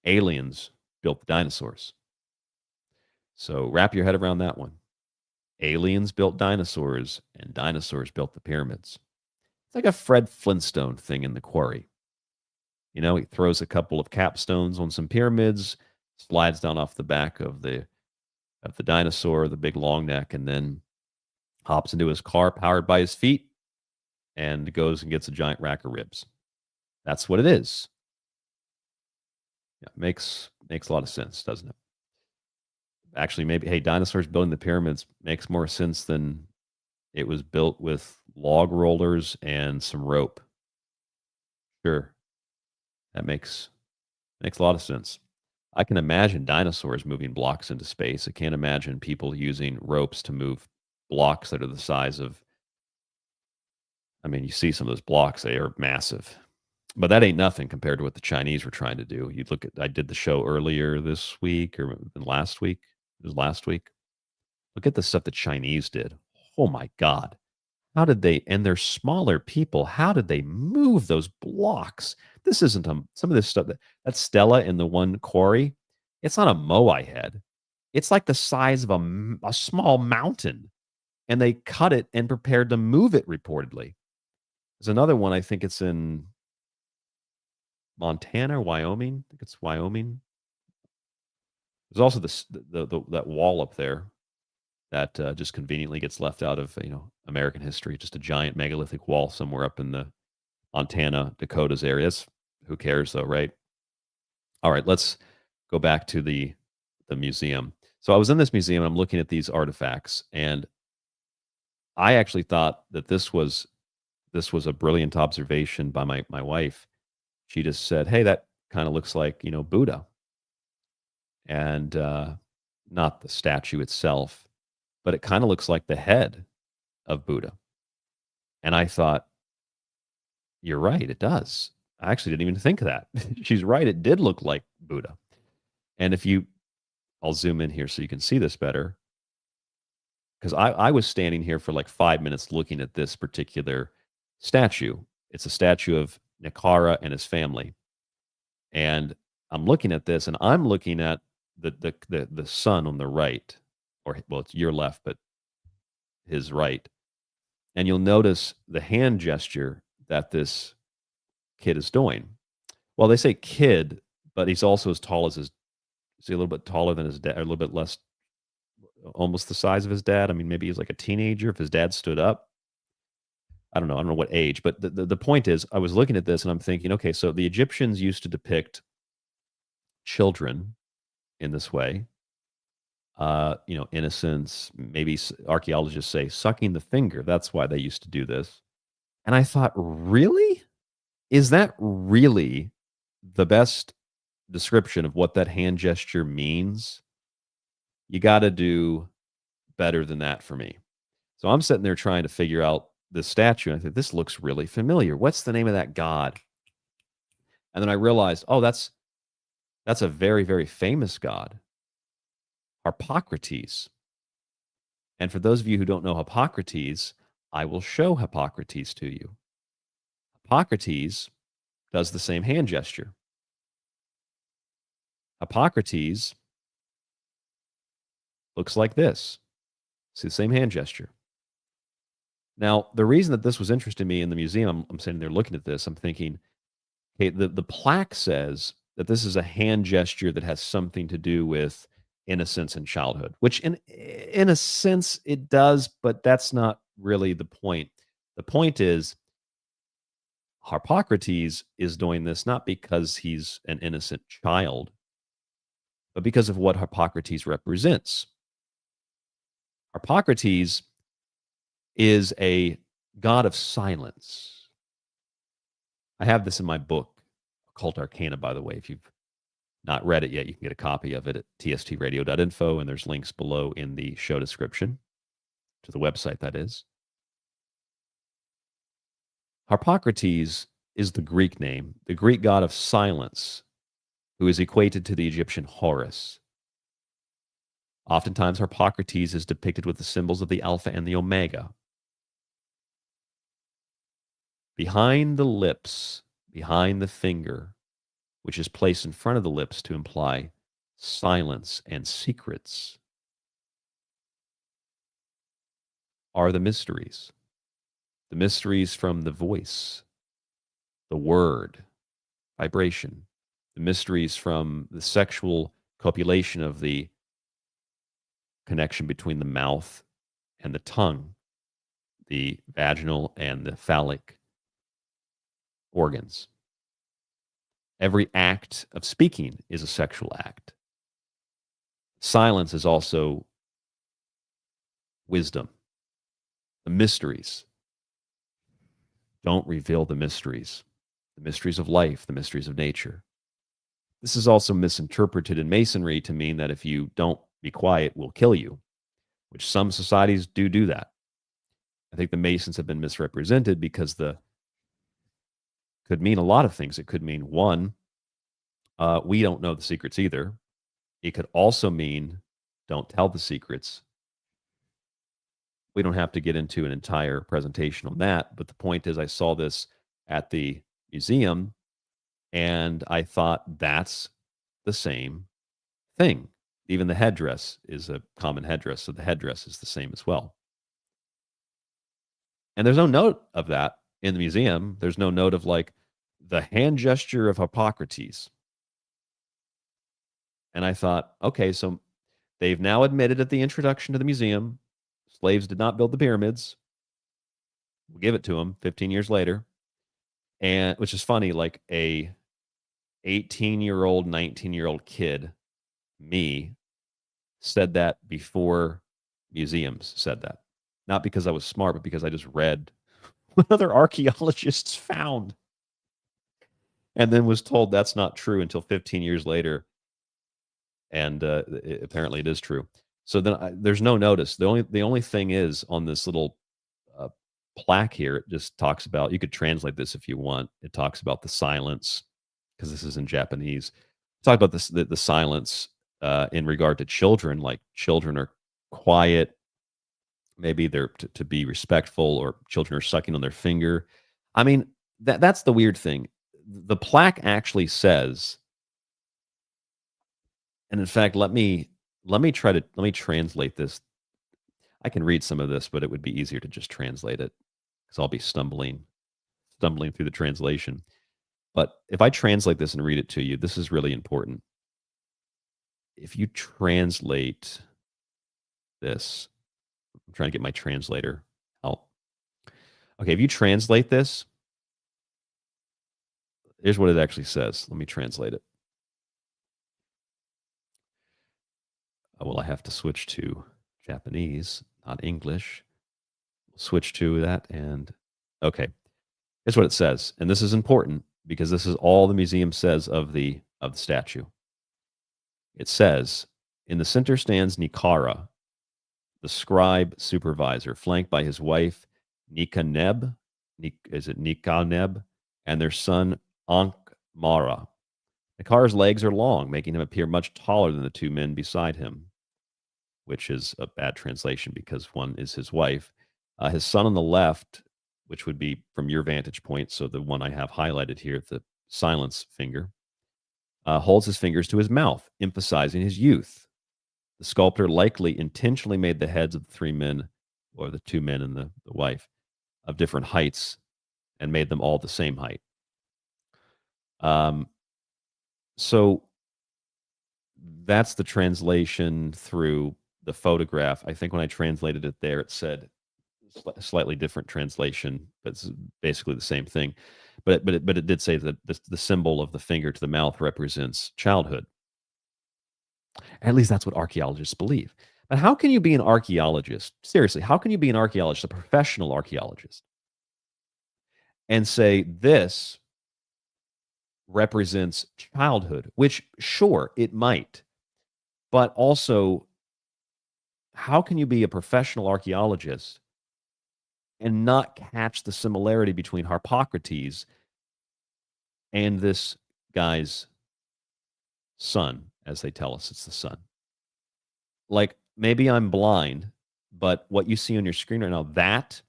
aliens built the dinosaurs. So wrap your head around that one. Aliens built dinosaurs, and dinosaurs built the pyramids. It's like a Fred Flintstone thing in the quarry. He throws a couple of capstones on some pyramids, slides down off the back of the dinosaur, the big long neck, and then hops into his car powered by his feet and goes and gets a giant rack of ribs. That's what it is. Yeah, makes a lot of sense, doesn't it? Actually, maybe, hey, dinosaurs building the pyramids makes more sense than it was built with log rollers and some rope. Sure. That makes a lot of sense. I can imagine dinosaurs moving blocks into space. I can't imagine people using ropes to move blocks that are the size of, you see some of those blocks, they are massive. But that ain't nothing compared to what the Chinese were trying to do. You look at, I did the show earlier this week or last week. It was last week. Look at the stuff the Chinese did. Oh my God. How did they, and they're smaller people, how did they move those blocks? This isn't some of this stuff, that Stella in the one quarry, it's not a Moai head. It's like the size of a small mountain. And they cut it and prepared to move it reportedly. There's another one, I think it's in Montana or Wyoming. I think it's Wyoming. There's also that wall up there that just conveniently gets left out of American history. Just a giant megalithic wall somewhere up in the Montana, Dakotas areas. Who cares though, right? All right, let's go back to the museum. So I was in this museum and I'm looking at these artifacts, and I actually thought that this was a brilliant observation by my wife. She just said, "Hey, that kind of looks like Buddha," and not the statue itself, but it kind of looks like the head of Buddha. And I thought, you're right, it does. I actually didn't even think of that. She's right, it did look like Buddha. And I'll zoom in here so you can see this better. Because I was standing here for like 5 minutes looking at this particular statue. It's a statue of Nikara and his family. And I'm looking at this, and I'm looking at the son on the right, or well, it's your left, but his right. And you'll notice the hand gesture that this kid is doing. Well, they say kid, but he's also as tall as is he a little bit taller than his dad, or a little bit less, almost the size of his dad. Maybe he's like a teenager if his dad stood up. I don't know what age, but the point is, I was looking at this and I'm thinking, okay, so the Egyptians used to depict children in this way, innocence, maybe archaeologists say sucking the finger. That's why they used to do this. And I thought, really? Is that really the best description of what that hand gesture means? You got to do better than that for me. So I'm sitting there trying to figure out this statue, and I think this looks really familiar. What's the name of that god? And then I realized, oh, that's a very, very famous god, Harpocrates. And for those of you who don't know Hippocrates, I will show Hippocrates to you. Hippocrates does the same hand gesture. Hippocrates looks like this. See the same hand gesture. Now, the reason that this was interesting to me in the museum, I'm sitting there looking at this, I'm thinking, okay, the plaque says that this is a hand gesture that has something to do with innocence and childhood, which in a sense it does, but that's not really the point. The point is, Harpocrates is doing this not because he's an innocent child, but because of what Harpocrates represents. Harpocrates is a god of silence. I have this in my book, Occult Arcana, by the way. If you've not read it yet, you can get a copy of it at tstradio.info, and there's links below in the show description to the website, that is. Harpocrates is the Greek name, the Greek god of silence, who is equated to the Egyptian Horus. Oftentimes, Harpocrates is depicted with the symbols of the Alpha and the Omega. Behind the lips, behind the finger, which is placed in front of the lips to imply silence and secrets, are the mysteries. The mysteries from the voice, the word, vibration, the mysteries from the sexual copulation of the connection between the mouth and the tongue, the vaginal and the phallic organs. Every act of speaking is a sexual act. Silence is also wisdom. The mysteries. Don't reveal the mysteries of life, the mysteries of nature. This is also misinterpreted in Masonry to mean that if you don't be quiet, we'll kill you, which some societies do that. I think the Masons have been misrepresented because could mean a lot of things. It could mean, one, we don't know the secrets either. It could also mean don't tell the secrets. We don't have to get into an entire presentation on that, but the point is I saw this at the museum and I thought that's the same thing. Even the headdress is a common headdress, so the headdress is the same as well. And there's no note of that in the museum. There's no note of like the hand gesture of Harpocrates. And I thought, okay, so they've now admitted at the introduction to the museum, slaves did not build the pyramids. We'll give it to them 15 years later. And which is funny, like a 18-year-old, 19-year-old kid, me, said that before museums said that. Not because I was smart, but because I just read what other archaeologists found. And then was told that's not true until 15 years later. And apparently it is true. So then there's no notice. The only thing is on this little plaque here, it just talks about, you could translate this if you want. It talks about the silence, because this is in Japanese. Talk about this, the silence in regard to children, like children are quiet. Maybe they're to be respectful, or children are sucking on their finger. I mean, that's the weird thing. The plaque actually says, and in fact, let me translate this. I can read some of this, but it would be easier to just translate it because I'll be stumbling through the translation. But if I translate this and read it to you, this is really important. If you translate this, I'm trying to get my translator out. Okay, if you translate this, here's what it actually says. Let me translate it. Well, I have to switch to Japanese, not English. Switch to that, and okay. Here's what it says, and this is important because this is all the museum says of the statue. It says, in the center stands Nikara, the scribe supervisor, flanked by his wife Nikaneb, and their son Ankmara. Nikara's legs are long, making him appear much taller than the two men beside him, which is a bad translation because one is his wife. His son on the left, which would be from your vantage point, so the one I have highlighted here, the silence finger, holds his fingers to his mouth, emphasizing his youth. The sculptor likely intentionally made the heads of the three men, or the two men and the wife, of different heights and made them all the same height. So that's the translation through the photograph. I think when I translated it there, it said slightly different translation, but it's basically the same thing. But it did say that the symbol of the finger to the mouth represents childhood. At least that's what archaeologists believe. But how can you be an archaeologist? Seriously, how can you be an archaeologist, a professional archaeologist, and say this represents childhood, which sure, it might. But also, how can you be a professional archaeologist and not catch the similarity between Harpocrates and this guy's son, as they tell us it's the son? Like, maybe I'm blind, but what you see on your screen right now, that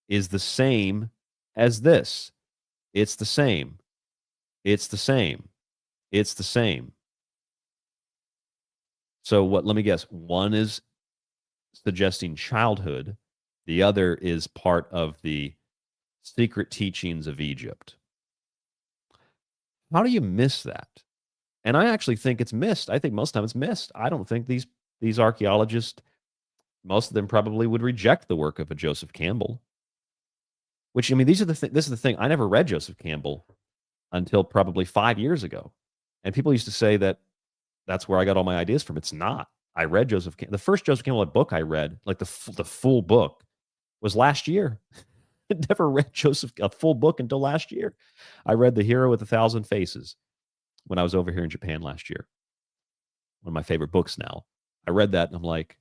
is the same as this. It's the same. It's the same. It's the same. So what, let me guess, one is suggesting childhood, the other is part of the secret teachings of Egypt. How do you miss that? And I actually think it's missed. I think most of the time it's missed. I don't think these archaeologists, most of them probably would reject the work of a Joseph Campbell. Which, I mean, this is the thing. I never read Joseph Campbell until probably 5 years ago. And people used to say that that's where I got all my ideas from. It's not. I read Joseph Campbell. The first Joseph Campbell book I read, like the full book, was last year. I never read a full book until last year. I read The Hero with 1,000 Faces when I was over here in Japan last year. One of my favorite books now. I read that and I'm like,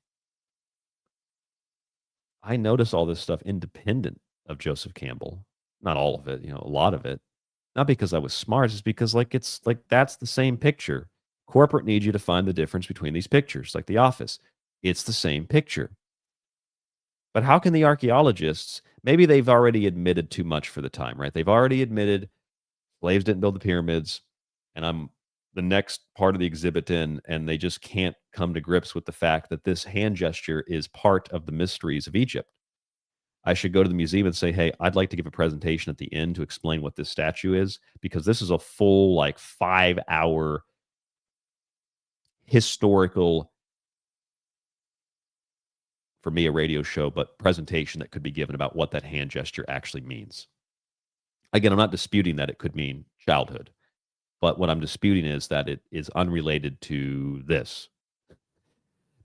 I notice all this stuff independent of Joseph Campbell. Not all of it, a lot of it. Not because I was smart, it's because it's like that's the same picture. Corporate needs you to find the difference between these pictures, like The Office. It's the same picture. But how can the archaeologists, maybe they've already admitted too much for the time, right? They've already admitted slaves didn't build the pyramids, and I'm the next part of the exhibit in, and they just can't come to grips with the fact that this hand gesture is part of the mysteries of Egypt. I should go to the museum and say, hey, I'd like to give a presentation at the end to explain what this statue is, because this is a full, 5-hour historical, for me, a radio show, but presentation that could be given about what that hand gesture actually means. Again, I'm not disputing that it could mean childhood, but what I'm disputing is that it is unrelated to this.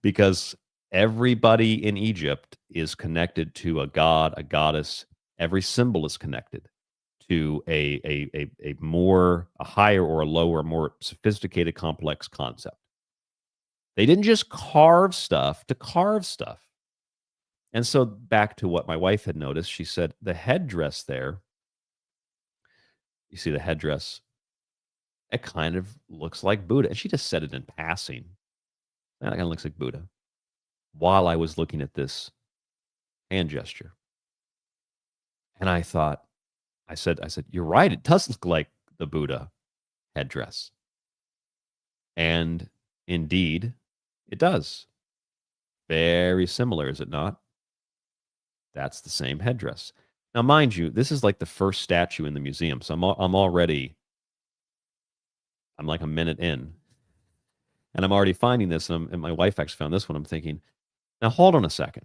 Because everybody in Egypt is connected to a god, a goddess. Every symbol is connected to a higher or a lower, more sophisticated, complex concept. They didn't just carve stuff to carve stuff. And so back to what my wife had noticed, she said, the headdress there, you see the headdress, it kind of looks like Buddha. And she just said it in passing. That kind of looks like Buddha. While I was looking at this hand gesture. And I thought, I said, you're right. It does look like the Buddha headdress. And indeed, it does. Very similar, is it not? That's the same headdress. Now, mind you, this is like the first statue in the museum. So I'm like a minute in. And I'm already finding this. And my wife actually found this one. I'm thinking, now hold on a second.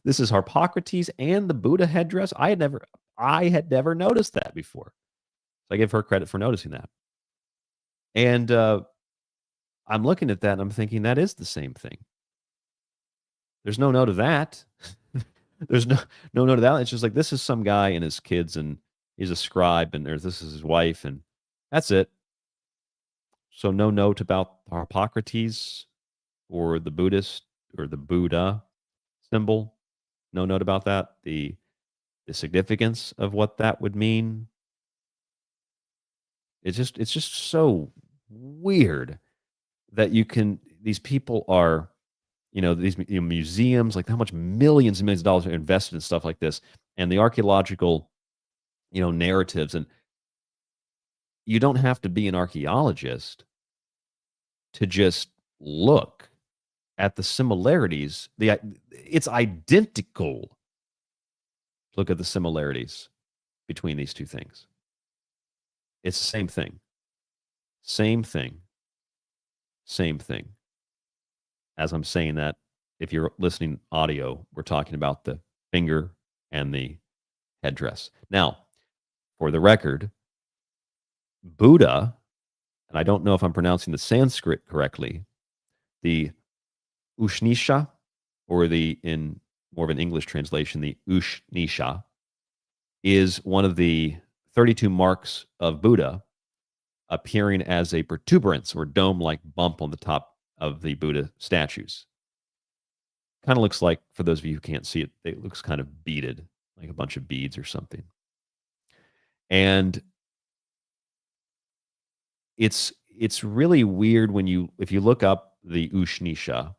This is Harpocrates and the Buddha headdress. I had never noticed that before. So I give her credit for noticing that. And I'm looking at that and I'm thinking that is the same thing. There's no note of that. There's no note of that. It's just like, this is some guy and his kids, and he's a scribe, and this is his wife, and that's it. So no note about Harpocrates or the Buddhist or the Buddha symbol. No note about that. The significance of what that would mean. It's just so weird that these people are, these museums, like how much millions and millions of dollars are invested in stuff like this, and the archaeological, narratives. And you don't have to be an archaeologist to just look at the similarities. It's identical. Look at the similarities between these two things. It's the same thing. Same thing. Same thing. As I'm saying that, if you're listening audio, we're talking about the finger and the headdress. Now, for the record, Buddha, and I don't know if I'm pronouncing the Sanskrit correctly, the Ushnisha, or in more of an English translation, the Ushnisha, is one of the 32 marks of Buddha, appearing as a protuberance or dome-like bump on the top of the Buddha statues. Kind of looks like, for those of you who can't see it, it looks kind of beaded, like a bunch of beads or something. And it's really weird if you look up the Ushnisha,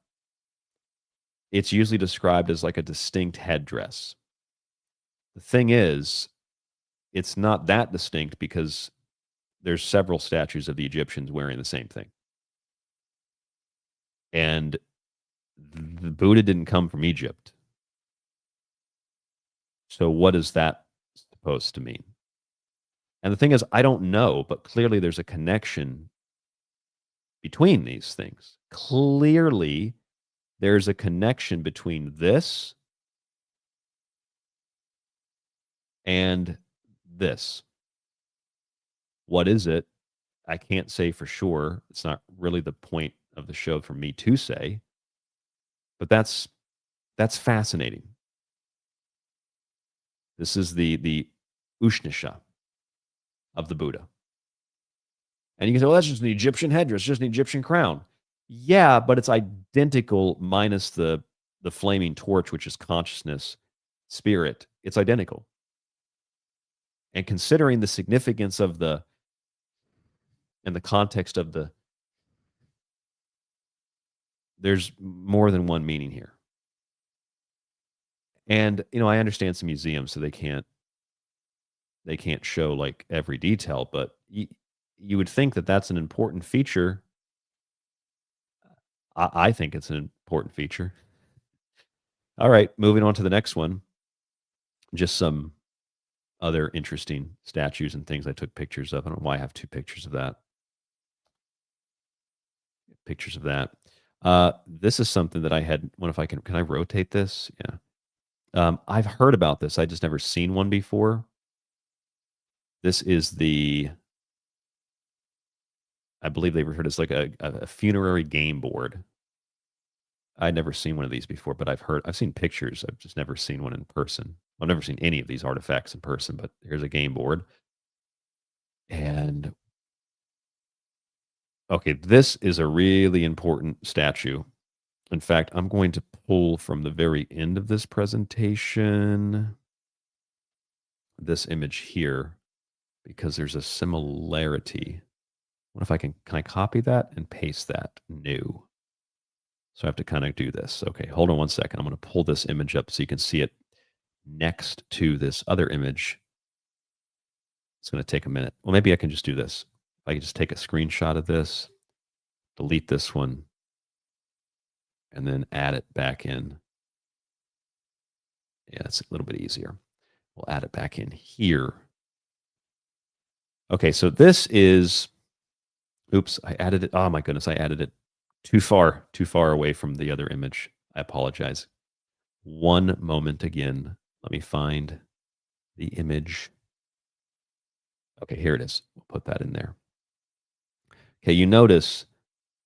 it's usually described as like a distinct headdress. The thing is, it's not that distinct because there's several statues of the Egyptians wearing the same thing. And the Buddha didn't come from Egypt. So what is that supposed to mean? And the thing is, I don't know, but clearly there's a connection between these things. Clearly, there's a connection between this and this. What is it? I can't say for sure. It's not really the point of the show for me to say, but that's fascinating. This is the Ushnisha of the Buddha. And you can say, well, that's just an Egyptian headdress, just an Egyptian crown. Yeah, but it's identical minus the flaming torch, which is consciousness, spirit. It's identical. And considering the significance of and the context of there's more than one meaning here. And, I understand some museums, so they can't show like every detail, but you would think that that's an important feature. I think it's an important feature. All right, moving on to the next one. Just some other interesting statues and things I took pictures of. I don't know why I have two pictures of that. Pictures of that. This is something that I had. What if I can I rotate this? Yeah. I've heard about this. I just never seen one before. This is I believe they referred to as like a funerary game board. I'd never seen one of these before, but I've seen pictures. I've just never seen one in person. I've never seen any of these artifacts in person, but here's a game board. And okay, this is a really important statue. In fact, I'm going to pull from the very end of this presentation this image here because there's a similarity. What if can I copy that and paste that? No. So I have to kind of do this. Okay, hold on one second. I'm going to pull this image up so you can see it next to this other image. It's going to take a minute. Well, maybe I can just do this. I can just take a screenshot of this, delete this one, and then add it back in. Yeah, it's a little bit easier. We'll add it back in here. Okay, so this is, oops, I added it. Oh my goodness, I added it too far away from the other image. I apologize. One moment again. Let me find the image. Okay, here it is. We'll put that in there. Okay, you notice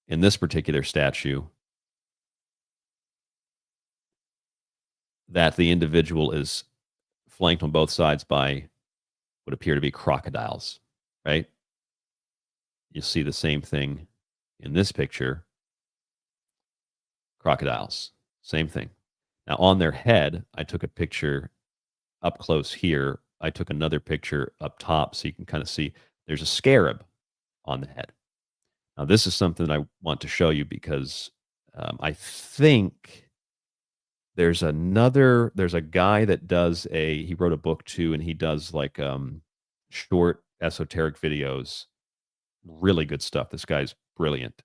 in this particular statue that the individual is flanked on both sides by what appear to be crocodiles, right? You see the same thing in this picture. Crocodiles, same thing. Now on their head, I took a picture up close here. I took another picture up top so you can kind of see there's a scarab on the head. Now this is something that I want to show you because I think there's a guy that does he wrote a book too, and he does like short esoteric videos, really good stuff. This guy's brilliant.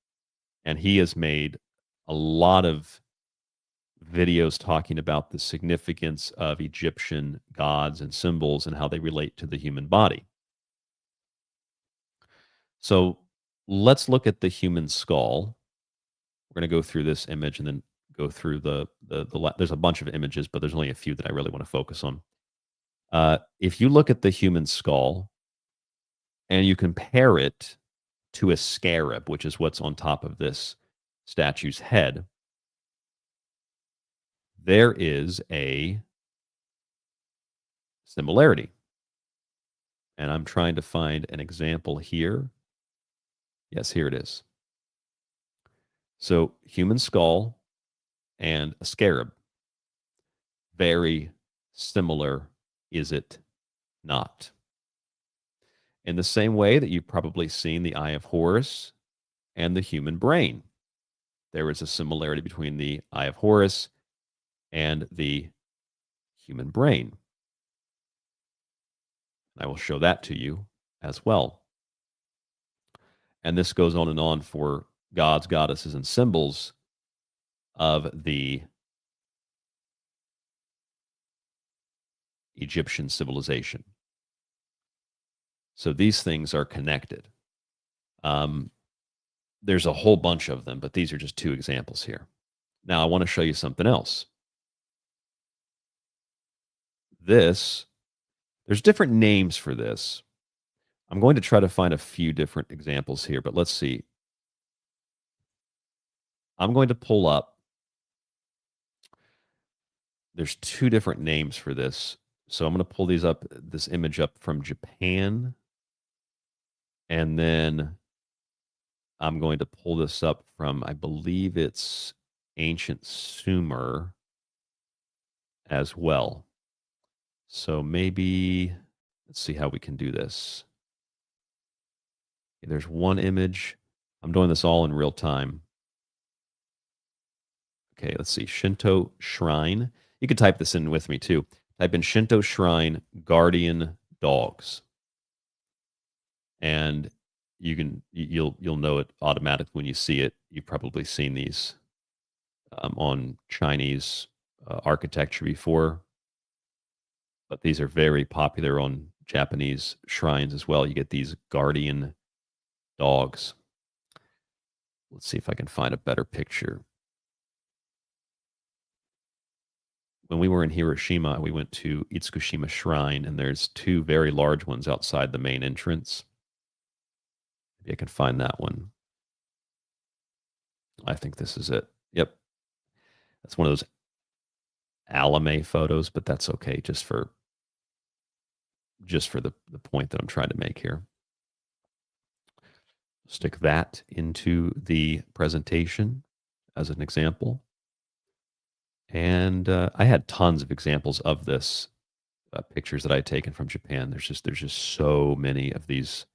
And he has made a lot of videos talking about the significance of Egyptian gods and symbols and how they relate to the human body. So let's look at the human skull. We're going to go through this image and then go through there's a bunch of images, but there's only a few that I really want to focus on. If you look at the human skull and you compare it to a scarab, which is what's on top of this statue's head, there is a similarity. And I'm trying to find an example here. Yes, here it is. So human skull and a scarab. Very similar, is it not? In the same way that you've probably seen the Eye of Horus and the human brain. There is a similarity between the Eye of Horus and the human brain. I will show that to you as well. And this goes on and on for gods, goddesses, and symbols of the Egyptian civilization. So these things are connected. There's a whole bunch of them, but these are just two examples here. Now I want to show you something else. There's different names for this. I'm going to try to find a few different examples here, but let's see. I'm going to pull up. There's two different names for this. So I'm going to pull this image up from Japan. And then I'm going to pull this up from, I believe it's ancient Sumer as well. So maybe, let's see how we can do this. There's one image. I'm doing this all in real time. Okay, let's see. Shinto shrine. You can type this in with me too. Type in Shinto shrine guardian dogs. And you'll know it automatically when you see it. You've probably seen these on Chinese architecture before. But these are very popular on Japanese shrines as well. You get these guardian dogs. Let's see if I can find a better picture. When we were in Hiroshima, we went to Itsukushima Shrine, and there's two very large ones outside the main entrance. Maybe I can find that one. I think this is it. Yep. That's one of those anime photos, but that's okay, just for the point that I'm trying to make here. Stick that into the presentation as an example. And I had tons of examples of this, pictures that I had taken from Japan. There's just so many of these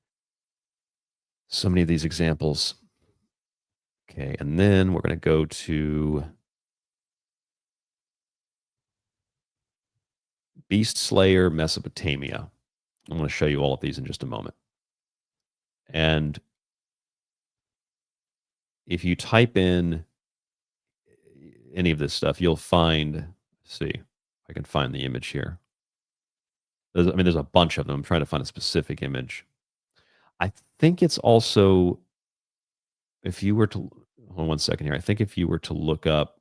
examples. Okay, and then we're going to go to Beast Slayer, Mesopotamia. I'm going to show you all of these in just a moment. And if you type in any of this stuff, you'll find, let's see if I can find the image here. There's a bunch of them. I'm trying to find a specific image. I think it's also, if you were to, hold on one second here. I think if you were to look up,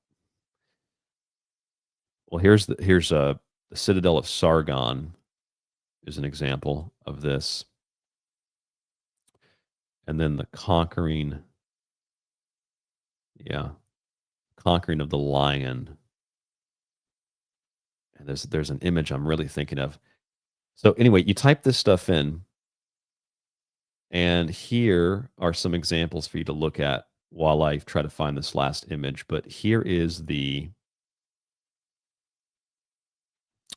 well, here's the Citadel of Sargon is an example of this. And then the conquering of the lion. And there's an image I'm really thinking of. So anyway, you type this stuff in, and here are some examples for you to look at while I try to find this last image. But here is the,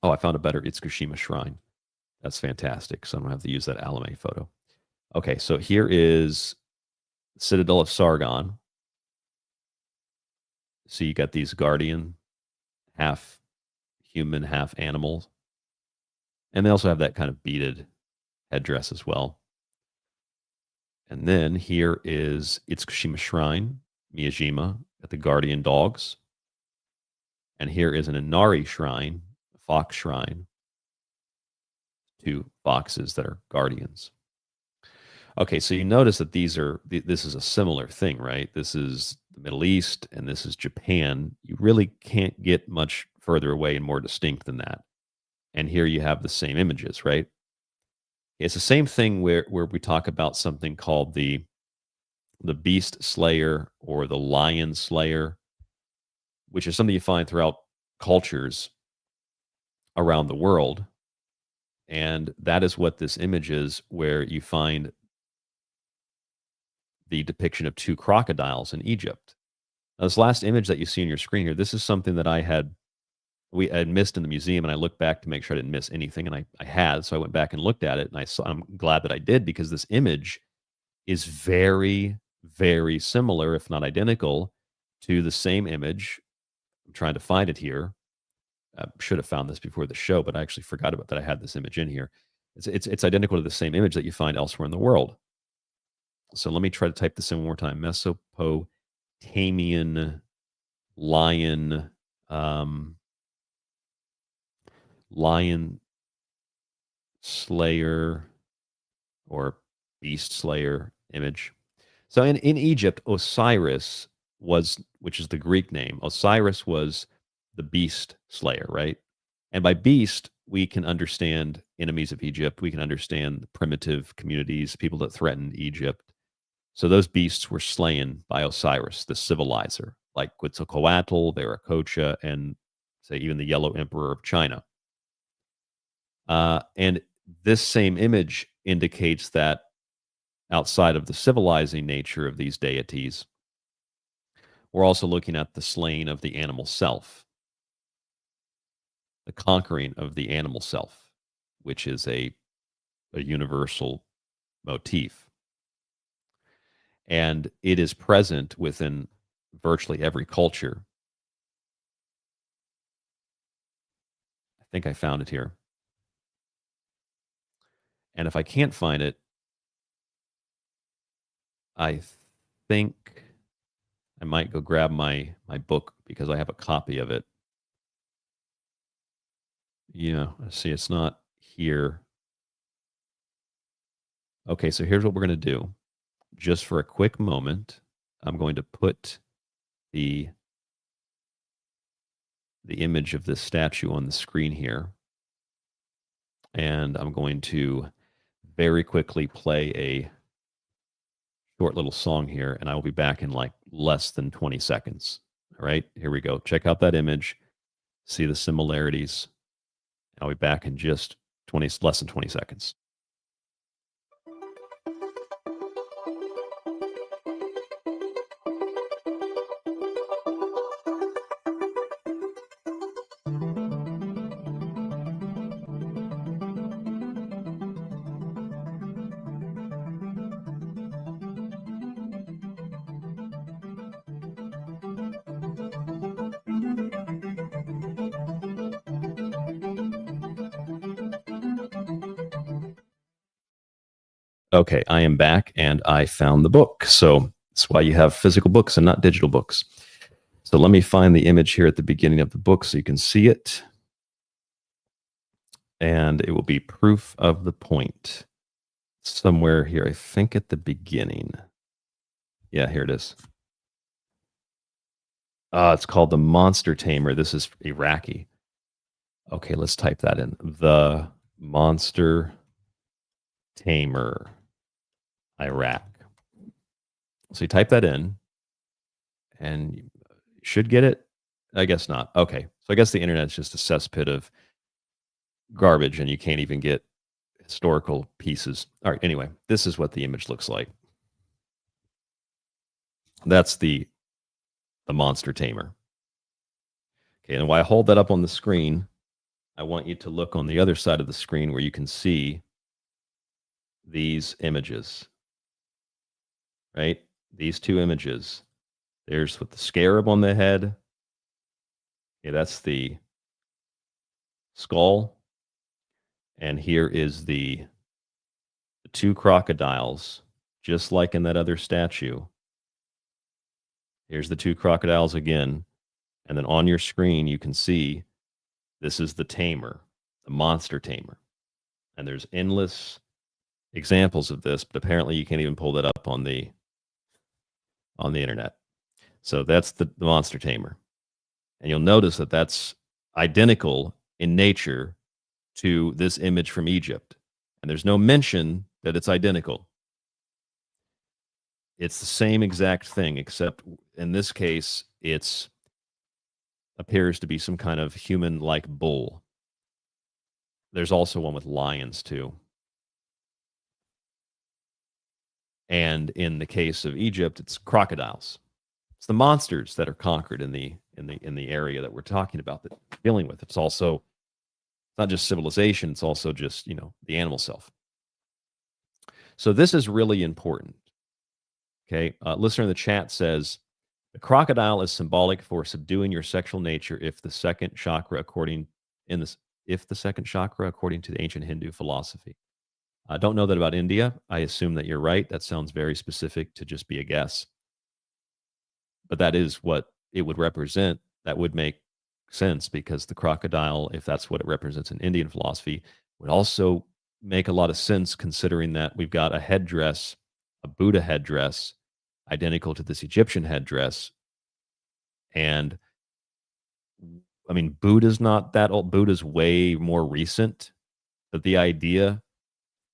oh, I found a better Itsukushima shrine. That's fantastic. So I don't have to use that anime photo. Okay, so here is Citadel of Sargon. So you got these guardian, half human, half animals. And they also have that kind of beaded headdress as well. And then here is Itsukushima Shrine, Miyajima, at the guardian dogs. And here is an Inari Shrine, a fox shrine, two foxes that are guardians. Okay, so you notice that this is a similar thing, right? This is the Middle East and this is Japan. You really can't get much further away and more distinct than that. And here you have the same images, right? It's the same thing where we talk about something called the beast slayer or the lion slayer, which is something you find throughout cultures around the world. And that is what this image is, where you find the depiction of two crocodiles in Egypt. Now, this last image that you see on your screen here, this is something that I had missed in the museum, and I looked back to make sure I didn't miss anything, and I had, so I went back and looked at it, and I'm glad that I did, because this image is very, very similar, if not identical, to the same image. I'm trying to find it here. I should have found this before the show, but I actually forgot about that. I had this image in here. It's identical to the same image that you find elsewhere in the world. So let me try to type this in one more time. Mesopotamian lion, lion slayer or beast slayer image. So in Egypt, Osiris was, which is the Greek name, Osiris was the beast slayer, right? And by beast, we can understand enemies of Egypt. We can understand primitive communities, people that threatened Egypt. So those beasts were slain by Osiris, the civilizer, like Quetzalcoatl, Viracocha, and say even the Yellow Emperor of China. And this same image indicates that outside of the civilizing nature of these deities, we're also looking at the slaying of the animal self, the conquering of the animal self, which is a universal motif. And it is present within virtually every culture. I think I found it here. And if I can't find it, I think I might go grab my book, because I have a copy of it. Yeah, see, it's not here. Okay, so here's what we're going to do. Just for a quick moment, I'm going to put the image of this statue on the screen here. And I'm going to very quickly play a short little song here, and I will be back in like less than 20 seconds. All right, here we go. Check out that image. See the similarities. I'll be back in just less than 20 seconds. Okay, I am back, and I found the book. So that's why you have physical books and not digital books. So let me find the image here at the beginning of the book so you can see it. And it will be proof of the point. Somewhere here, I think at the beginning. Yeah, here it is. It's called The Monster Tamer. This is Iraqi. Okay, let's type that in. The Monster Tamer, Iraq. So you type that in, and you should get it. I guess not. Okay, so I guess the internet's just a cesspit of garbage, and you can't even get historical pieces. All right, anyway, this is what the image looks like. That's the Monster Tamer. Okay, and while I hold that up on the screen, I want you to look on the other side of the screen where you can see these images, right? These two images. There's with the scarab on the head. Okay, that's the skull. And here is the two crocodiles, just like in that other statue. Here's the two crocodiles again. And then on your screen, you can see this is the tamer, the monster tamer. And there's endless examples of this, but apparently you can't even pull that up on the internet. So that's the monster tamer. And you'll notice that that's identical in nature to this image from Egypt. And there's no mention that it's identical. It's the same exact thing, except in this case, it's appears to be some kind of human-like bull. There's also one with lions too. And in the case of Egypt, it's crocodiles. It's the monsters that are conquered in the area that we're talking about, that we're dealing with. It's also not just civilization, it's also just, the animal self. So this is really important. Okay, listener in the chat says, the crocodile is symbolic for subduing your sexual nature if the second chakra according to the ancient Hindu philosophy. I don't know that about India. I assume that you're right. That sounds very specific to just be a guess. But that is what it would represent. That would make sense, because the crocodile, if that's what it represents in Indian philosophy, would also make a lot of sense, considering that we've got a headdress, a Buddha headdress, identical to this Egyptian headdress. And I mean, Buddha's not that old. Buddha's way more recent. But the idea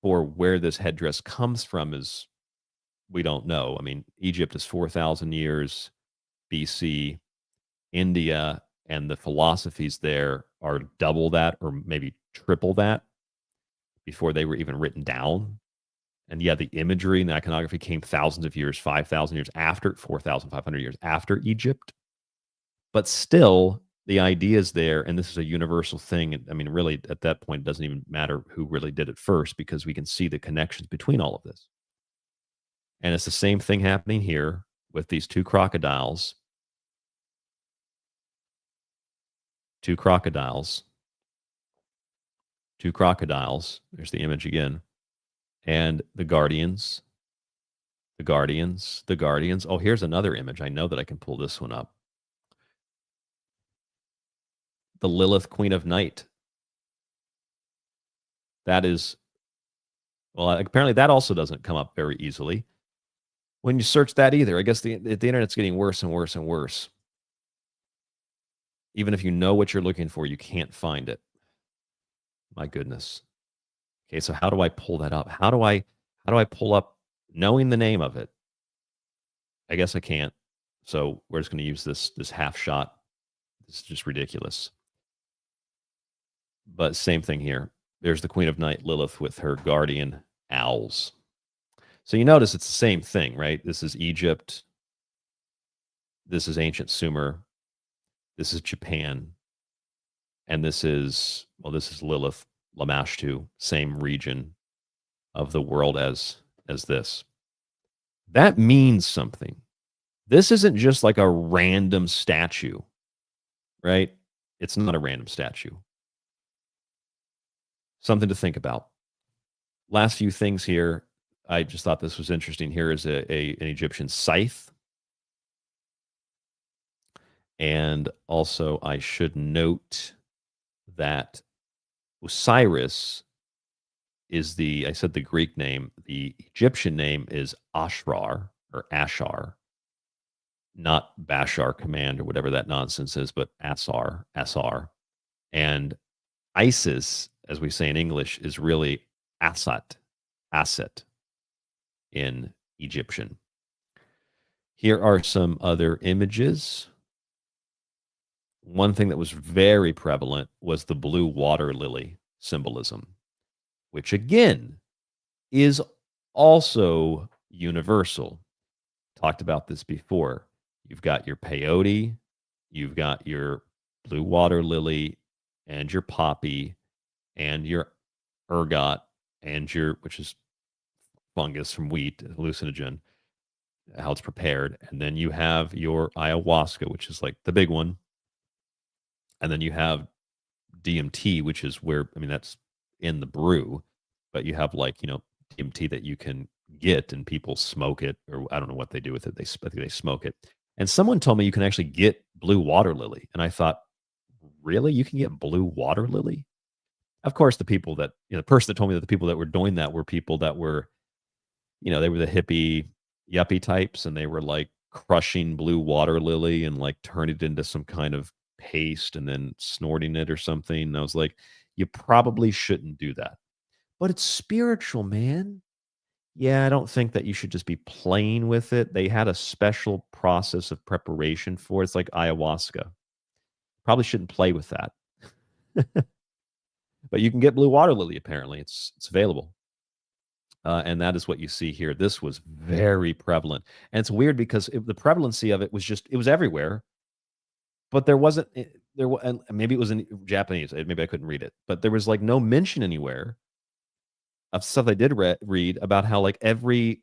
for where this headdress comes from is, we don't know. I mean, Egypt is 4,000 years BC. India and the philosophies there are double that, or maybe triple that, before they were even written down. And yeah, the imagery and the iconography came thousands of years, 5,000 years after, 4,500 years after Egypt. But still, the idea is there, and this is a universal thing. And I mean, really, at that point, it doesn't even matter who really did it first, because we can see the connections between all of this. And it's the same thing happening here with these two crocodiles. Two crocodiles. There's the image again. And the guardians. Oh, here's another image. I know that I can pull this one up. The Lilith, Queen of Night. That is, well, apparently that also doesn't come up very easily when you search that either. I guess the internet's getting worse and worse and worse. Even if you know what you're looking for, you can't find it. My goodness. Okay, so how do I pull that up? How do I pull up knowing the name of it? I guess I can't. So we're just going to use this half shot. This is just ridiculous. But same thing here. There's the Queen of Night, Lilith, with her guardian owls. So you notice it's the same thing, right? This is Egypt. This is ancient Sumer. This is Japan. And this is Lilith, Lamashtu, same region of the world as this. That means something. This isn't just like a random statue, right? It's not a random statue. Something to think about. Last few things here. I just thought this was interesting. Here is an Egyptian scythe. And also, I should note that Osiris is I said the Greek name. The Egyptian name is Ashrar, or Ashar. Not Bashar Command or whatever that nonsense is, but Asar. And Isis, as we say in English, is really Asat in Egyptian. Here are some other images. One thing that was very prevalent was the blue water lily symbolism, which again is also universal. Talked about this before. You've got your peyote, you've got your blue water lily, and your poppy, and your ergot, and which is fungus from wheat, hallucinogen, how it's prepared. And then you have your ayahuasca, which is like the big one. And then you have DMT, which is that's in the brew, but you have DMT that you can get, and people smoke it, or I don't know what they do with it. I think they smoke it. And someone told me you can actually get blue water lily. And I thought, really? You can get blue water lily? Of course, the people that, the person that told me that the people that were doing that were people that were, they were the hippie, yuppie types, and they were like crushing blue water lily and like turning it into some kind of paste and then snorting it or something. And I was like, You probably shouldn't do that. But it's spiritual, man. Yeah, I don't think that you should just be playing with it. They had a special process of preparation for it. It's like ayahuasca. Probably shouldn't play with that. But you can get blue water lily, apparently. It's available. And that is what you see here. This was very prevalent. And it's weird because the prevalency of it was everywhere, but there wasn't, and maybe it was in Japanese. Maybe I couldn't read it, but there was like no mention anywhere of stuff I did read about how like every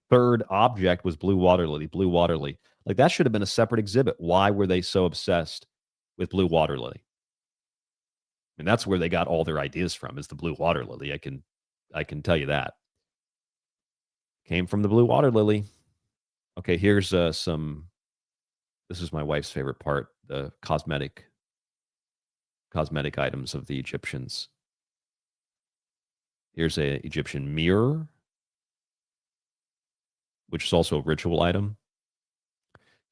third object was blue water lily, blue water lily. Like that should have been a separate exhibit. Why were they so obsessed with blue water lily? And that's where they got all their ideas from, is the blue water lily. I can tell you that. Came from the blue water lily. Okay, here's this is my wife's favorite part, the cosmetic items of the Egyptians. Here's an Egyptian mirror, which is also a ritual item.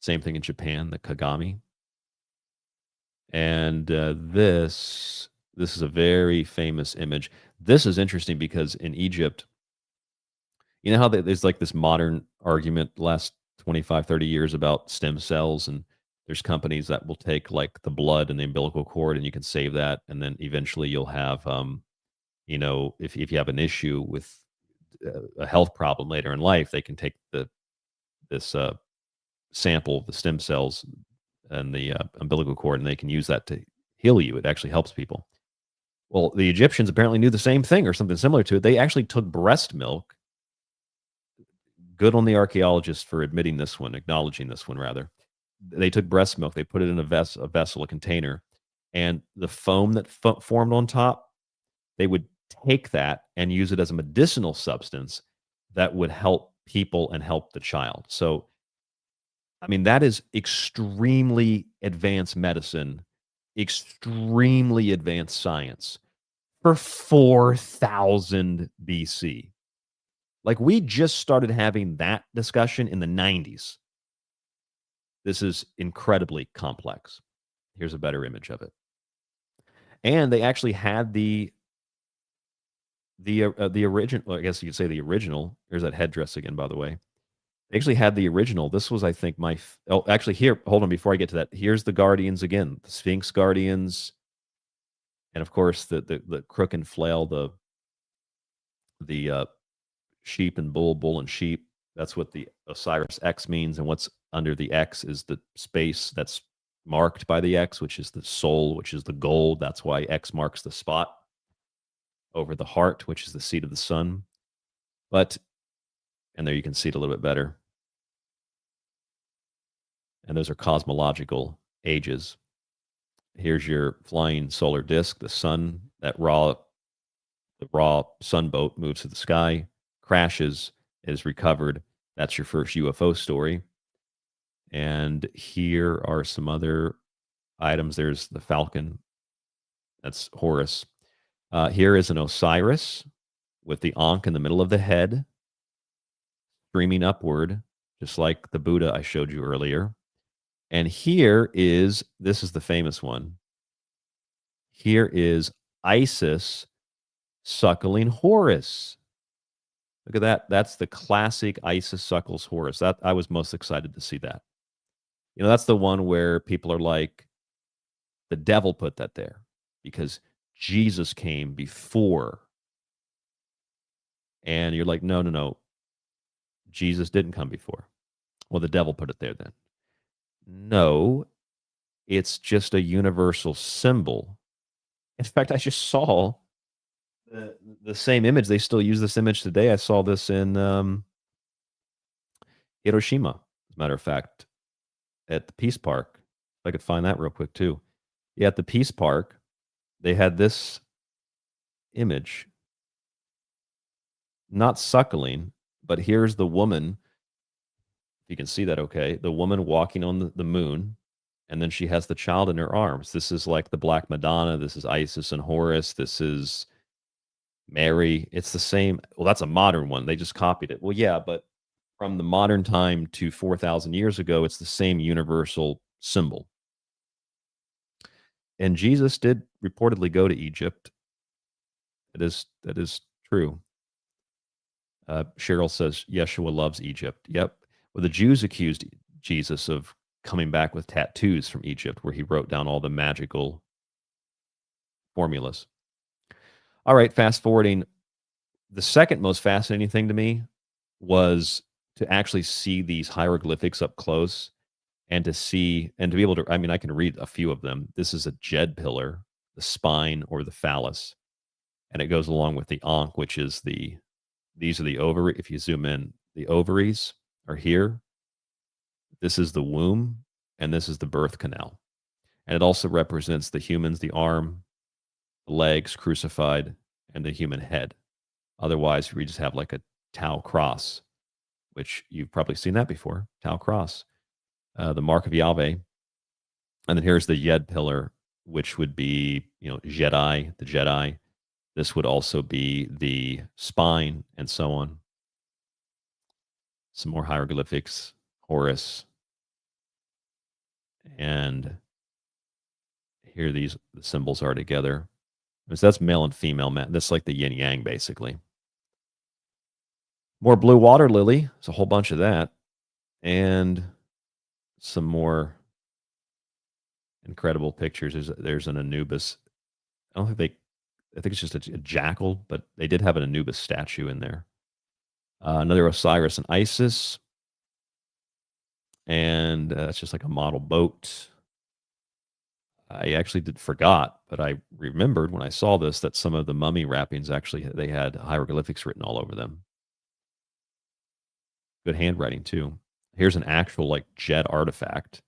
Same thing in Japan, the kagami. And this is a very famous image. This is interesting because in Egypt, you know how there's like this modern argument last 25, 30 years about stem cells, and there's companies that will take like the blood and the umbilical cord and you can save that. And then eventually you'll have, you know, if you have an issue with a health problem later in life, they can take this sample of the stem cells and the umbilical cord, and they can use that to heal you. It actually helps people. Well, the Egyptians apparently knew the same thing or something similar to it. They actually took breast milk. Good on the archaeologists for admitting this one, acknowledging this one, rather. They took breast milk, they put it in a vessel, a container, and the foam that formed on top, they would take that and use it as a medicinal substance that would help people and help the child. So, I mean, that is extremely advanced medicine, extremely advanced science for 4,000 BC. Like, we just started having that discussion in the 90s. This is incredibly complex. Here's a better image of it. And they actually had the original, well, I guess you could say the original. Here's that headdress again, by the way. They actually had the original. This was, I think, actually, here, hold on, before I get to that, here's the guardians again, the Sphinx guardians, and of course the crook and flail, the sheep and bull and sheep. That's what the Osiris X means, and what's under the X is the space that's marked by the X, which is the soul, which is the gold. That's why X marks the spot over the heart, which is the seat of the sun. And there you can see it a little bit better. And those are cosmological ages. Here's your flying solar disk, the sun, the raw sunboat moves to the sky, crashes, is recovered. That's your first UFO story. And here are some other items. There's the falcon. That's Horus. Here is an Osiris with the Ankh in the middle of the head, streaming upward, just like the Buddha I showed you earlier. And this is the famous one. Here is Isis suckling Horus. Look at that. That's the classic Isis suckles Horus. That I was most excited to see that. You know, that's the one where people are like, the devil put that there because Jesus came before. And you're like, no. Jesus didn't come before. Well, the devil put it there then. No, it's just a universal symbol. In fact, I just saw the same image. They still use this image today. I saw this in Hiroshima, as a matter of fact, at the Peace Park. If I could find that real quick, too. Yeah, at the Peace Park, they had this image. Not suckling, but here's the woman. If you can see that okay. The woman walking on the moon, and then she has the child in her arms. This is like the Black Madonna. This is Isis and Horus. This is Mary. It's the same. Well, that's a modern one. They just copied it. Well, yeah, but from the modern time to 4,000 years ago, it's the same universal symbol. And Jesus did reportedly go to Egypt. That is true. Cheryl says Yeshua loves Egypt. Yep. Well, the Jews accused Jesus of coming back with tattoos from Egypt, where he wrote down all the magical formulas. All right, fast forwarding. The second most fascinating thing to me was to actually see these hieroglyphics up close and to see and to be able to, I mean, I can read a few of them. This is a jed pillar, the spine or the phallus, and it goes along with the ankh, which is these are the ovary. If you zoom in, the ovaries are here. This is the womb, and this is the birth canal. And it also represents the humans, the arm, the legs crucified, and the human head. Otherwise, we just have like a Tau cross, which you've probably seen that before, Tau cross, the mark of Yahweh. And then here's the Yed pillar, which would be, Jedi, the Jedi. This would also be the spine and so on. Some more hieroglyphics, Horus. And here the symbols are together. So that's male and female. That's like the yin yang, basically. More blue water lily. There's a whole bunch of that. And some more incredible pictures. There's an Anubis. I think it's just a jackal, but they did have an Anubis statue in there. Another Osiris and Isis. And that's just like a model boat. I actually forgot, but I remembered when I saw this that some of the mummy wrappings actually, they had hieroglyphics written all over them. Good handwriting too. Here's an actual like jet artifact.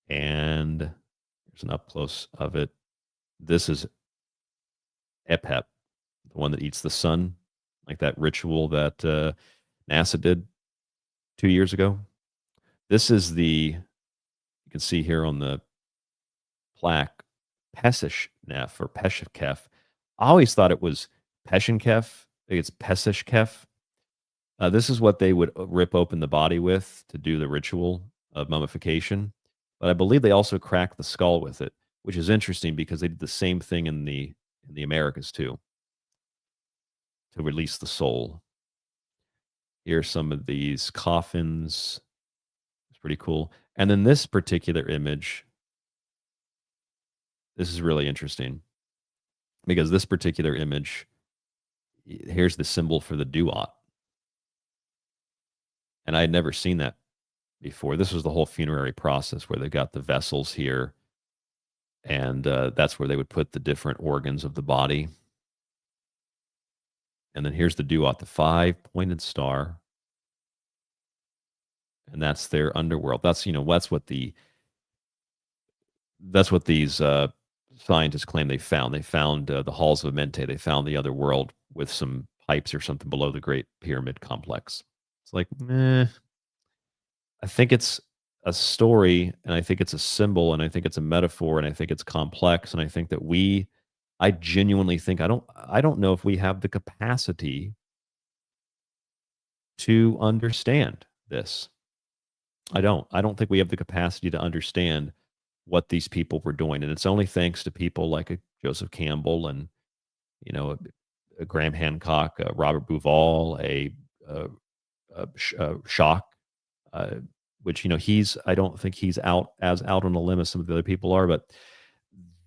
And here's an up close of it. This is Epep, the one that eats the sun, like that ritual that NASA did 2 years ago. This is you can see here on the plaque, Pesishkef or Peshkef. I always thought it was Peshinkef. I think it's Pesishkef. This is what they would rip open the body with to do the ritual of mummification. But I believe they also cracked the skull with it, which is interesting because they did the same thing in the Americas too, to release the soul. Here's some of these coffins. It's pretty cool. And then this particular image, this is really interesting because this particular image, here's the symbol for the duat. And I had never seen that before. This was the whole funerary process where they got the vessels here. And that's where they would put the different organs of the body. And then here's the duat, the 5-pointed star. And that's their underworld. That's that's what these scientists claim they found. They found the halls of Amenti. They found the other world with some pipes or something below the Great Pyramid complex. It's like, I think it's a story, and I think it's a symbol, and I think it's a metaphor, and I think it's complex, and I think that I genuinely think I don't know if we have the capacity to understand this. I don't think we have the capacity to understand what these people were doing, and it's only thanks to people like a Joseph Campbell and a Graham Hancock, Robert Bauval, a Schock, which I don't think he's out on a limb as some of the other people are, but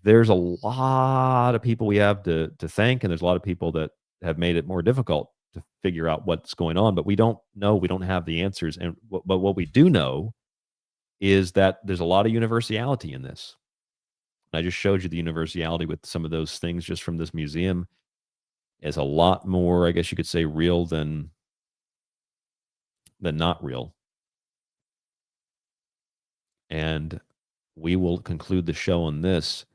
there's a lot of people we have to thank, and there's a lot of people that have made it more difficult to figure out what's going on, but we don't know. We don't have the answers. But what we do know is that there's a lot of universality in this. I just showed you the universality with some of those things just from this museum. Is a lot more, I guess you could say, real than not real. And we will conclude the show on this.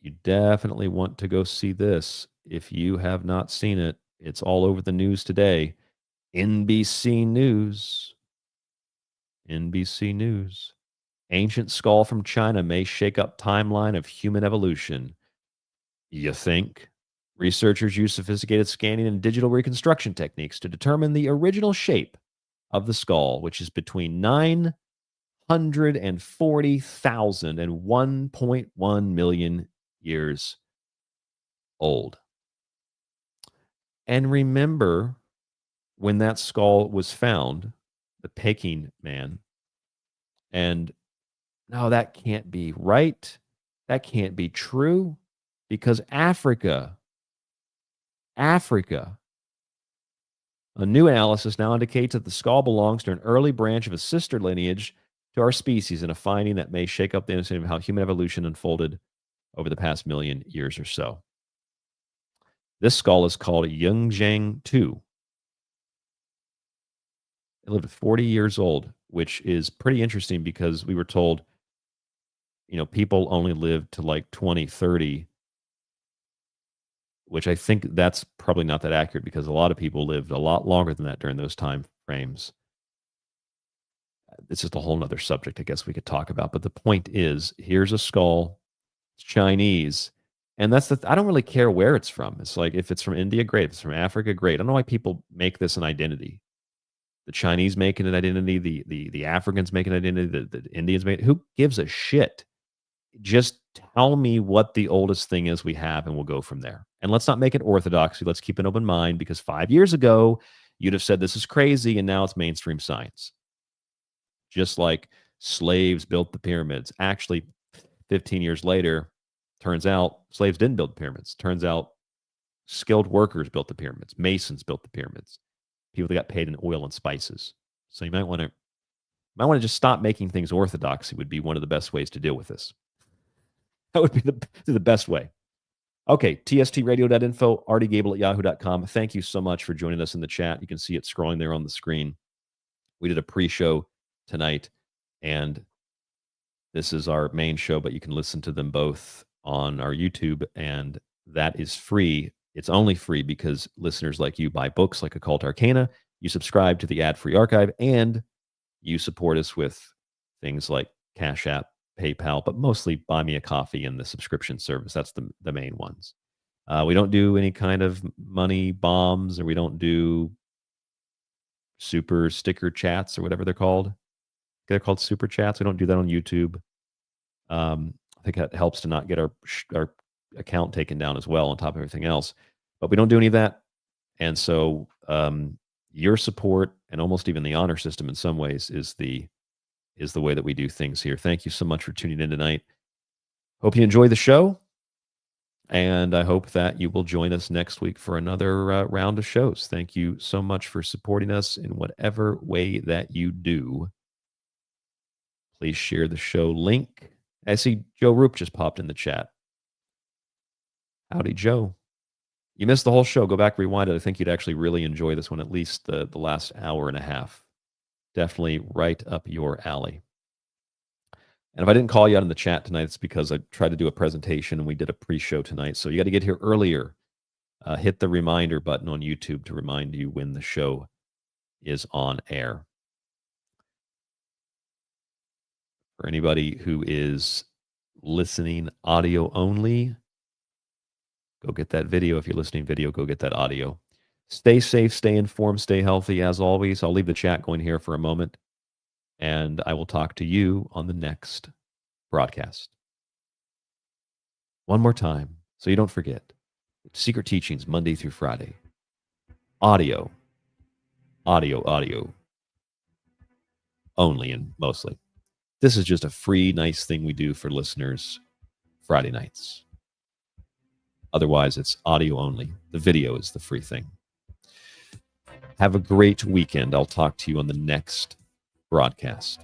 You definitely want to go see this. If you have not seen it, it's all over the news today. NBC News. NBC News. Ancient skull from China may shake up timeline of human evolution. You think? Researchers use sophisticated scanning and digital reconstruction techniques to determine the original shape of the skull, which is between 940,000 and 1.1 million years old. And remember when that skull was found, the Peking man, and no, that can't be right. That can't be true because Africa, a new analysis now indicates that the skull belongs to an early branch of a sister lineage to our species, in a finding that may shake up the understanding of how human evolution unfolded over the past million years or so. This skull is called Yunjiang 2. It lived 40 years old, which is pretty interesting because we were told, people only lived to like 20, 30, which I think that's probably not that accurate because a lot of people lived a lot longer than that during those time frames. It's just a whole nother subject I guess we could talk about. But the point is, here's a skull, it's Chinese, and I don't really care where it's from. It's like, if it's from India, great. If it's from Africa, great. I don't know why people make this an identity. The Chinese make it an identity, the Africans make an identity, the Indians make it. Who gives a shit? Just tell me what the oldest thing is we have, and we'll go from there. And let's not make it orthodoxy. Let's keep an open mind, because 5 years ago, you'd have said this is crazy, and now it's mainstream science. Just like slaves built the pyramids. Actually, 15 years later, turns out slaves didn't build the pyramids. Turns out skilled workers built the pyramids. Masons built the pyramids. People that got paid in oil and spices. So you might want to just stop making things orthodoxy. Would be one of the best ways to deal with this. That would be the best way. Okay, tstradio.info, rtgable@yahoo.com. Thank you so much for joining us in the chat. You can see it scrolling there on the screen. We did a pre-show tonight, and this is our main show, but you can listen to them both on our YouTube, and that is free. It's only free because listeners like you buy books like Occult Arcana, you subscribe to the ad-free archive, and you support us with things like Cash App, PayPal, but mostly Buy Me a Coffee and the subscription service. That's the main ones. We don't do any kind of money bombs, or we don't do super sticker chats or whatever they're called. They're called super chats. We don't do that on YouTube. I think that helps to not get our account taken down as well, on top of everything else. But we don't do any of that. And so your support, and almost even the honor system in some ways, is the way that we do things here. Thank you so much for tuning in tonight. Hope you enjoy the show, and I hope that you will join us next week for another round of shows. Thank you so much for supporting us in whatever way that you do. Please share the show link. I see Joe Roop just popped in the chat. Howdy, Joe. You missed the whole show. Go back, rewind it. I think you'd actually really enjoy this one, at least the last hour and a half. Definitely right up your alley. And if I didn't call you out in the chat tonight, it's because I tried to do a presentation and we did a pre-show tonight. So you got to get here earlier. Hit the reminder button on YouTube to remind you when the show is on air. For anybody who is listening audio only, go get that video. If you're listening video, go get that audio. Stay safe, stay informed, stay healthy. As always, I'll leave the chat going here for a moment, and I will talk to you on the next broadcast. One more time, so you don't forget. Secret Teachings, Monday through Friday. Audio only, and mostly. This is just a free, nice thing we do for listeners Friday nights. Otherwise, it's audio only. The video is the free thing. Have a great weekend. I'll talk to you on the next broadcast.